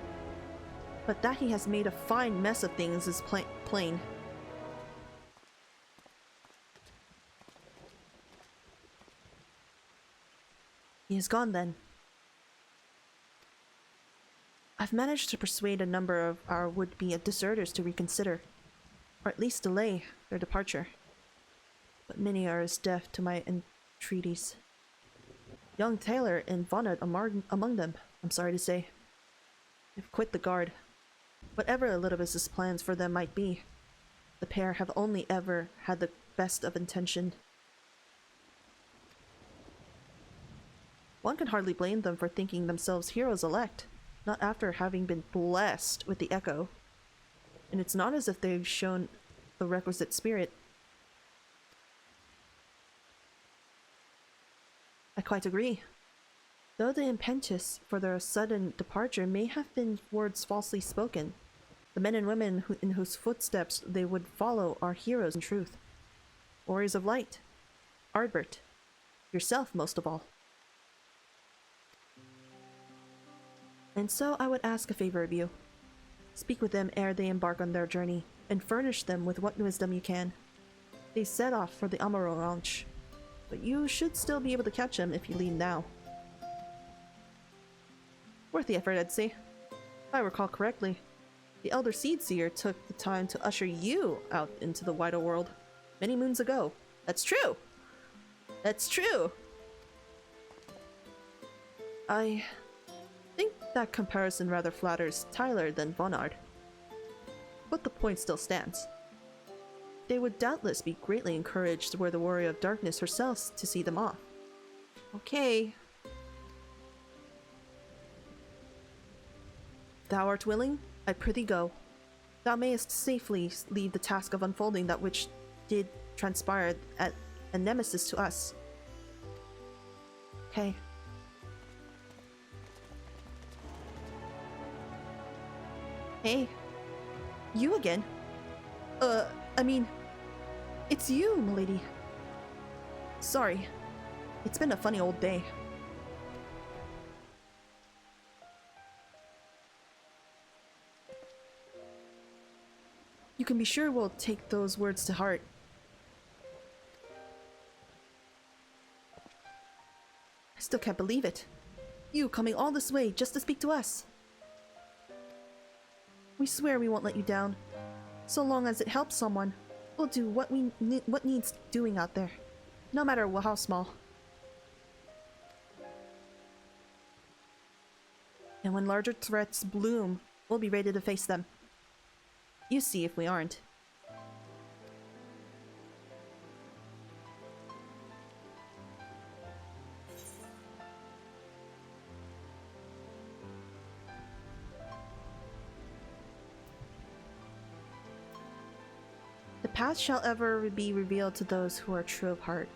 But that he has made a fine mess of things is plain. He is gone then. I've managed to persuade a number of our would-be deserters to reconsider, or at least delay their departure. But many are as deaf to my entreaties. Young Taylor and Vonnet among them, I'm sorry to say. They've quit the guard. Whatever Elidibus's plans for them might be, the pair have only ever had the best of intention. One can hardly blame them for thinking themselves heroes elect, not after having been blessed with the Echo. And it's not as if they've shown the requisite spirit. I quite agree. Though the impetus for their sudden departure may have been words falsely spoken, the men and women in whose footsteps they would follow are heroes in truth. Warriors of light. Ardbert. Yourself most of all. And so I would ask a favor of you. Speak with them ere they embark on their journey, and furnish them with what wisdom you can. They set off for the Amaro Ranch, but you should still be able to catch them if you leave now. Worth the effort, I'd say. If I recall correctly, the Elder Seedseer took the time to usher you out into the wider world many moons ago. That's true! That's true! I think that comparison rather flatters Tyler than Vonard. But the point still stands. They would doubtless be greatly encouraged were the Warrior of Darkness herself to see them off. Okay. Thou art willing? I prithee go. Thou mayest safely leave the task of unfolding that which did transpire at a nemesis to us. Okay. Hey. You again? I mean, it's you, milady. Sorry. It's been a funny old day. You can be sure we'll take those words to heart. I still can't believe it. You coming all this way just to speak to us. We swear we won't let you down. So long as it helps someone, we'll do what needs doing out there, no matter how small. And when larger threats bloom, we'll be ready to face them. You see if we aren't. The path shall ever be revealed to those who are true of heart.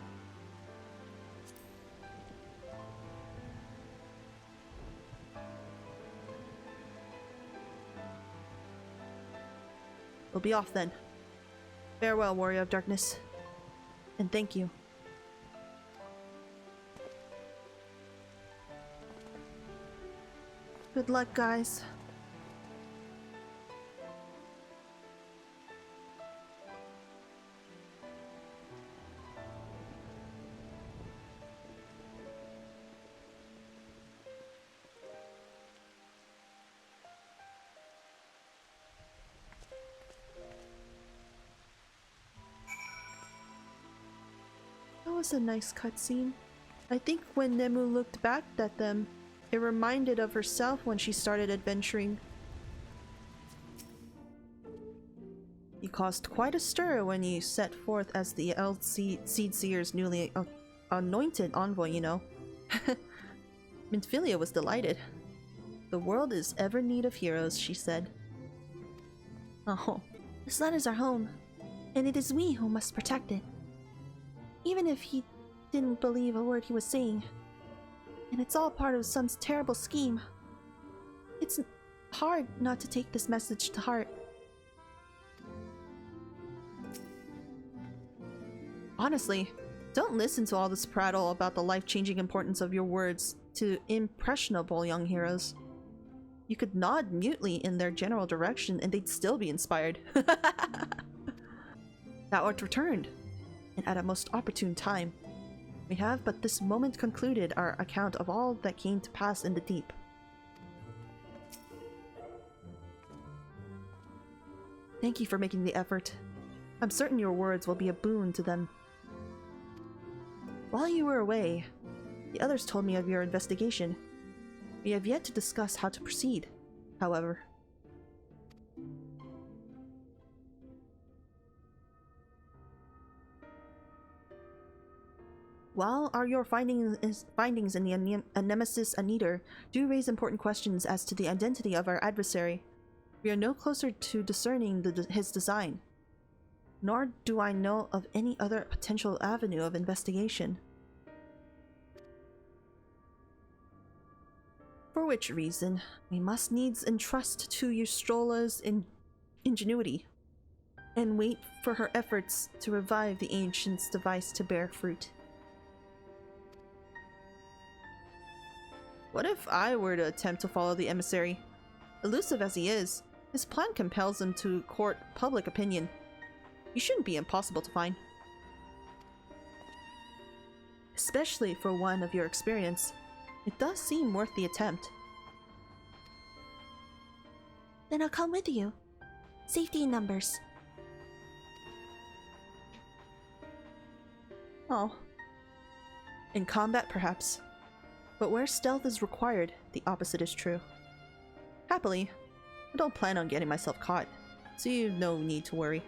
We'll be off then. Farewell, Warrior of Darkness. And thank you. Good luck, guys. Was a nice cutscene. I think when Nemu looked back at them, it reminded of herself when she started adventuring. You caused quite a stir when you set forth as the Seedseer's newly anointed envoy, you know. Minfilia was delighted. The world is ever in need of heroes, she said. Oh, this land is our home, and it is we who must protect it. Even if he didn't believe a word he was saying. And it's all part of some terrible scheme. It's hard not to take this message to heart. Honestly, don't listen to all this prattle about the life-changing importance of your words to impressionable young heroes. You could nod mutely in their general direction and they'd still be inspired. Thou art returned. And at a most opportune time. We have but this moment concluded our account of all that came to pass in the deep. Thank you for making the effort. I'm certain your words will be a boon to them. While you were away, the others told me of your investigation. We have yet to discuss how to proceed, however. While your findings in the Nemesis Aniter do raise important questions as to the identity of our adversary, we are no closer to discerning his design. Nor do I know of any other potential avenue of investigation. For which reason, we must needs entrust to Eustrola's ingenuity, and wait for her efforts to revive the ancient's device to bear fruit. What if I were to attempt to follow the emissary? Elusive as he is, his plan compels him to court public opinion. You shouldn't be impossible to find. Especially for one of your experience, it does seem worth the attempt. Then I'll come with you. Safety in numbers. Oh. In combat, perhaps. But where stealth is required, the opposite is true. Happily, I don't plan on getting myself caught, so you've no need to worry.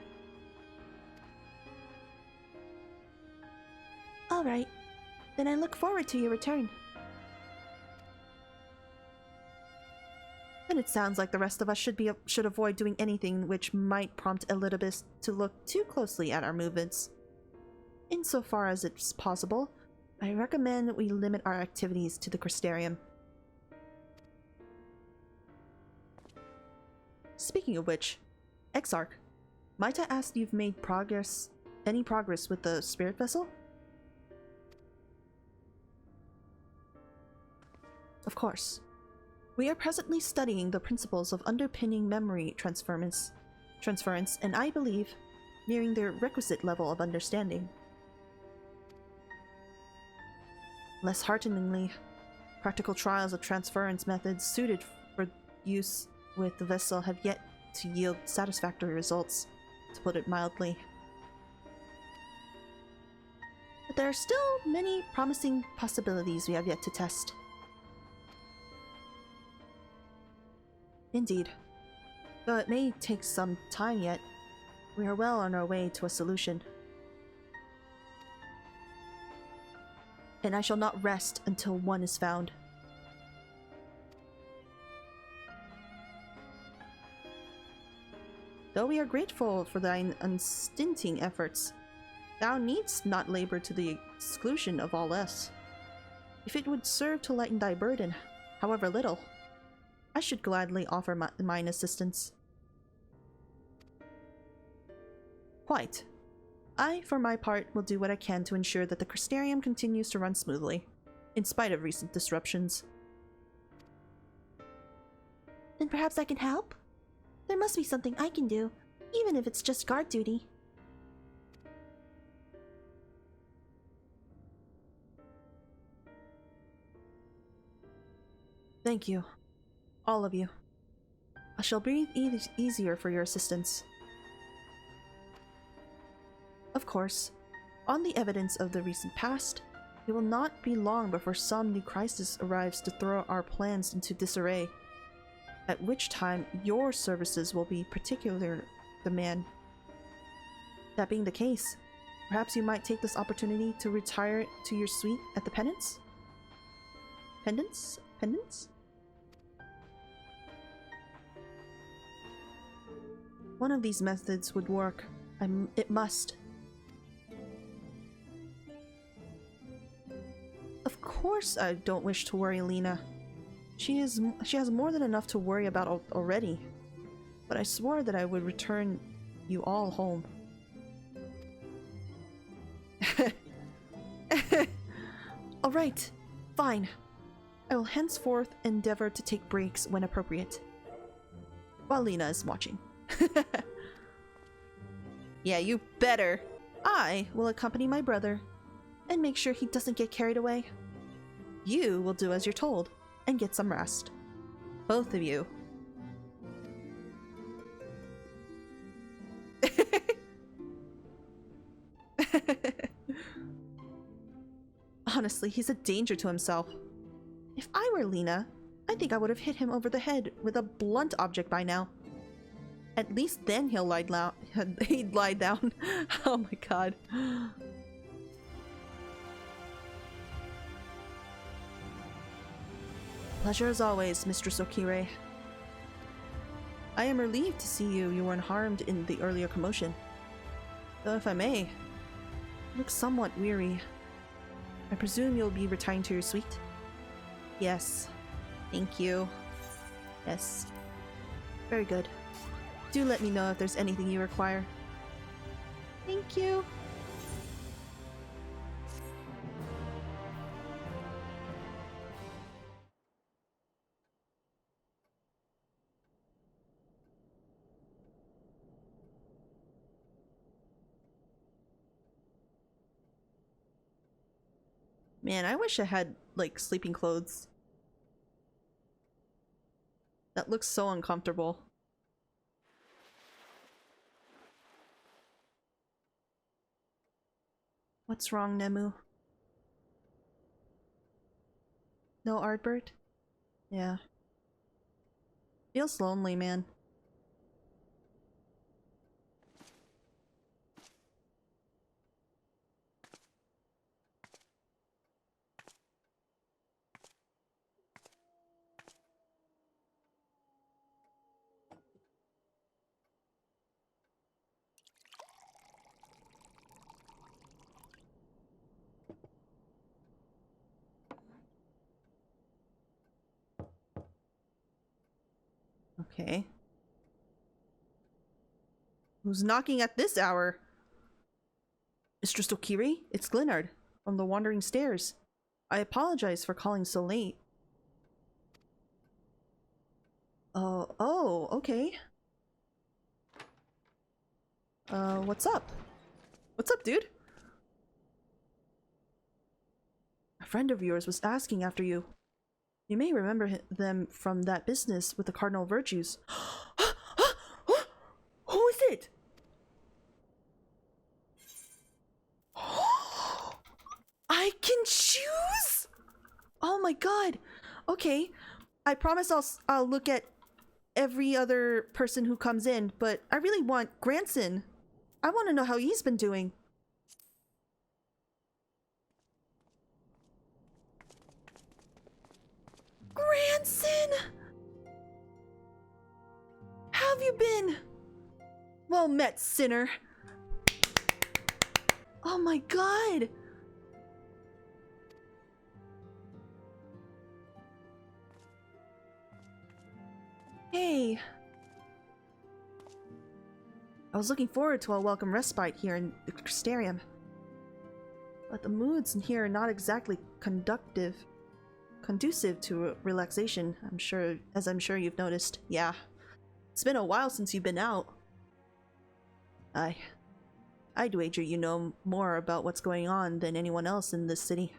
Alright, then I look forward to your return. Then it sounds like the rest of us should avoid doing anything which might prompt Elidibus to look too closely at our movements. Insofar as it's possible, I recommend that we limit our activities to the Crystarium. Speaking of which, Exarch, might I ask if you've made any progress with the spirit vessel? Of course. We are presently studying the principles of underpinning memory transference, and I believe nearing the requisite level of understanding. Less hearteningly, practical trials of transference methods suited for use with the vessel have yet to yield satisfactory results, to put it mildly. But there are still many promising possibilities we have yet to test. Indeed. Though it may take some time yet, we are well on our way to a solution. And I shall not rest until one is found. Though we are grateful for thine unstinting efforts, thou needst not labor to the exclusion of all else. If it would serve to lighten thy burden, however little, I should gladly offer mine assistance. Quite. I, for my part, will do what I can to ensure that the Crystarium continues to run smoothly, in spite of recent disruptions. Then perhaps I can help? There must be something I can do, even if it's just guard duty. Thank you. All of you. I shall breathe easier for your assistance. Of course, on the evidence of the recent past, it will not be long before some new crisis arrives to throw our plans into disarray, at which time your services will be particular demand. That being the case, perhaps you might take this opportunity to retire to your suite at the Pendants? Pendants? One of these methods would work. It must. Of course I don't wish to worry Lena. She has more than enough to worry about already. But I swore that I would return you all home. Alright, fine. I will henceforth endeavor to take breaks when appropriate. While Lena is watching. Yeah, you better. I will accompany my brother and make sure he doesn't get carried away. You will do as you're told and get some rest. Both of you. Honestly, he's a danger to himself. If I were Lena, I think I would have hit him over the head with a blunt object by now. At least then he'd lie down. Oh my god. Pleasure as always, Mistress Okire. I am relieved to see you weren't harmed in the earlier commotion. Though if I may, you look somewhat weary. I presume you'll be retiring to your suite? Yes. Thank you. Yes. Very good. Do let me know if there's anything you require. Thank you. Man, I wish I had, like, sleeping clothes. That looks so uncomfortable. What's wrong, Nemu? No Ardbert? Yeah. Feels lonely, man. Okay. Who's knocking at this hour? Mistress Okiri? It's Glenard from the Wandering Stairs. I apologize for calling so late. Oh, okay. What's up? What's up, dude? A friend of yours was asking after you. You may remember them from that business with the Cardinal Virtues. Who is it? I can choose? Oh my god. Okay. I promise I'll look at every other person who comes in, but I really want Granson. I want to know how he's been doing. Granson! How have you been? Well met, sinner. Oh my god! Hey. I was looking forward to a welcome respite here in the Crystarium. But the moods in here are not exactly conducive to relaxation, I'm sure you've noticed. Yeah. It's been a while since you've been out. I'd wager you know more about what's going on than anyone else in this city.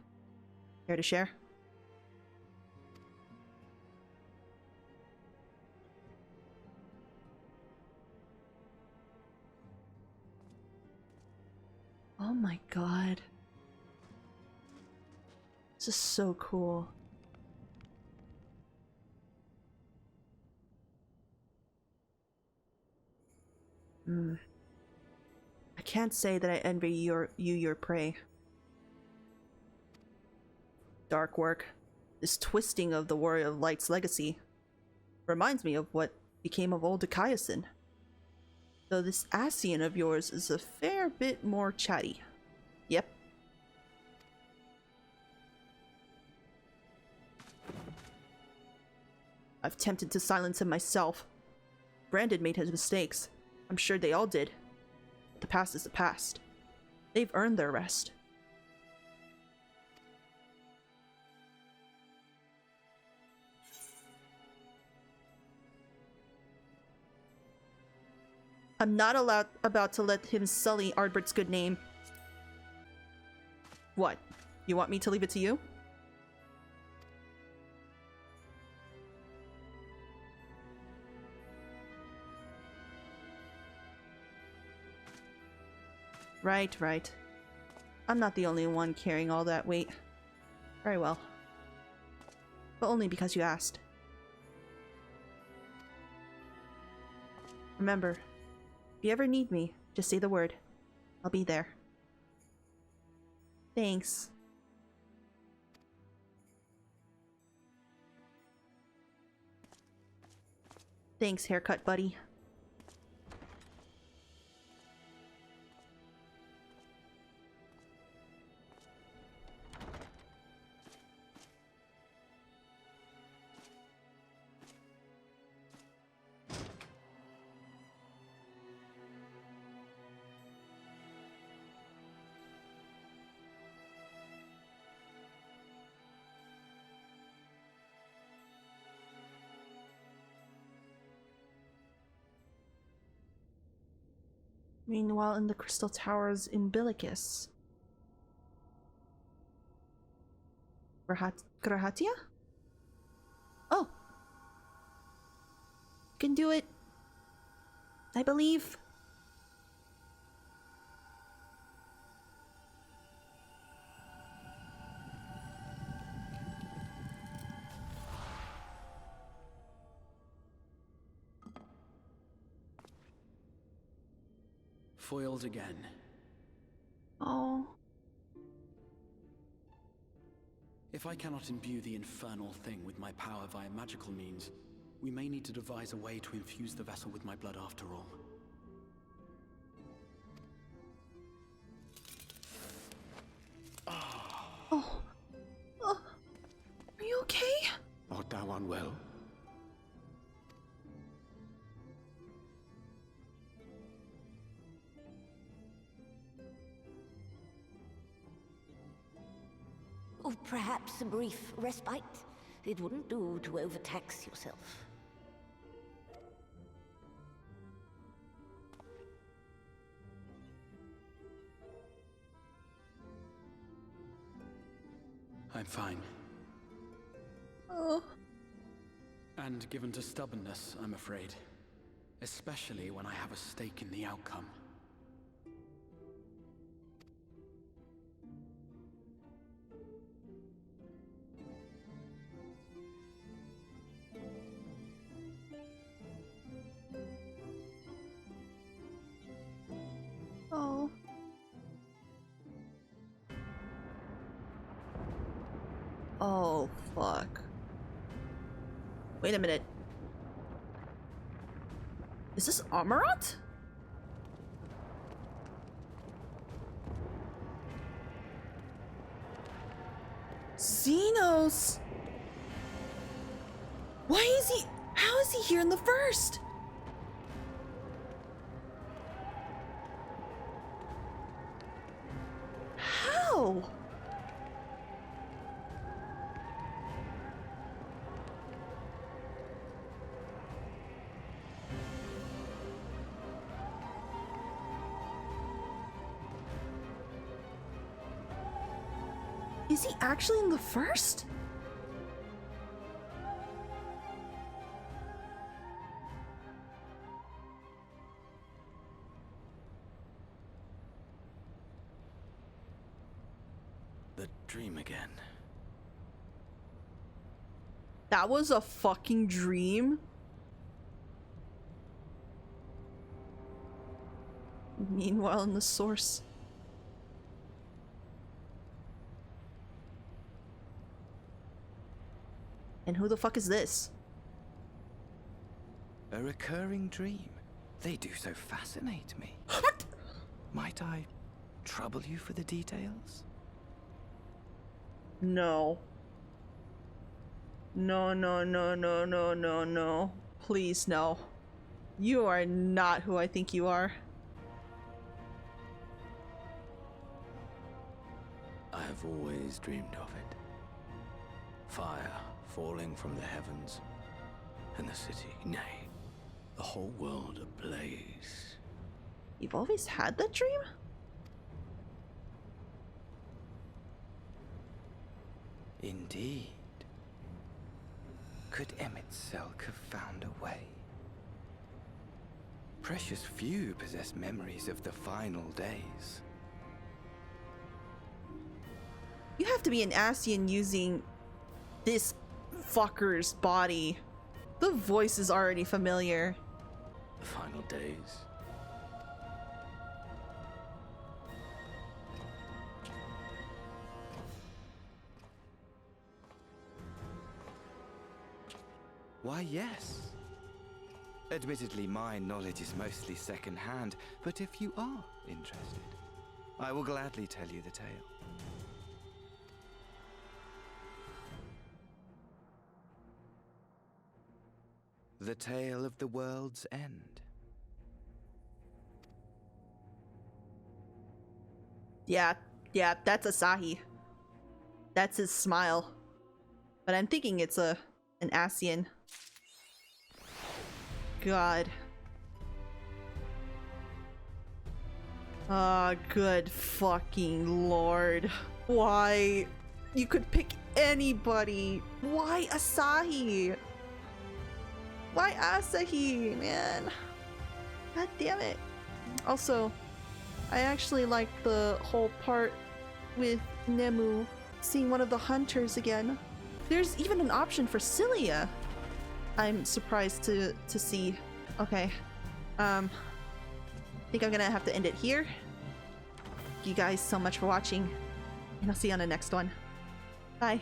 Care to share? Oh my god. This is so cool. I can't say that I envy your prey. Dark work. This twisting of the Warrior of Light's legacy reminds me of what became of old Gaiusin. Though this Ascian of yours is a fair bit more chatty. Yep. I've attempted to silence him myself. Brandon made his mistakes. I'm sure they all did. But the past is the past. They've earned their rest. I'm not about to let him sully Ardbert's good name. What? You want me to leave it to you? Right. I'm not the only one carrying all that weight. Very well. But only because you asked. Remember, if you ever need me, just say the word. I'll be there. Thanks. Thanks, haircut buddy. Meanwhile, in the Crystal Towers in Umbilicus. Grahatia? Oh! Can do it. I believe. Foiled again. Oh. If I cannot imbue the infernal thing with my power via magical means, we may need to devise a way to infuse the vessel with my blood after all. Oh. Oh. Are you okay? Art thou unwell? Or perhaps a brief respite? It wouldn't do to overtax yourself. I'm fine. Oh. And given to stubbornness, I'm afraid. Especially when I have a stake in the outcome. Oh. Oh, fuck. Wait a minute. Is this Amarant? Xenos! Why is he... How is he here in the first? How? Is he actually in the first? The dream again. That was a fucking dream. Meanwhile, in the source. And who the fuck is this? A recurring dream. They do so fascinate me. Might I trouble you for the details? No. No, no, no, no, no, no, no. Please, no. You are not who I think you are. I have always dreamed of it. Fire falling from the heavens, and the city, nay, the whole world ablaze. You've always had that dream? Indeed. Could Emmett Selk have found a way? Precious few possess memories of the final days. You have have to be an Ascian using this fucker's body. The voice is already familiar. The final days. Why, yes. Admittedly, my knowledge is mostly second-hand, but if you are interested, I will gladly tell you the tale. The tale of the world's end. Yeah, that's Asahi. That's his smile. But I'm thinking it's an Ascian. God. Ah, good fucking lord. Why? You could pick anybody. Why Asahi? Why Asahi, man? God damn it. Also, I actually like the whole part with Nemu seeing one of the hunters again. There's even an option for Cilia. I'm surprised to see. Okay. I think I'm gonna have to end it here. Thank you guys so much for watching, and I'll see you on the next one. Bye.